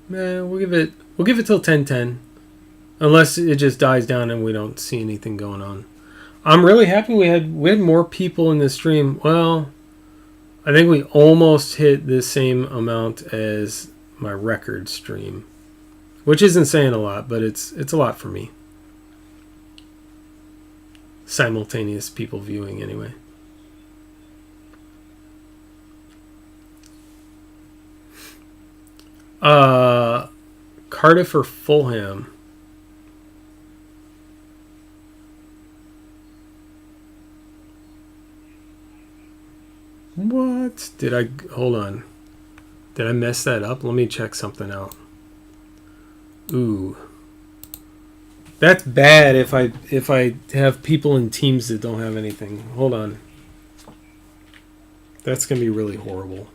we'll give it till 10:10, unless it just dies down and we don't see anything going on. I'm really happy we had more people in the stream. Well, I think we almost hit the same amount as my record stream, which isn't saying a lot, but it's a lot for me. Simultaneous people viewing anyway. Cardiff or Fulham? What? Hold on. Did I mess that up? Let me check something out. Ooh. That's bad if I have people in teams that don't have anything. Hold on. That's going to be really horrible.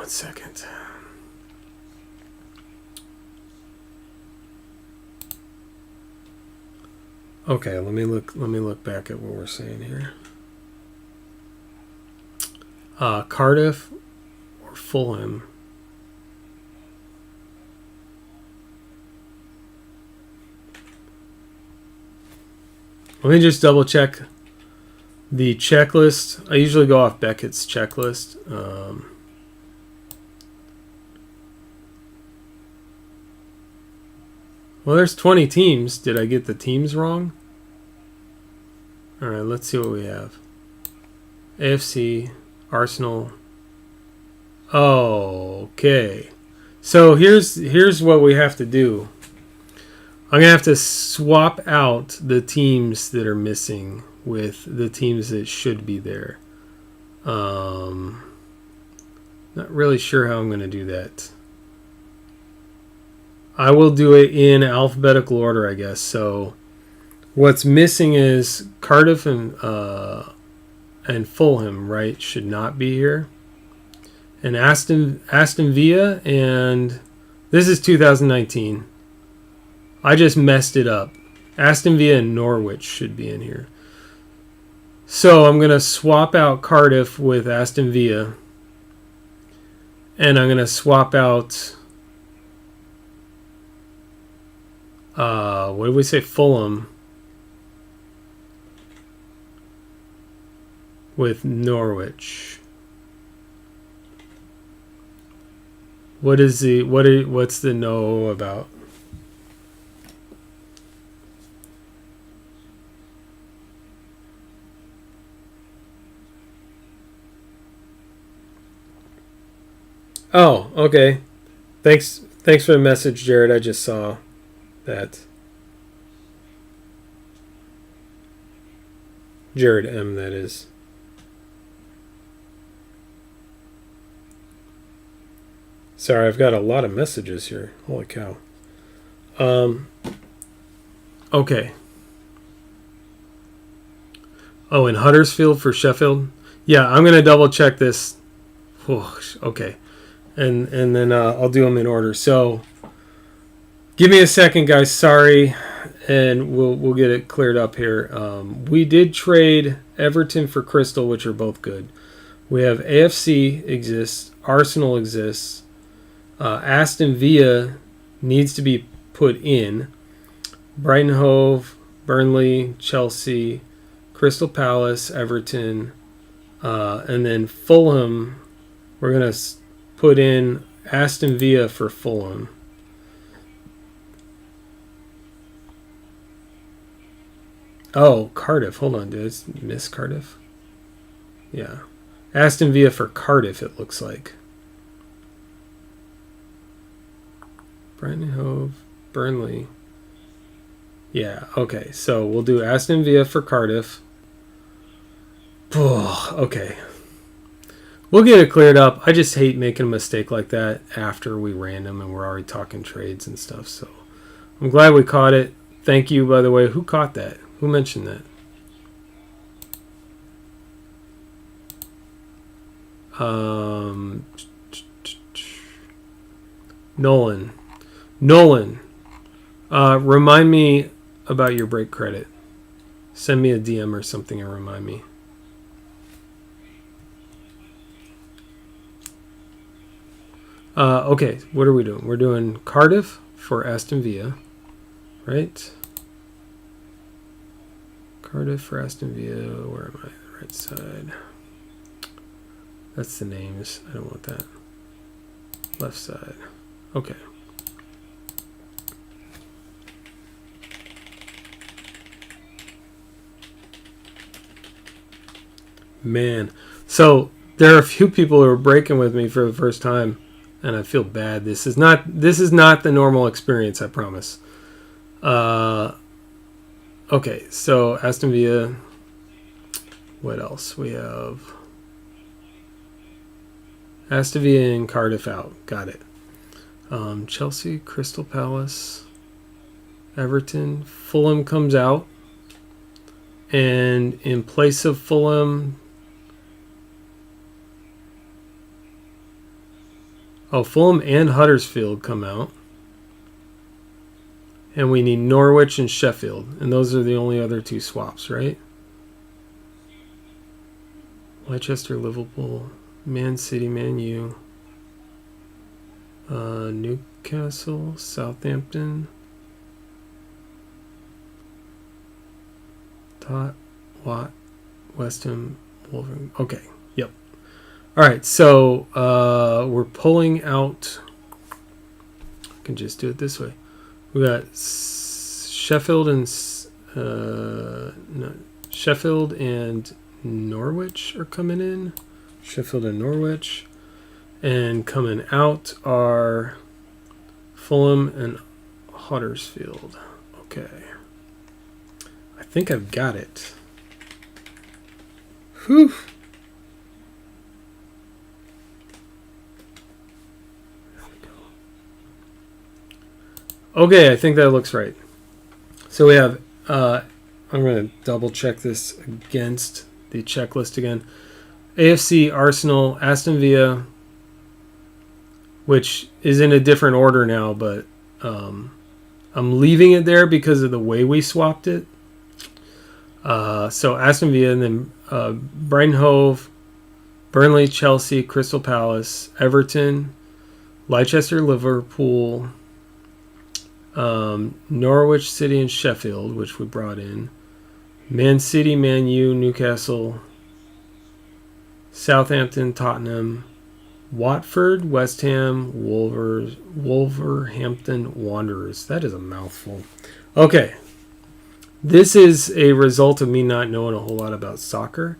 Second. Okay, let me look back at what we're saying here. Cardiff or Fulham. Let me just double check the checklist. I usually go off Beckett's checklist. Well, there's 20 teams. Did I get the teams wrong? All right, let's see what we have. AFC, Arsenal. Oh, okay. So here's what we have to do. I'm going to have to swap out the teams that are missing with the teams that should be there. Not really sure how I'm going to do that. I will do it in alphabetical order, I guess. So what's missing is Cardiff and Fulham, right? Should not be here. And Aston Villa, and this is 2019. I just messed it up. Aston Villa and Norwich should be in here. So I'm going to swap out Cardiff with Aston Villa. And I'm going to swap out, what did we say, Fulham with Norwich. What's the no about? Oh, okay. Thanks for the message, Jared. I just saw that. Jared M, that is. Sorry, I've got a lot of messages here. Holy cow. Okay. Oh, in Huddersfield for Sheffield? Yeah, I'm going to double check this. Oh, okay. And then I'll do them in order. So give me a second, guys. Sorry. And we'll get it cleared up here. We did trade Everton for Crystal, which are both good. We have AFC exists. Arsenal exists. Aston Villa needs to be put in. Brighton Hove, Burnley, Chelsea, Crystal Palace, Everton, and then Fulham. We're going to put in Aston Villa for Fulham. Oh, Cardiff. Hold on. Did I miss Cardiff? Yeah. Aston Villa for Cardiff, it looks like. Brighton Hove, Burnley. Yeah, okay. So we'll do Aston Villa for Cardiff. Oh, okay. We'll get it cleared up. I just hate making a mistake like that after we ran them and we're already talking trades and stuff. So I'm glad we caught it. Thank you, by the way. Who caught that? Who mentioned that? Nolan, remind me about your break credit. Send me a DM or something and remind me. Okay, what are we doing? We're doing Cardiff for Aston Villa, right? Cardiff for Aston Villa. Where am I? The right side. That's the names. I don't want that. Left side. Okay. Man. So there are a few people who are breaking with me for the first time, and I feel bad. This is not the normal experience, I promise. Okay, so Aston Villa. What else? We have Aston Villa and Cardiff out. Got it. Chelsea, Crystal Palace, Everton. Fulham comes out. And in place of Fulham... Oh, Fulham and Huddersfield come out. And we need Norwich and Sheffield. And those are the only other two swaps, right? Leicester, Liverpool, Man City, Man U. Newcastle, Southampton. West Ham, Wolverhampton. Okay, yep. All right, so we're pulling out. I can just do it this way. We got Sheffield and Norwich are coming in. Sheffield and Norwich. And coming out are Fulham and Huddersfield. Okay. I think I've got it. Whew. There we go. Okay, I think that looks right. So we have, I'm going to double check this against the checklist again. AFC, Arsenal, Aston Villa, which is in a different order now, but I'm leaving it there because of the way we swapped it. So Aston Villa, and then Brighton Hove, Burnley, Chelsea, Crystal Palace, Everton, Leicester, Liverpool, Norwich City and Sheffield, which we brought in, Man City, Man U, Newcastle, Southampton, Tottenham, Watford, West Ham, Wolverhampton Wanderers. That is a mouthful. Okay. This is a result of me not knowing a whole lot about soccer.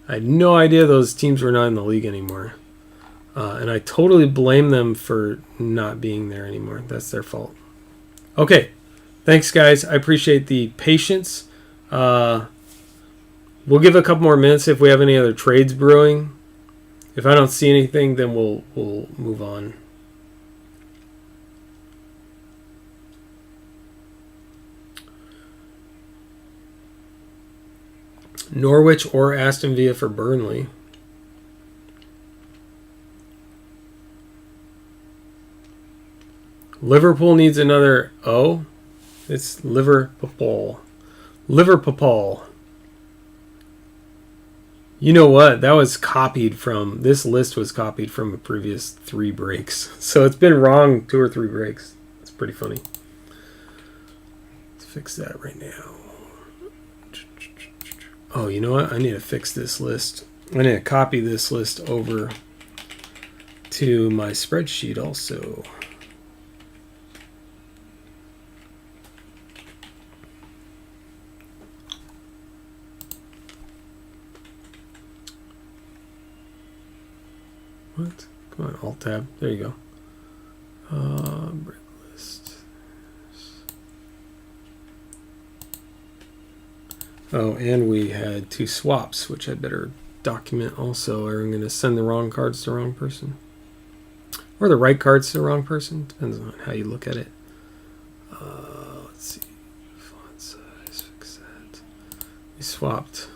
I had no idea those teams were not in the league anymore. And I totally blame them for not being there anymore. That's their fault. Okay. Thanks, guys. I appreciate the patience. We'll give a couple more minutes if we have any other trades brewing. If I don't see anything, then we'll move on. Norwich or Aston Villa for Burnley. Liverpool needs another O. It's Liverpool. Liverpool. You know what? That was copied from, this list was copied from a previous 3 breaks. So it's been wrong 2 or 3 breaks. It's pretty funny. Let's fix that right now. Oh, you know what? I need to fix this list. I need to copy this list over to my spreadsheet also. What? Come on, Alt-Tab. There you go. Break list. Oh, and we had 2 swaps, which I better document also, or I'm going to send the wrong cards to the wrong person. Or the right cards to the wrong person. Depends on how you look at it. Let's see. Font size, fix that. We swapped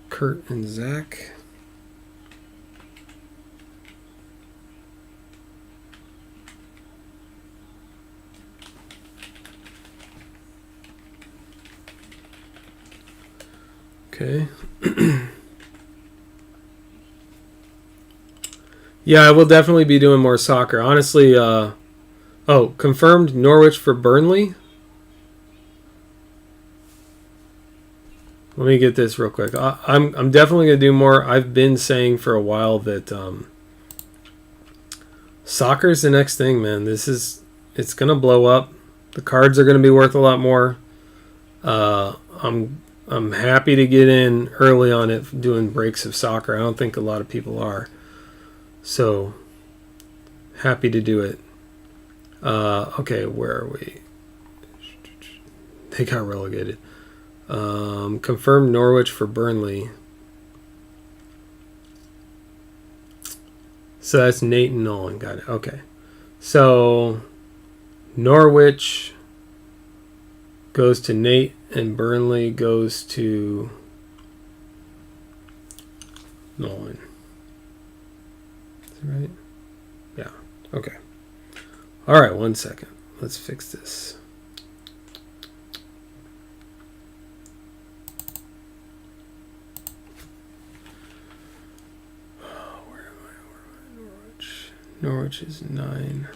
Kurt and Zach. Okay. Yeah, I will definitely be doing more soccer. Honestly, confirmed Norwich for Burnley. Let me get this real quick. I'm definitely going to do more. I've been saying for a while that soccer's the next thing, man. It's going to blow up. The cards are going to be worth a lot more. I'm happy to get in early on it doing breaks of soccer. I don't think a lot of people are. So, happy to do it. Okay, where are we? They got relegated. Confirmed Norwich for Burnley. So that's Nate and Nolan. Got it. Okay. So, Norwich goes to Nate and Burnley goes to Nolan. Is that right? Yeah. Okay. All right, 1 second. Let's fix this. Where am I? Norwich. Norwich is 9.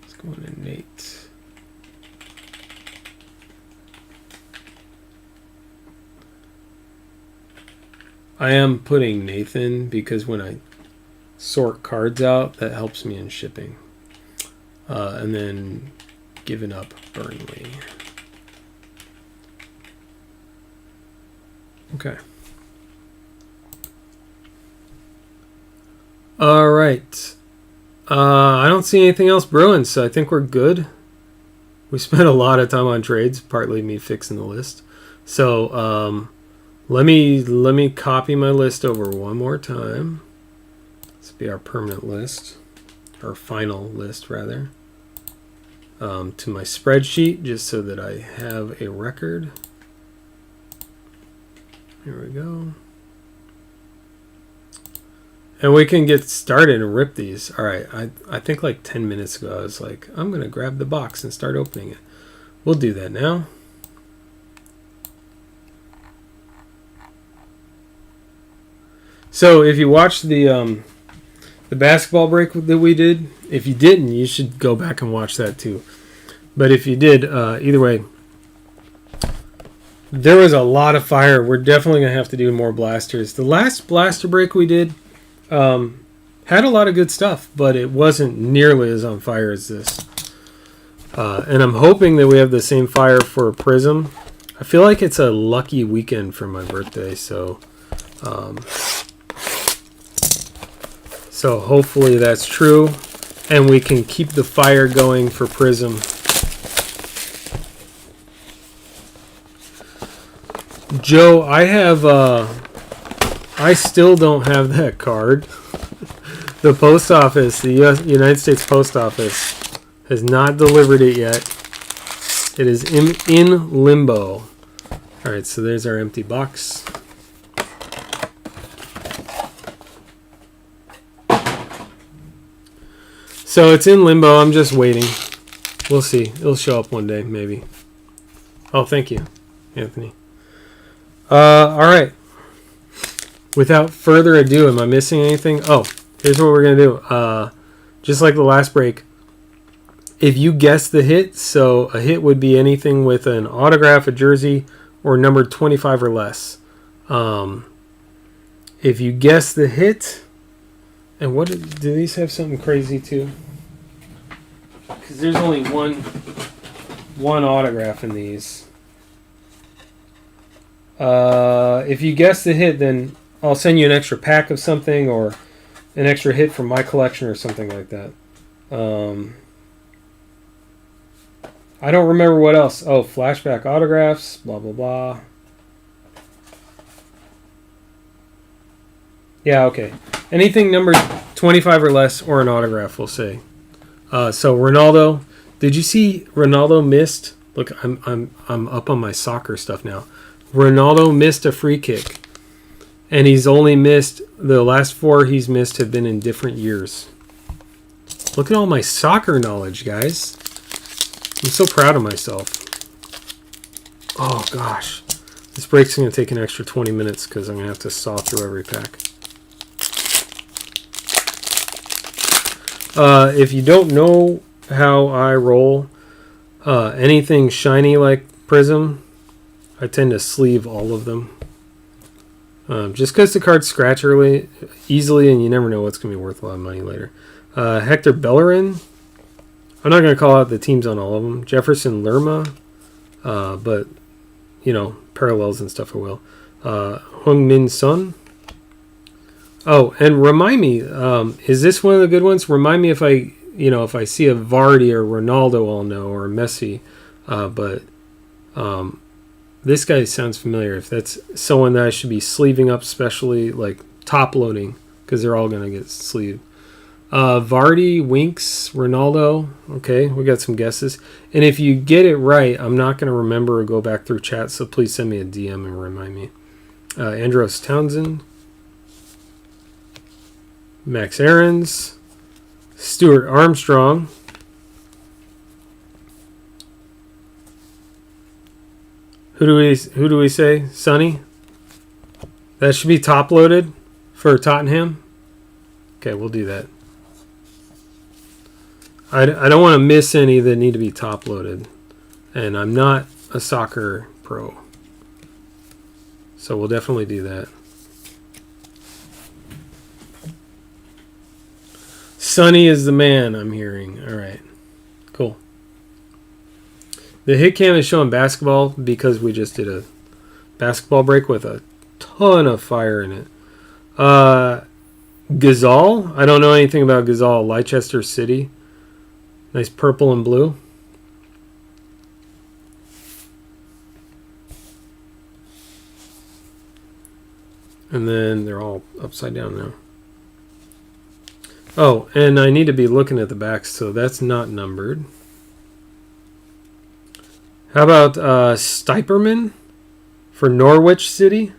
Let's go into Nate. I am putting Nathan because when I sort cards out, that helps me in shipping. And then giving up Burnley. Okay. All right. I don't see anything else brewing, so I think we're good. We spent a lot of time on trades, partly me fixing the list. So, let me copy my list over one more time. This will be our permanent list, or final list rather, to my spreadsheet just so that I have a record. Here we go. And we can get started and rip these. All right, I think like 10 minutes ago I was like, I'm going to grab the box and start opening it. We'll do that now. So if you watched the basketball break that we did, if you didn't, you should go back and watch that too. But if you did, either way, there was a lot of fire. We're definitely going to have to do more blasters. The last blaster break we did had a lot of good stuff, but it wasn't nearly as on fire as this. And I'm hoping that we have the same fire for Prizm. I feel like it's a lucky weekend for my birthday, so hopefully that's true, and we can keep the fire going for Prizm. Joe, I still don't have that card. The post office, the United States Post Office, has not delivered it yet. It is in limbo. All right, so there's our empty box. So it's in limbo. I'm just waiting. We'll see. It'll show up one day, maybe. Oh, thank you, Anthony. All right. Without further ado, am I missing anything? Oh, here's what we're going to do. Just like the last break, if you guess the hit, so a hit would be anything with an autograph, a jersey, or numbered 25 or less. If you guess the hit, and what do these have something crazy too? Because there's only one autograph in these. If you guess the hit, then I'll send you an extra pack of something or an extra hit from my collection or something like that. I don't remember what else. Oh, flashback autographs, blah, blah, blah. Yeah, okay. Anything numbered 25 or less or an autograph, we'll say. So Ronaldo, did you see Ronaldo missed? Look, I'm up on my soccer stuff now. Ronaldo missed a free kick. And he's only missed, the last 4 he's missed have been in different years. Look at all my soccer knowledge, guys. I'm so proud of myself. Oh, gosh. This break's going to take an extra 20 minutes because I'm going to have to saw through every pack. If you don't know how I roll, anything shiny like Prizm, I tend to sleeve all of them. Just because the cards scratch easily, and you never know what's going to be worth a lot of money later. Hector Bellerin. I'm not going to call out the teams on all of them. Jefferson Lerma. But, you know, parallels and stuff I will. Hung Min Sun. Oh, and remind me, is this one of the good ones? Remind me if I see a Vardy or Ronaldo, I'll know, or Messi. But this guy sounds familiar. If that's someone that I should be sleeving up, especially like top loading, because they're all going to get sleeved. Vardy, Winks, Ronaldo. Okay, we got some guesses. And if you get it right, I'm not going to remember or go back through chat, so please send me a DM and remind me. Andros Townsend. Max Aarons. Stuart Armstrong. Who do we say? Sonny? That should be top loaded for Tottenham. Okay, we'll do that. I don't want to miss any that need to be top loaded. And I'm not a soccer pro. So we'll definitely do that. Sonny is the man, I'm hearing. All right. Cool. The hit cam is showing basketball because we just did a basketball break with a ton of fire in it. Gazal. I don't know anything about Gazal. Leicester City. Nice purple and blue. And then they're all upside down now. Oh, and I need to be looking at the backs, so that's not numbered. How about Stiperman for Norwich City?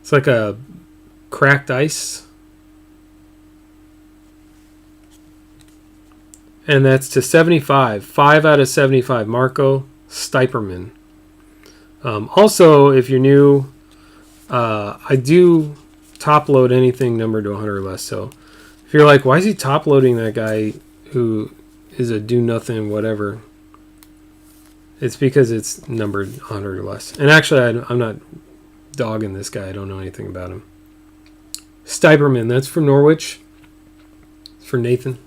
It's like a cracked ice. And that's to 75. 5 out of 75. Marco Stiperman. Also, if you're new, I do top load anything numbered to 100 or less. So if you're like, why is he top loading that guy who is a do nothing whatever? It's because it's numbered 100 or less. And actually, I'm not dogging this guy. I don't know anything about him. Stiperman, that's from Norwich. It's for Nathan.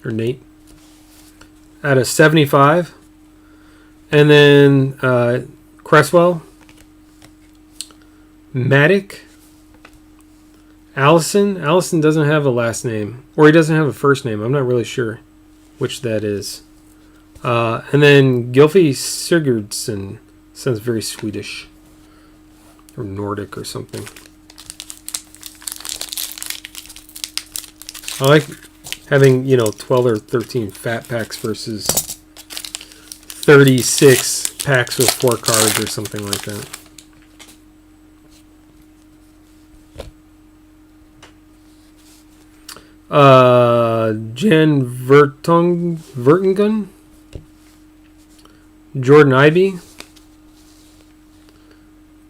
Or Nate. Out of 75. And then Cresswell. Matic. Allison. Allison doesn't have a last name. Or he doesn't have a first name. I'm not really sure which that is. And then Gylfi Sigurdsson. Sounds very Swedish. Or Nordic or something. I like having, 12 or 13 fat packs versus 36 packs with 4 cards or something like that. Jan Vertonghen, Jordan Ivey,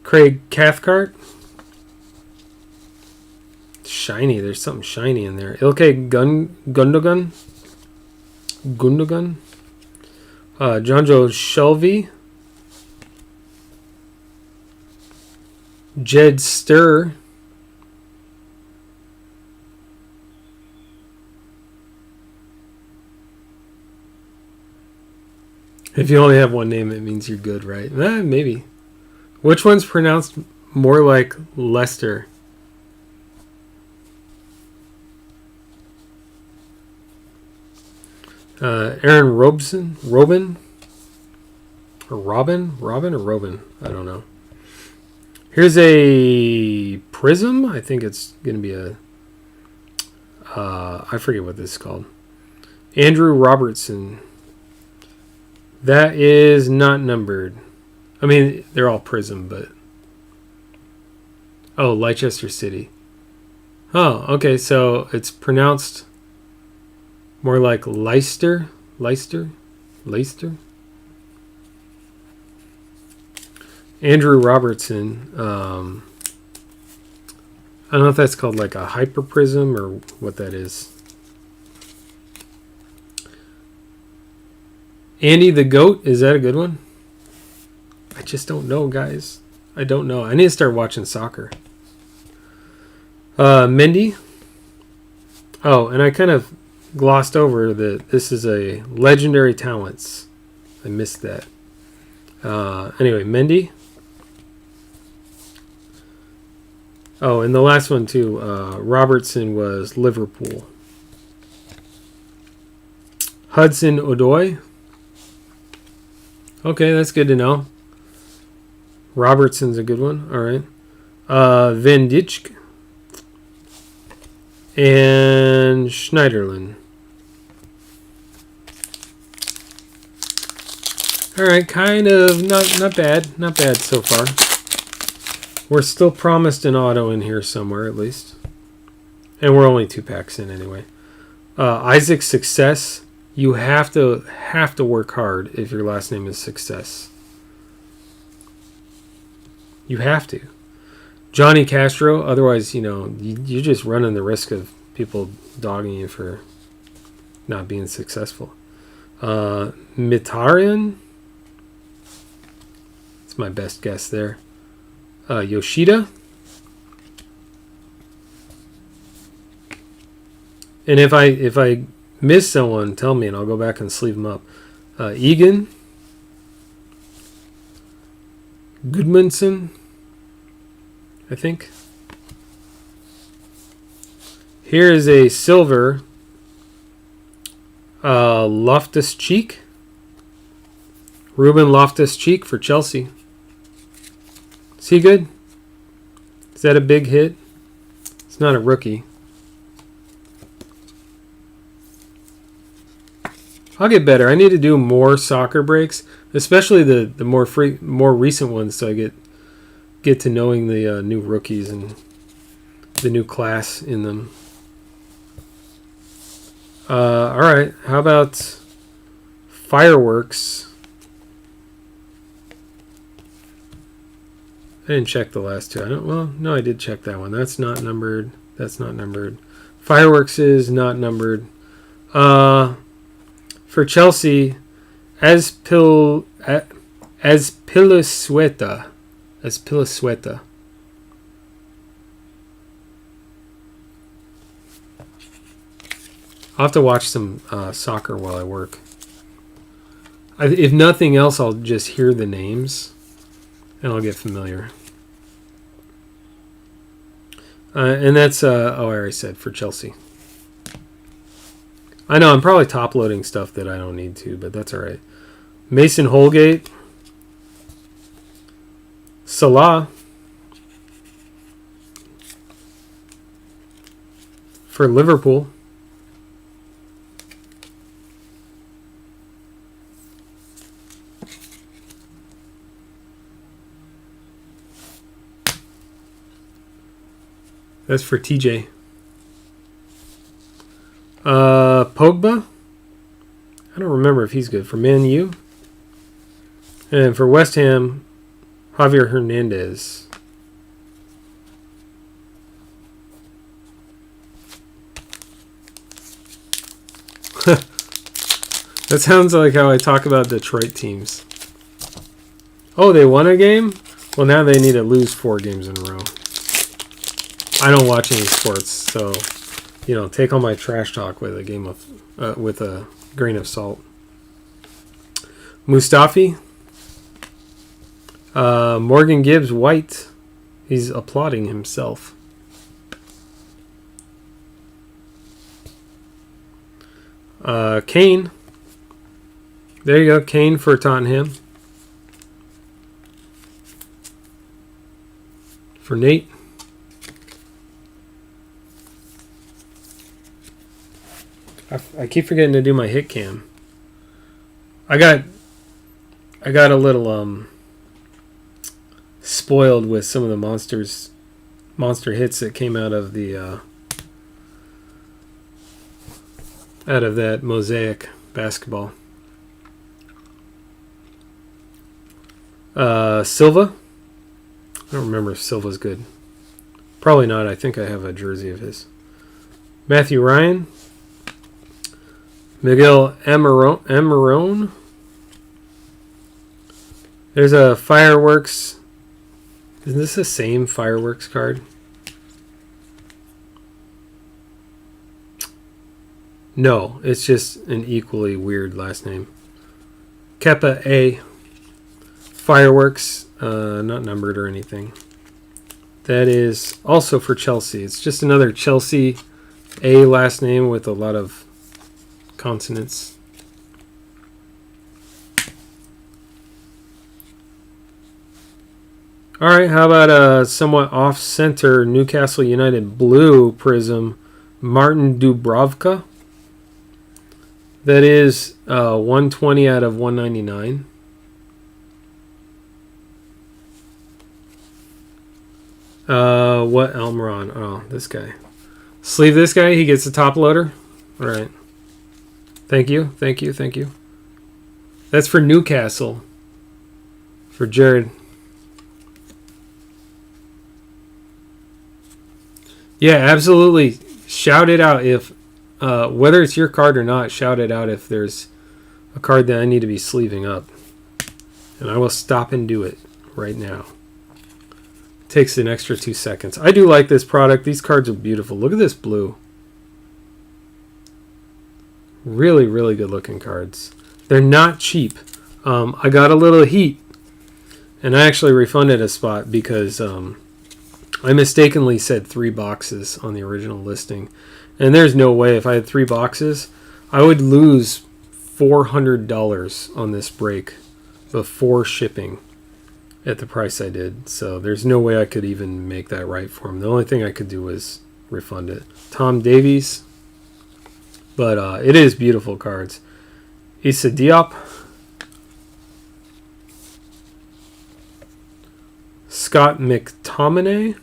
Craig Cathcart. Shiny, there's something shiny in there. Ilkay Gundogan, Jonjo Shelby, Jed Stir, if you only have one name, it means you're good, right? Maybe. Which one's pronounced more like Lester? Aaron Robin? Or Robin? I don't know. Here's a Prizm. I think it's going to be a... I forget what this is called. Andrew Robertson. That is not numbered. I mean, they're all Prizm, but... Oh, Leicester City. Oh, okay, so it's pronounced... more like Leicester. Andrew Robertson. I don't know if that's called like a hyper prism or what that is. Andy the Goat. Is that a good one? I just don't know, guys. I don't know. I need to start watching soccer. Mendy. Oh, and I kind of glossed over that this is a legendary talents. I missed that. Anyway, Mendy. Oh, and the last one too. Robertson was Liverpool. Hudson Odoi. Okay, that's good to know. Robertson's a good one. All right. Van Dijk. And Schneiderlin. All right, kind of not bad. Not bad so far. We're still promised an auto in here somewhere at least. And we're only 2 packs in anyway. Isaac Success. You have to work hard if your last name is Success. You have to. Johnny Castro. Otherwise, you're just running the risk of people dogging you for not being successful. Mitarian. That's my best guess there. Yoshida. And if I miss someone, tell me and I'll go back and sleeve them up. Egan. Goodmanson, I think. Here is a silver Loftus-Cheek. Ruben Loftus-Cheek for Chelsea. Is he good? Is that a big hit? It's not a rookie. I'll get better. I need to do more soccer breaks, especially the more recent ones, so I get to knowing the new rookies and the new class in them. All right. How about fireworks? I didn't check the last two. I don't. Well, no, I did check that one. That's not numbered. That's not numbered. Fireworks is not numbered. For Chelsea, Azpilicueta. Azpilicueta. I'll have to watch some soccer while I work. If nothing else, I'll just hear the names and I'll get familiar. And that's, I already said, for Chelsea. I know I'm probably top loading stuff that I don't need to, but that's all right. Mason Holgate. Salah. For Liverpool. That's for TJ. Pogba. I don't remember if he's good. For Man U. And for West Ham, Javier Hernandez. That sounds like how I talk about Detroit teams. Oh, they won a game? Well, now they need to lose 4 games in a row. I don't watch any sports, so take all my trash talk with with a grain of salt. Mustafi, Morgan Gibbs White. He's applauding himself. Kane. There you go, Kane for Tottenham. For Nate. I keep forgetting to do my hit cam. I got a little spoiled with some of the monster hits that came out of the out of that Mosaic basketball. Silva. I don't remember if Silva's good. Probably not. I think I have a jersey of his. Matthew Ryan. Miguel Amarone. There's a fireworks. Isn't this the same fireworks card? No, it's just an equally weird last name. Kepa A. Fireworks, not numbered or anything. That is also for Chelsea. It's just another Chelsea A last name with a lot of consonants. All right, how about a somewhat off-center Newcastle United blue Prizm, Martin Dubravka. That is 120 out of 199. What Almiron? Oh, this guy. Sleeve this guy. He gets the top loader. All right. Thank you. Thank you. Thank you. That's for Newcastle. For Jared. Yeah, absolutely. Shout it out if, whether it's your card or not, shout it out if there's a card that I need to be sleeving up. And I will stop and do it right now. Takes an extra 2 seconds. I do like this product. These cards are beautiful. Look at this blue. Really, really good looking cards. They're not cheap. I got a little heat. And I actually refunded a spot because I mistakenly said 3 boxes on the original listing. And there's no way if I had 3 boxes, I would lose $400 on this break before shipping at the price I did. So there's no way I could even make that right for him. The only thing I could do was refund it. Tom Davies. But it is beautiful cards. Issa Diop. Scott McTominay.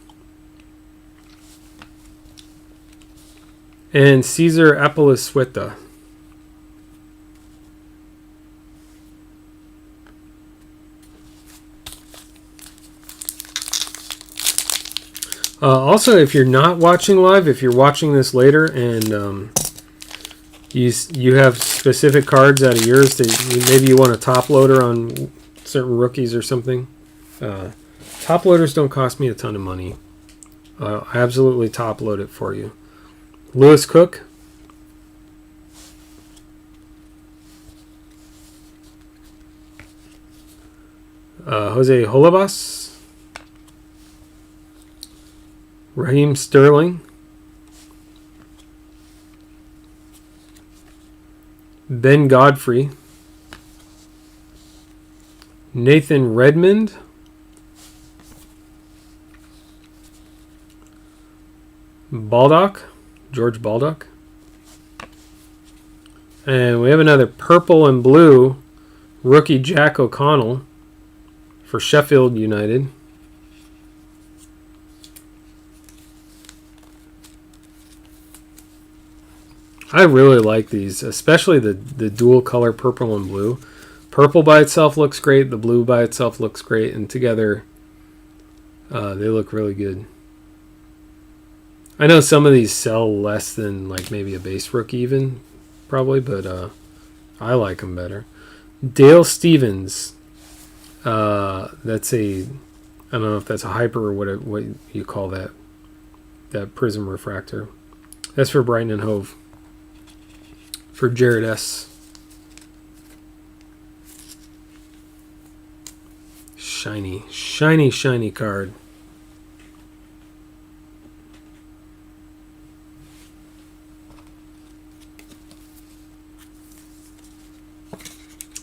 And Caesar Apolisueta. Also, if you're not watching live, if you're watching this later and you have specific cards out of yours that maybe you want a top loader on certain rookies or something, top loaders don't cost me a ton of money. I absolutely top load it for you. Lewis Cook. Jose Holebas. Raheem Sterling. Ben Godfrey. Nathan Redmond. Baldock. George Baldock. And we have another purple and blue rookie Jack O'Connell for Sheffield United. I really like these, especially the dual color purple and blue. Purple by itself looks great. The blue by itself looks great. And together, they look really good. I know some of these sell less than like maybe a base rookie even, probably. But I like them better. Dale Stevens. That's a... I don't know if that's a hyper or what you call that. That Prizm refractor. That's for Brighton and Hove. For Jared S. Shiny, shiny, shiny card.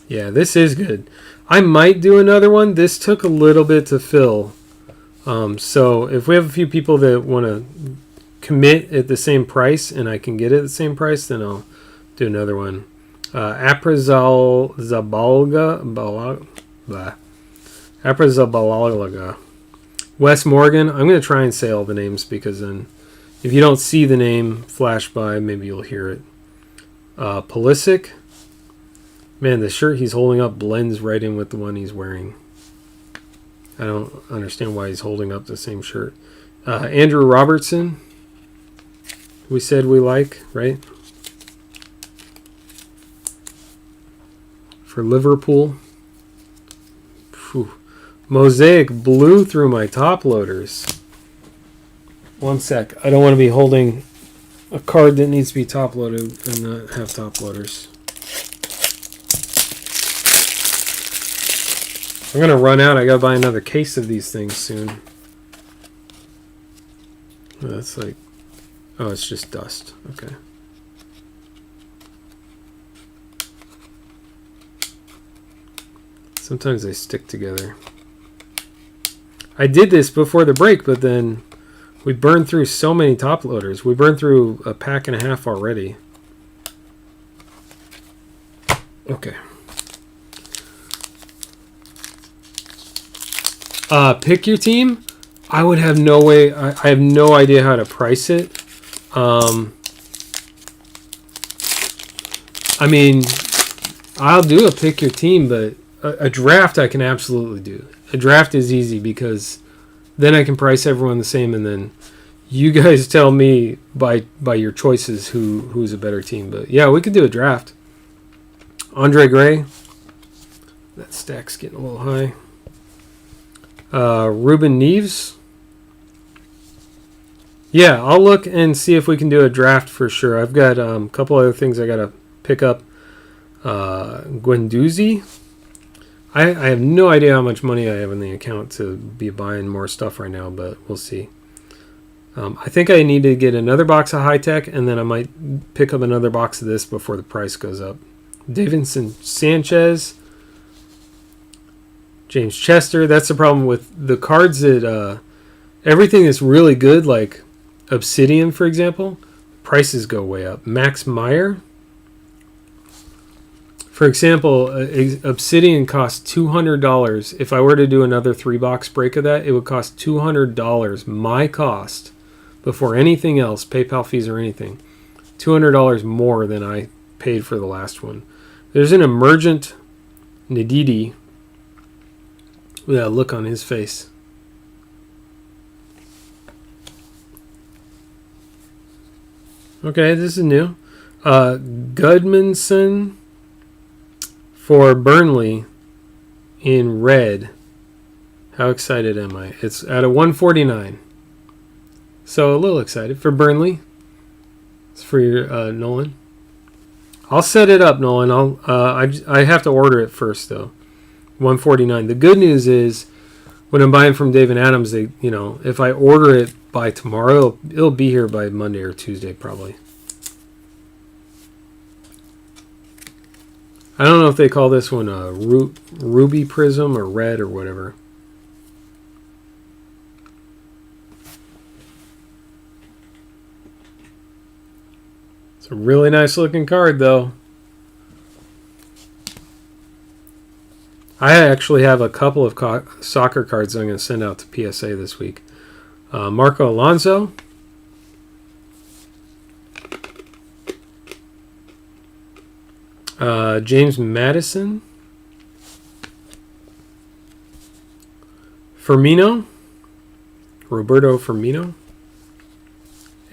Yeah, this is good. I might do another one. This took a little bit to fill. So if we have a few people that want to commit at the same price and I can get it at the same price, then I'll do another one. Aprazal Zabalaga. Wes Morgan. I'm going to try and say all the names because then if you don't see the name flash by, maybe you'll hear it. Pulisic. Man, the shirt he's holding up blends right in with the one he's wearing. I don't understand why he's holding up the same shirt. Andrew Robertson. We said we like, right? For Liverpool. Whew. Mosaic blew through my top loaders. One sec. I don't want to be holding a card that needs to be top loaded and not have top loaders. I'm going to run out. I got to buy another case of these things soon. Oh, that's like... Oh, it's just dust. Okay. Sometimes they stick together. I did this before the break, but then we burned through so many top loaders. We burned through a pack and a half already. Okay. Pick your team. I would have no way. I have no idea how to price it. I mean, I'll do a pick your team, but a draft I can absolutely do. A draft is easy because then I can price everyone the same, and then you guys tell me by your choices who's a better team. But yeah, we could do a draft. Andre Gray. That stack's getting a little high. Ruben Neves. Yeah, I'll look and see if we can do a draft for sure. I've got a couple other things I got to pick up. Guendouzi. I have no idea how much money I have in the account to be buying more stuff right now, but we'll see. I think I need to get another box of high tech, and then I might pick up another box of this before the price goes up. Davinson Sanchez. James Chester. That's the problem with the cards that everything that's really good, like Obsidian, for example, prices go way up. Max Meyer. For example, Obsidian costs $200. If I were to do another 3-box break of that, it would cost $200, my cost, before anything else, PayPal fees or anything, $200 more than I paid for the last one. There's an emergent Ndidi with that look on his face. Okay, this is new. Gudmundsson for Burnley in red. How excited am I? It's at a 149. So a little excited for Burnley. It's for your, Nolan. I'll set it up, Nolan. I have to order it first though. 149. The good news is when I'm buying from Dave and Adams, they, if I order it by tomorrow, it'll be here by Monday or Tuesday probably. I don't know if they call this one a ruby Prizm or red or whatever. It's a really nice looking card though. I actually have a couple of soccer cards I'm going to send out to PSA this week. Marco Alonso. James Madison. Firmino. Roberto Firmino.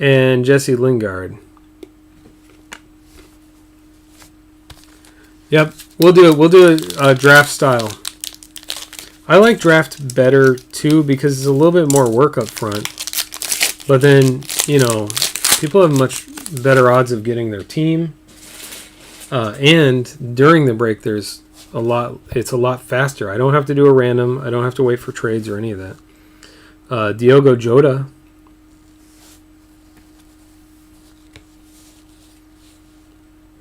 And Jesse Lingard. Yep, we'll do it. We'll do a draft style. I like draft better too because it's a little bit more work up front. But then, people have much better odds of getting their team. And during the break, it's a lot faster. I don't have to do a random. I don't have to wait for trades or any of that. Diogo Jota.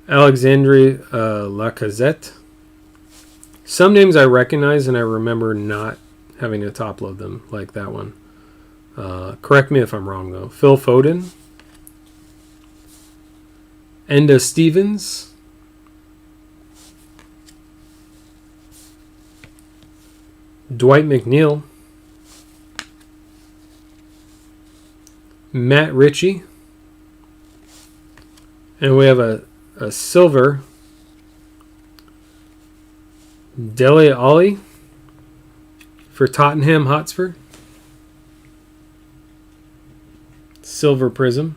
Alexandre Lacazette. Some names I recognize and I remember not having to top load them, like that one. Correct me if I'm wrong though. Phil Foden. Enda Stevens. Dwight McNeil. Matt Ritchie. And we have a silver Dele Alli for Tottenham Hotspur. Silver Prizm.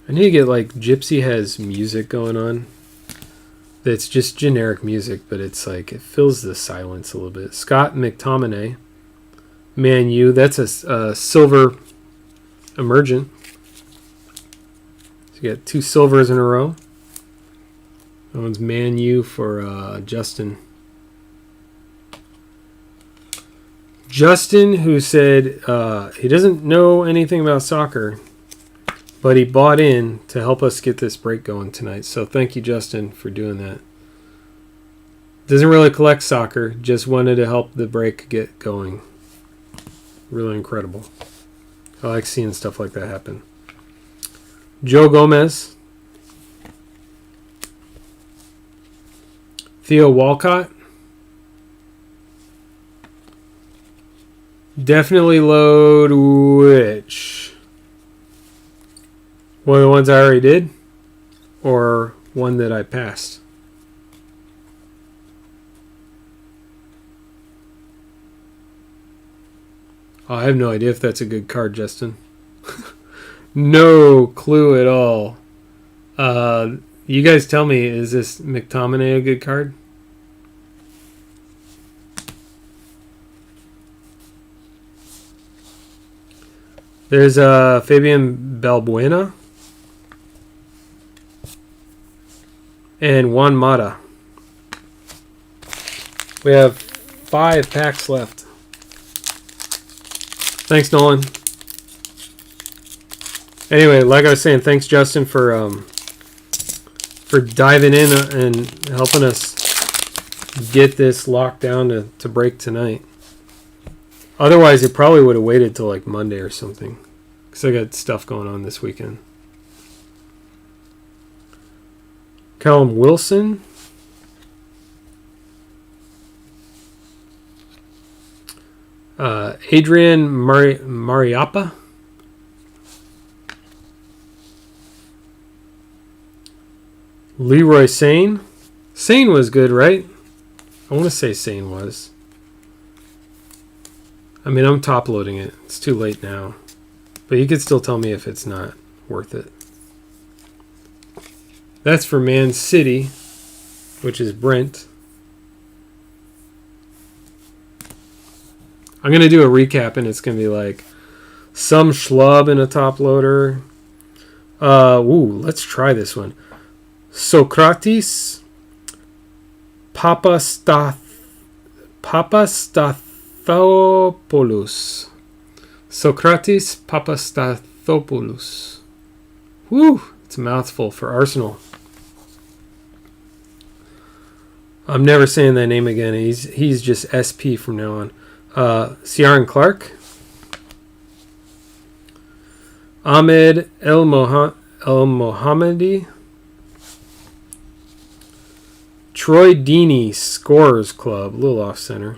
I need to get Gypsy has music going on. That's just generic music, but it's it fills the silence a little bit. Scott McTominay, Man U. That's a silver emergent. So you got 2 silvers in a row. That one's Man U for Justin. Justin, who said he doesn't know anything about soccer, but he bought in to help us get this break going tonight. So thank you, Justin, for doing that. Doesn't really collect soccer, just wanted to help the break get going. Really incredible. I like seeing stuff like that happen. Joe Gomez. Theo Walcott. Definitely load which? One of the ones I already did? Or one that I passed? Oh, I have no idea if that's a good card, Justin. No clue at all. You guys tell me, is this McTominay a good card? There's Fabian Balbuena. And Juan Mata. We have 5 packs left. Thanks, Nolan. Anyway, like I was saying, thanks, Justin, for diving in and helping us get this locked down to break tonight. Otherwise, it probably would have waited till Monday or something, because I got stuff going on this weekend. Callum Wilson. Adrian Mariappa. Leroy Sane. Sane was good, right? I want to say Sane was. I mean, I'm top loading it. It's too late now. But you could still tell me if it's not worth it. That's for Man City, which is Brent. I'm going to do a recap, and it's going to be like some schlub in a top loader. Let's try this one. Socrates Papastathopoulos. Socrates Papastathopoulos. Woo! It's a mouthful for Arsenal. I'm never saying that name again. He's just SP from now on. Ciaran Clark. Ahmed El Mohammadi. Troy Deeney, Scorers Club, a little off center.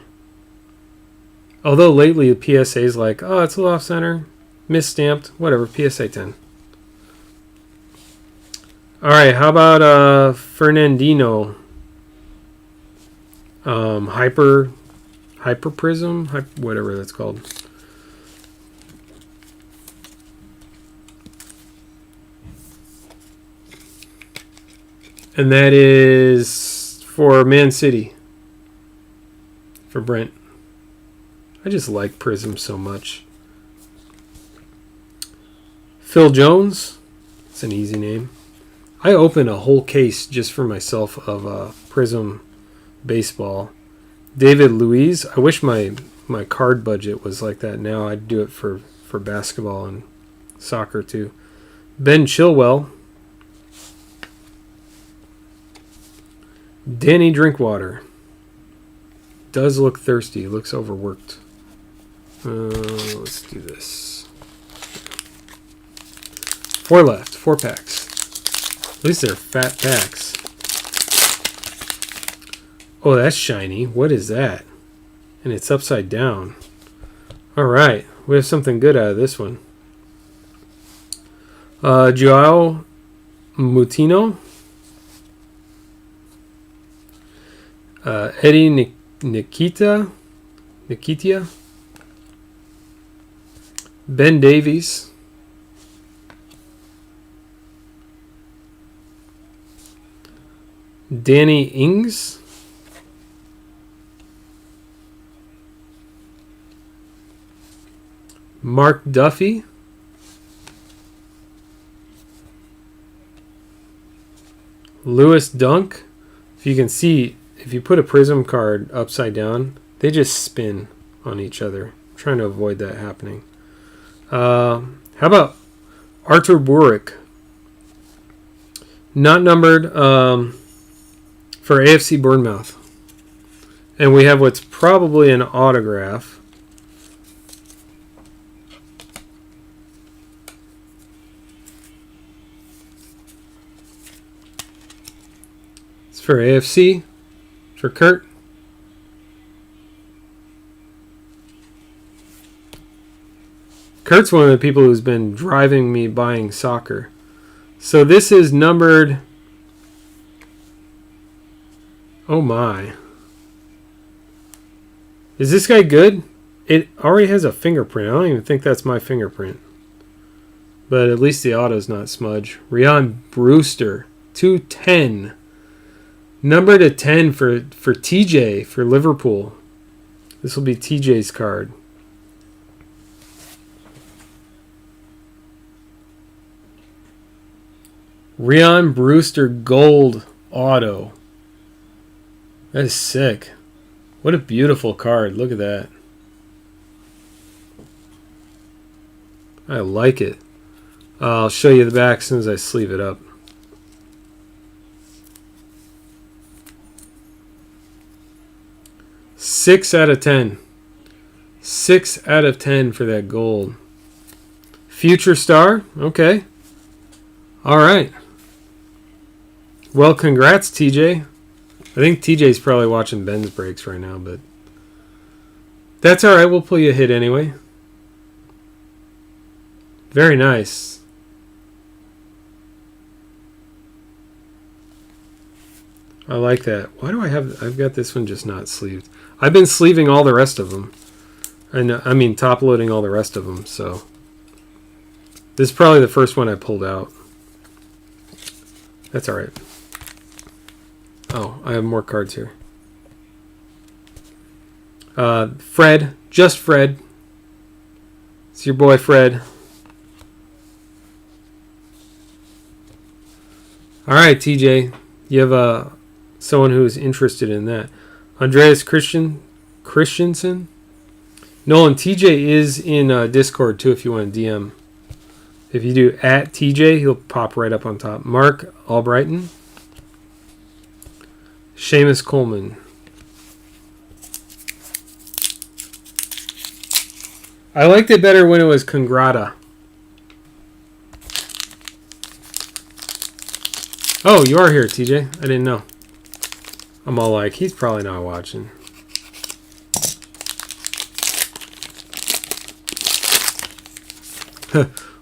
Although lately the PSA is like, oh, it's a little off center, misstamped, whatever, PSA 10. All right, how about Fernandino? Hyper Prizm, whatever that's called. And that is for Man City. For Brent. I just like Prizm so much. Phil Jones. It's an easy name. I opened a whole case just for myself of Prizm baseball. David Luiz. I wish my card budget was like that now. I'd do it for basketball and soccer too. Ben Chilwell. Danny Drinkwater. Does look thirsty. Looks overworked. Let's do this. 4 left. 4 packs. At least they're fat packs. Oh, that's shiny. What is that? And it's upside down. Alright. We have something good out of this one. Joao Mutino. Eddie Nikitia. Ben Davies. Danny Ings. Mark Duffy. Lewis Dunk. If you can see, if you put a Prizm card upside down, they just spin on each other. I'm trying to avoid that happening. How about Artur Burik? Not numbered for AFC Bournemouth. And we have what's probably an autograph. It's for AFC. For Kurt. Kurt's one of the people who's been driving me buying soccer. So this is numbered... Oh my. Is this guy good? It already has a fingerprint. I don't even think that's my fingerprint. But at least the auto's not smudge. Ryan Brewster. 210. Numbered at 10 for TJ for Liverpool. This will be TJ's card. Ryan Brewster Gold Auto. That is sick. What a beautiful card. Look at that. I like it. I'll show you the back as soon as I sleeve it up. Six out of 10. 6 out of 10 for that gold. Future star? Okay. All right. Well, congrats, TJ. I think TJ's probably watching Ben's breaks right now, but that's all right. We'll pull you a hit anyway. Very nice. I like that. Why do I've got this one just not sleeved. I've been sleeving all the rest of them. I mean top loading all the rest of them, so this is probably the first one I pulled out. That's all right. Oh, I have more cards here. Fred, just Fred. It's your boy Fred. All right, TJ, you have someone who's interested in that. Andreas Christensen. Nolan, TJ is in Discord too if you want to DM. If you do at TJ, he'll pop right up on top. Mark Albrighton. Seamus Coleman. I liked it better when it was Congrata. Oh, you are here, TJ. I didn't know. I'm all like, he's probably not watching.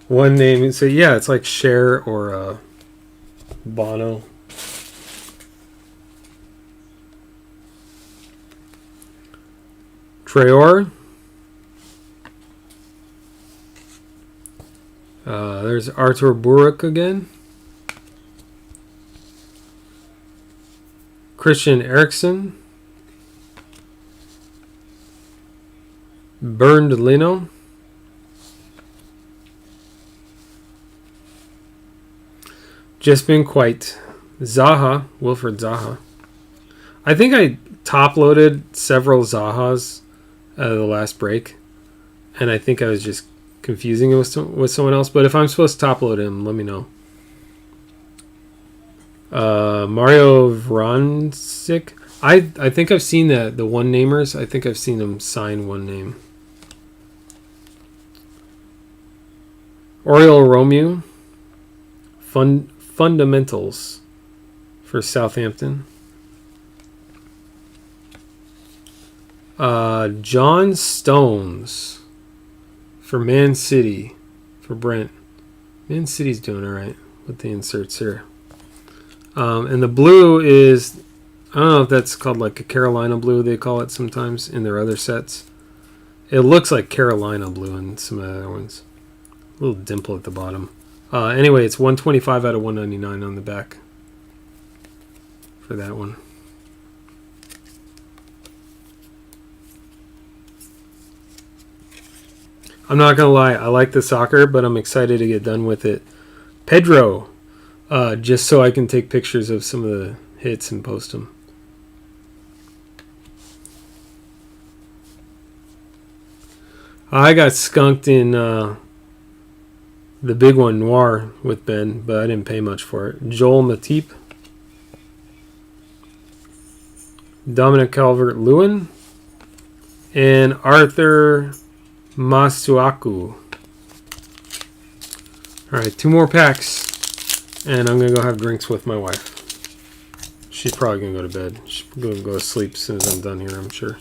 One name. So yeah, it's like Cher or Bono. Traore. There's Arthur Buruk again. Christian Eriksen. Bernd Leno. Just been quite. Zaha. Wilfred Zaha. I think I top loaded several Zahas the last break. And I think I was just confusing it with someone else. But if I'm supposed to top load him, let me know. Mario Vrancic. I think I've seen the one namers. I think I've seen them sign one name. Oriol Romeu. Fundamentals for Southampton. John Stones for Man City for Brent. Man City's doing all right with the inserts here. And the blue is, I don't know if that's called like a Carolina blue, they call it sometimes in their other sets. It looks like Carolina blue in some of the other ones. A little dimple at the bottom. Anyway, it's 125 out of 199 on the back for that one. I'm not going to lie, I like the soccer, but I'm excited to get done with it. Pedro, just so I can take pictures of some of the hits and post them. I got skunked in the big one, Noir, with Ben, but I didn't pay much for it. Joel Matip. Dominic Calvert-Lewin. And Arthur Masuaku. Alright, 2 more packs. And I'm going to go have drinks with my wife. She's probably going to go to bed. She's going to go to sleep as soon as I'm done here, I'm sure.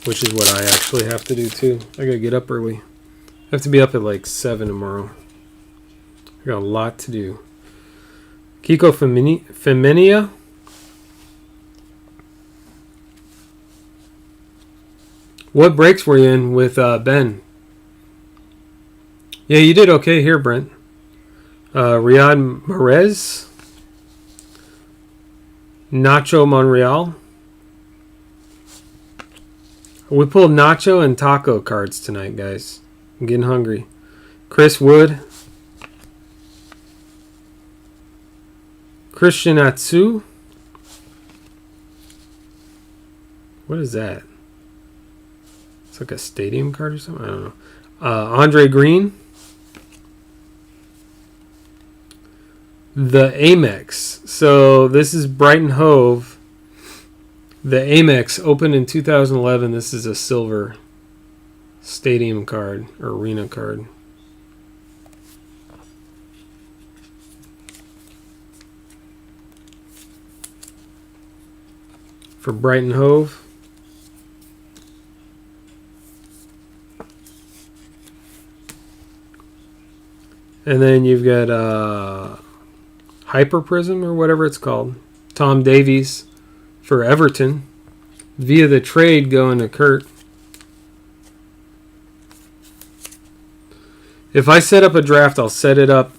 Which is what I actually have to do too. I got to get up early. I have to be up at like 7 tomorrow. I got a lot to do. Kiko Feminia. What breaks were you in with Ben? Yeah, you did okay here, Brent. Riyad Mahrez. Nacho Monreal. We pulled Nacho and Taco cards tonight, guys. I'm getting hungry. Chris Wood. Christian Atsu. What is that? It's like a stadium card or something? I don't know. Andre Green. The Amex. So this is Brighton Hove. The Amex opened in 2011. This is a silver stadium card or arena card. for Brighton Hove. And then you've got Hyper Prizm or whatever it's called. Tom Davies for Everton. Via the trade going to Kurt. If I set up a draft, I'll set it up.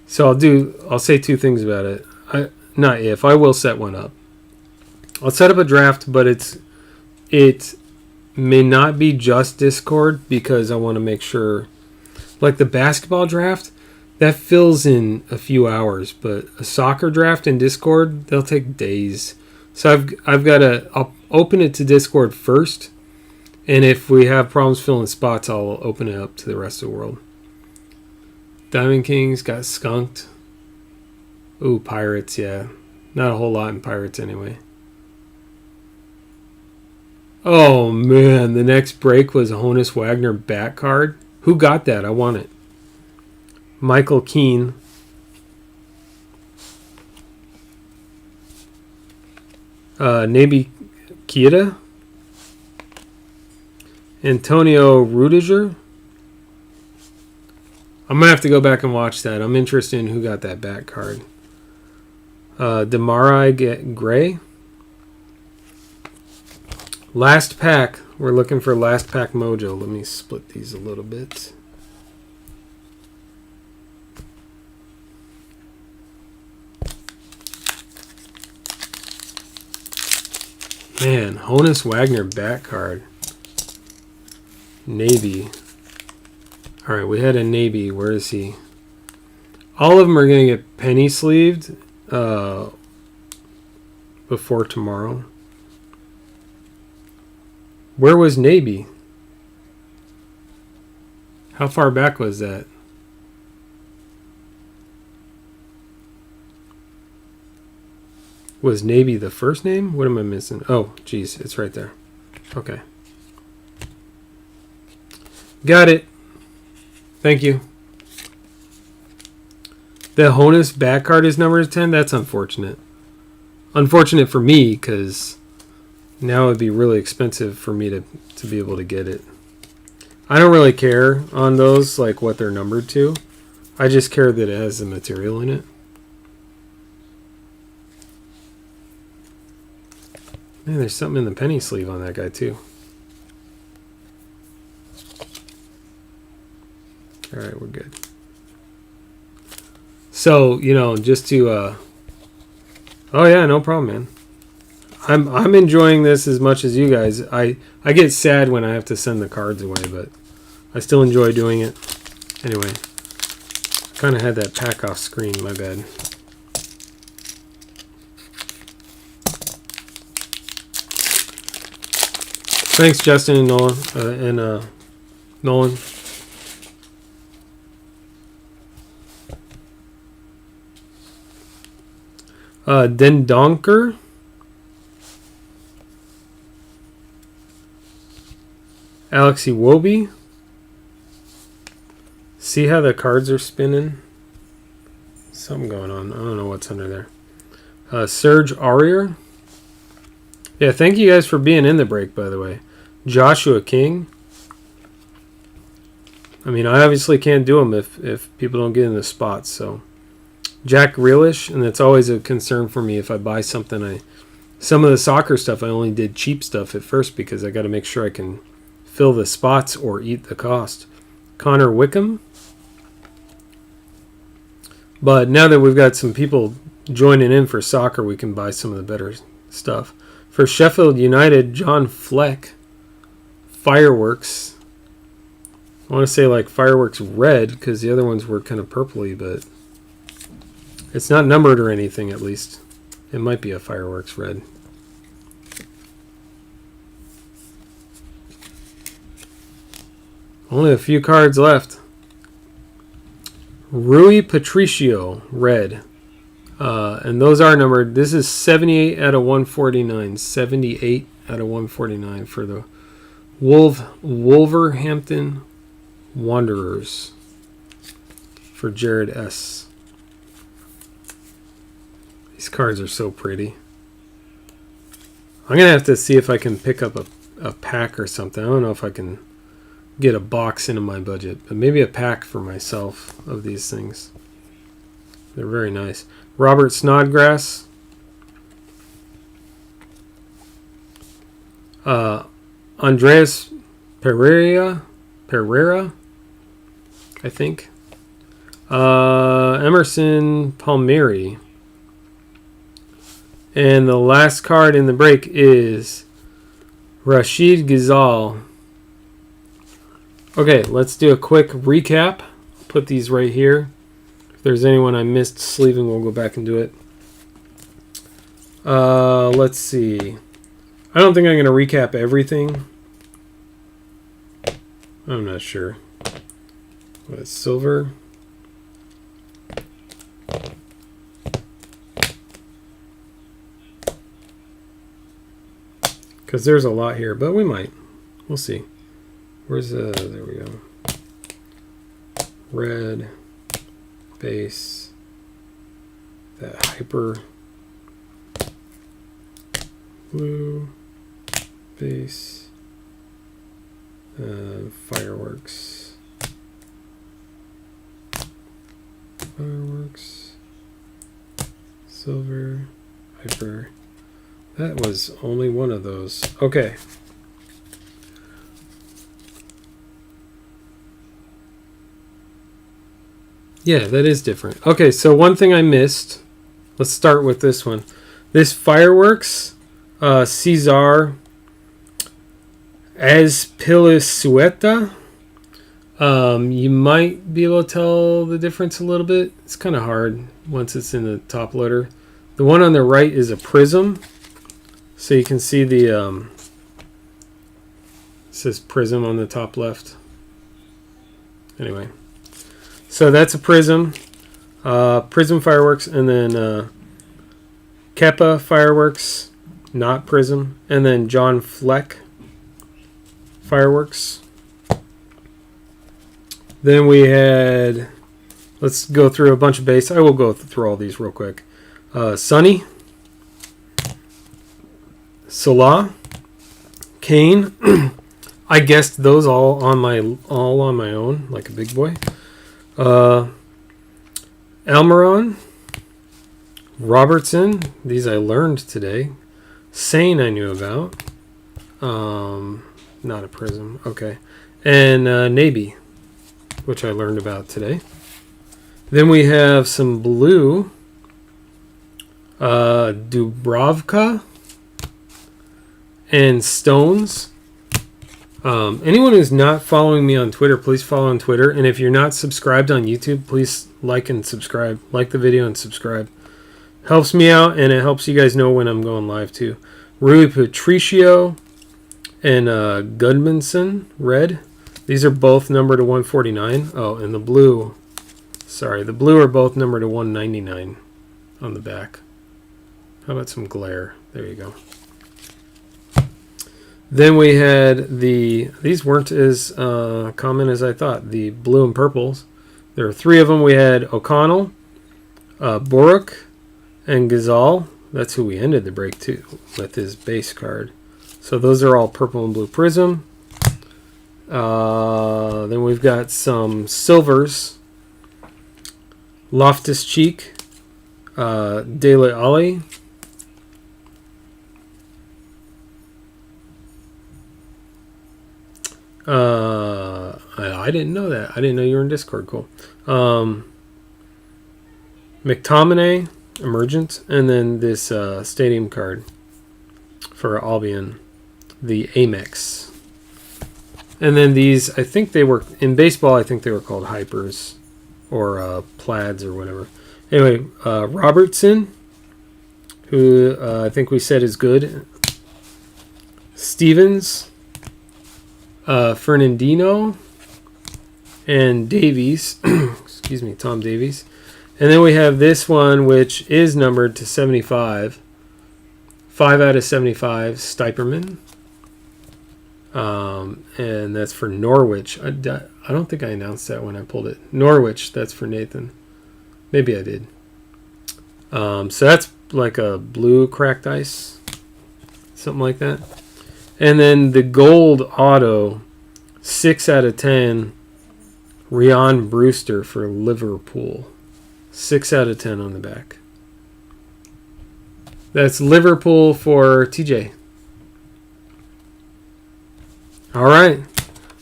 So I'll say two things about it. I will set one up. I'll set up a draft, but it may not be just Discord because I want to make sure, like the basketball draft, that fills in a few hours, but a soccer draft in Discord, they'll take days. So I'll open it to Discord first, and if we have problems filling spots, I'll open it up to the rest of the world. Diamond Kings got skunked. Ooh, Pirates, yeah. Not a whole lot in Pirates anyway. Oh, man. The next break was a Honus Wagner back card. Who got that? I want it. Michael Keane. Naby Keita. Antonio Rudiger. I'm going to have to go back and watch that. I'm interested in who got that back card. Demarai Gray. Last pack. We're looking for last pack mojo. Let me split these a little bit. Man, Honus Wagner back card. Navy. Alright, we had a Navy. Where is he? All of them are going to get penny sleeved before tomorrow. Where was Navy? How far back was that? Was Navy the first name? What am I missing? Oh, geez, it's right there. Okay. Got it. Thank you. The Honus back card is number 10? That's unfortunate. Unfortunate for me, because now it would be really expensive for me to be able to get it. I don't really care on those, like what they're numbered to. I just care that it has the material in it. Man, there's something in the penny sleeve on that guy, too. Alright, we're good. So, just to... oh, yeah, no problem, man. I'm enjoying this as much as you guys. I get sad when I have to send the cards away, but I still enjoy doing it. Anyway, kind of had that pack off screen, my bad. Thanks, Justin and Nolan. Dendonker. Alexi Wobi. See how the cards are spinning? Something going on. I don't know what's under there. Serge Aurier. Yeah, thank you guys for being in the break, by the way. Joshua King. I mean, I obviously can't do them if people don't get in the spots, so... Jack Grealish, and that's always a concern for me if I buy something. Some of the soccer stuff, I only did cheap stuff at first because I got to make sure I can fill the spots or eat the cost. Connor Wickham. But now that we've got some people joining in for soccer, we can buy some of the better stuff. For Sheffield United, John Fleck. Fireworks. I want to say like Fireworks Red because the other ones were kind of purpley, but... It's not numbered or anything, at least. It might be a Fireworks Red. Only a few cards left. Rui Patricio, Red. And those are numbered. This is 78 out of 149. 78 out of 149 for the Wolverhampton Wanderers. For Jared S. These cards are so pretty. I'm going to have to see if I can pick up a pack or something. I don't know if I can get a box into my budget, but maybe a pack for myself of these things. They're very nice. Robert Snodgrass. Andreas Pereira, I think. Emerson Palmieri. And the last card in the break is Rashid Ghazal. Okay, let's do a quick recap. I'll put these right here. If there's anyone I missed sleeving, we'll go back and do it. Let's see. I don't think I'm going to recap everything. I'm not sure. What is silver? Because there's a lot here, but we might. We'll see. Where's there we go. Red, base, that hyper, blue, base, fireworks, silver, hyper. That was only one of those. Okay. Yeah, that is different. Okay, so one thing I missed. Let's start with this one. This fireworks, Cesar Azpilicueta. You might be able to tell the difference a little bit. It's kind of hard once it's in the top loader. The one on the right is a Prizm. So you can see the it says Prizm on the top left. Anyway, so that's a Prizm, Prizm fireworks, and then Keppa fireworks, not Prizm, and then John Fleck fireworks. Then we had, let's go through a bunch of base. I will go through all these real quick. Sunny, Salah, Kane. I guessed those all on my own, like a big boy. Almiron, Robertson. These I learned today. Sane I knew about. Not a Prizm. Okay, and Naby, which I learned about today. Then we have some blue. Dubravka. And Stones. Anyone who's not following me on Twitter, please follow on Twitter. And if you're not subscribed on YouTube, please like and subscribe. Like the video and subscribe. Helps me out, and it helps you guys know when I'm going live too. Rui Patricio and Gudmundsson, red. These are both numbered to 149. Oh, and the blue. Sorry, the blue are both numbered to 199 on the back. How about some glare? There you go. Then we had these weren't as common as I thought, the blue and purples. There are three of them. We had O'Connell, Boruk, and Ghazal. That's who we ended the break to with his base card. So those are all purple and blue Prizm. Then we've got some silvers. Loftus-Cheek, Dele Alli. I didn't know that. I didn't know you were in Discord. Cool. McTominay, Emergent, and then this stadium card for Albion, the Amex. And then these, I think they were, in baseball, I think they were called Hypers or Plaids or whatever. Anyway, Robertson, who I think we said is good. Stevens. Fernandino and Davies, excuse me, Tom Davies. And then we have this one, which is numbered to 75. 5 out of 75, Stiperman. And that's for Norwich. I don't think I announced that when I pulled it. Norwich, that's for Nathan. Maybe I did. So that's like a blue cracked ice. something like that. And then the gold auto, 6 out of 10, Rian Brewster for Liverpool. 6 out of 10 on the back. That's Liverpool for TJ. All right.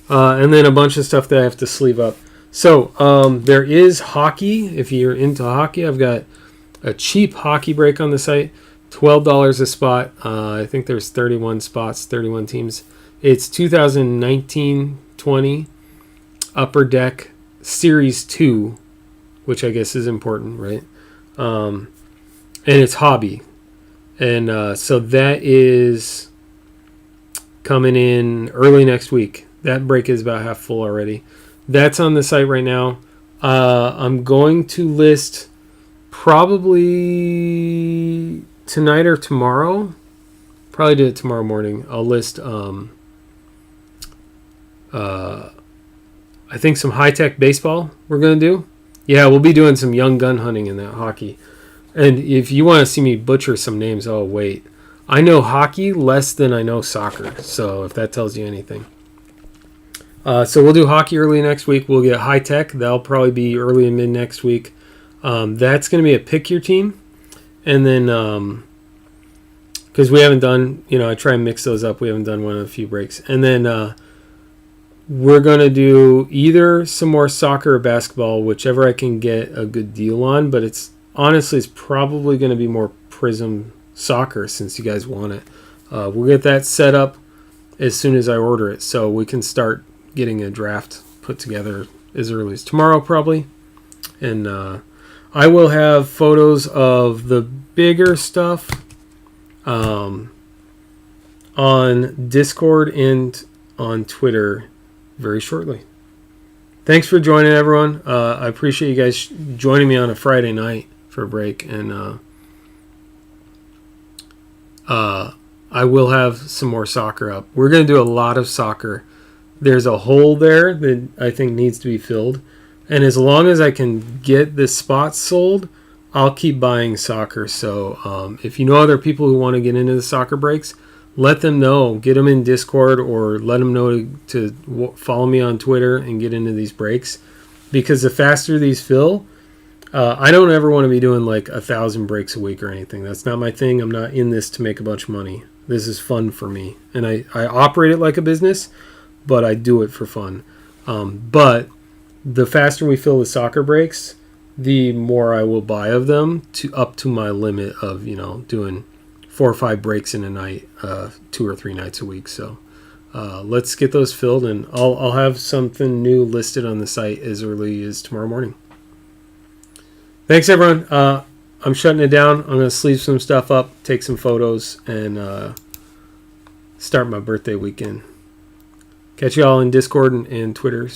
And then a bunch of stuff that I have to sleeve up. So there is hockey. If you're into hockey, I've got a cheap hockey break on the site. $12 a spot. I think there's 31 spots, 31 teams. It's 2019-20 Upper Deck Series 2, which I guess is important, right? And it's hobby. And so that is coming in early next week. That break is about half full already. That's on the site right now. I'm going to list probably tonight or tomorrow. Probably do it tomorrow morning. I'll list I think some high-tech baseball we're going to do. Yeah, we'll be doing some young gun hunting in that hockey. And if you want to see me butcher some names, oh, wait. I know hockey less than I know soccer, so if that tells you anything. So we'll do hockey early next week. We'll get high-tech. That'll probably be early and mid next week. That's going to be a pick your team. And then, because we haven't done, I try and mix those up. We haven't done one in a few breaks. And then we're going to do either some more soccer or basketball, whichever I can get a good deal on. But it's probably going to be more Prizm soccer since you guys want it. We'll get that set up as soon as I order it. So we can start getting a draft put together as early as tomorrow probably. And I will have photos of the bigger stuff on Discord and on Twitter very shortly. Thanks for joining, everyone. I appreciate you guys joining me on a Friday night for a break. And I will have some more soccer up. We're going to do a lot of soccer. There's a hole there that I think needs to be filled. And as long as I can get the spots sold, I'll keep buying soccer. So if you know other people who want to get into the soccer breaks, let them know. Get them in Discord or let them know to follow me on Twitter and get into these breaks. Because the faster these fill, I don't ever want to be doing like 1,000 breaks a week or anything. That's not my thing. I'm not in this to make a bunch of money. This is fun for me. And I operate it like a business, but I do it for fun. But the faster we fill the soccer breaks, the more I will buy of them up to my limit of, doing 4 or 5 breaks in a night, 2 or 3 nights a week. So let's get those filled, and I'll have something new listed on the site as early as tomorrow morning. Thanks, everyone. I'm shutting it down. I'm going to sleeve some stuff up, take some photos, and start my birthday weekend. Catch you all in Discord and Twitter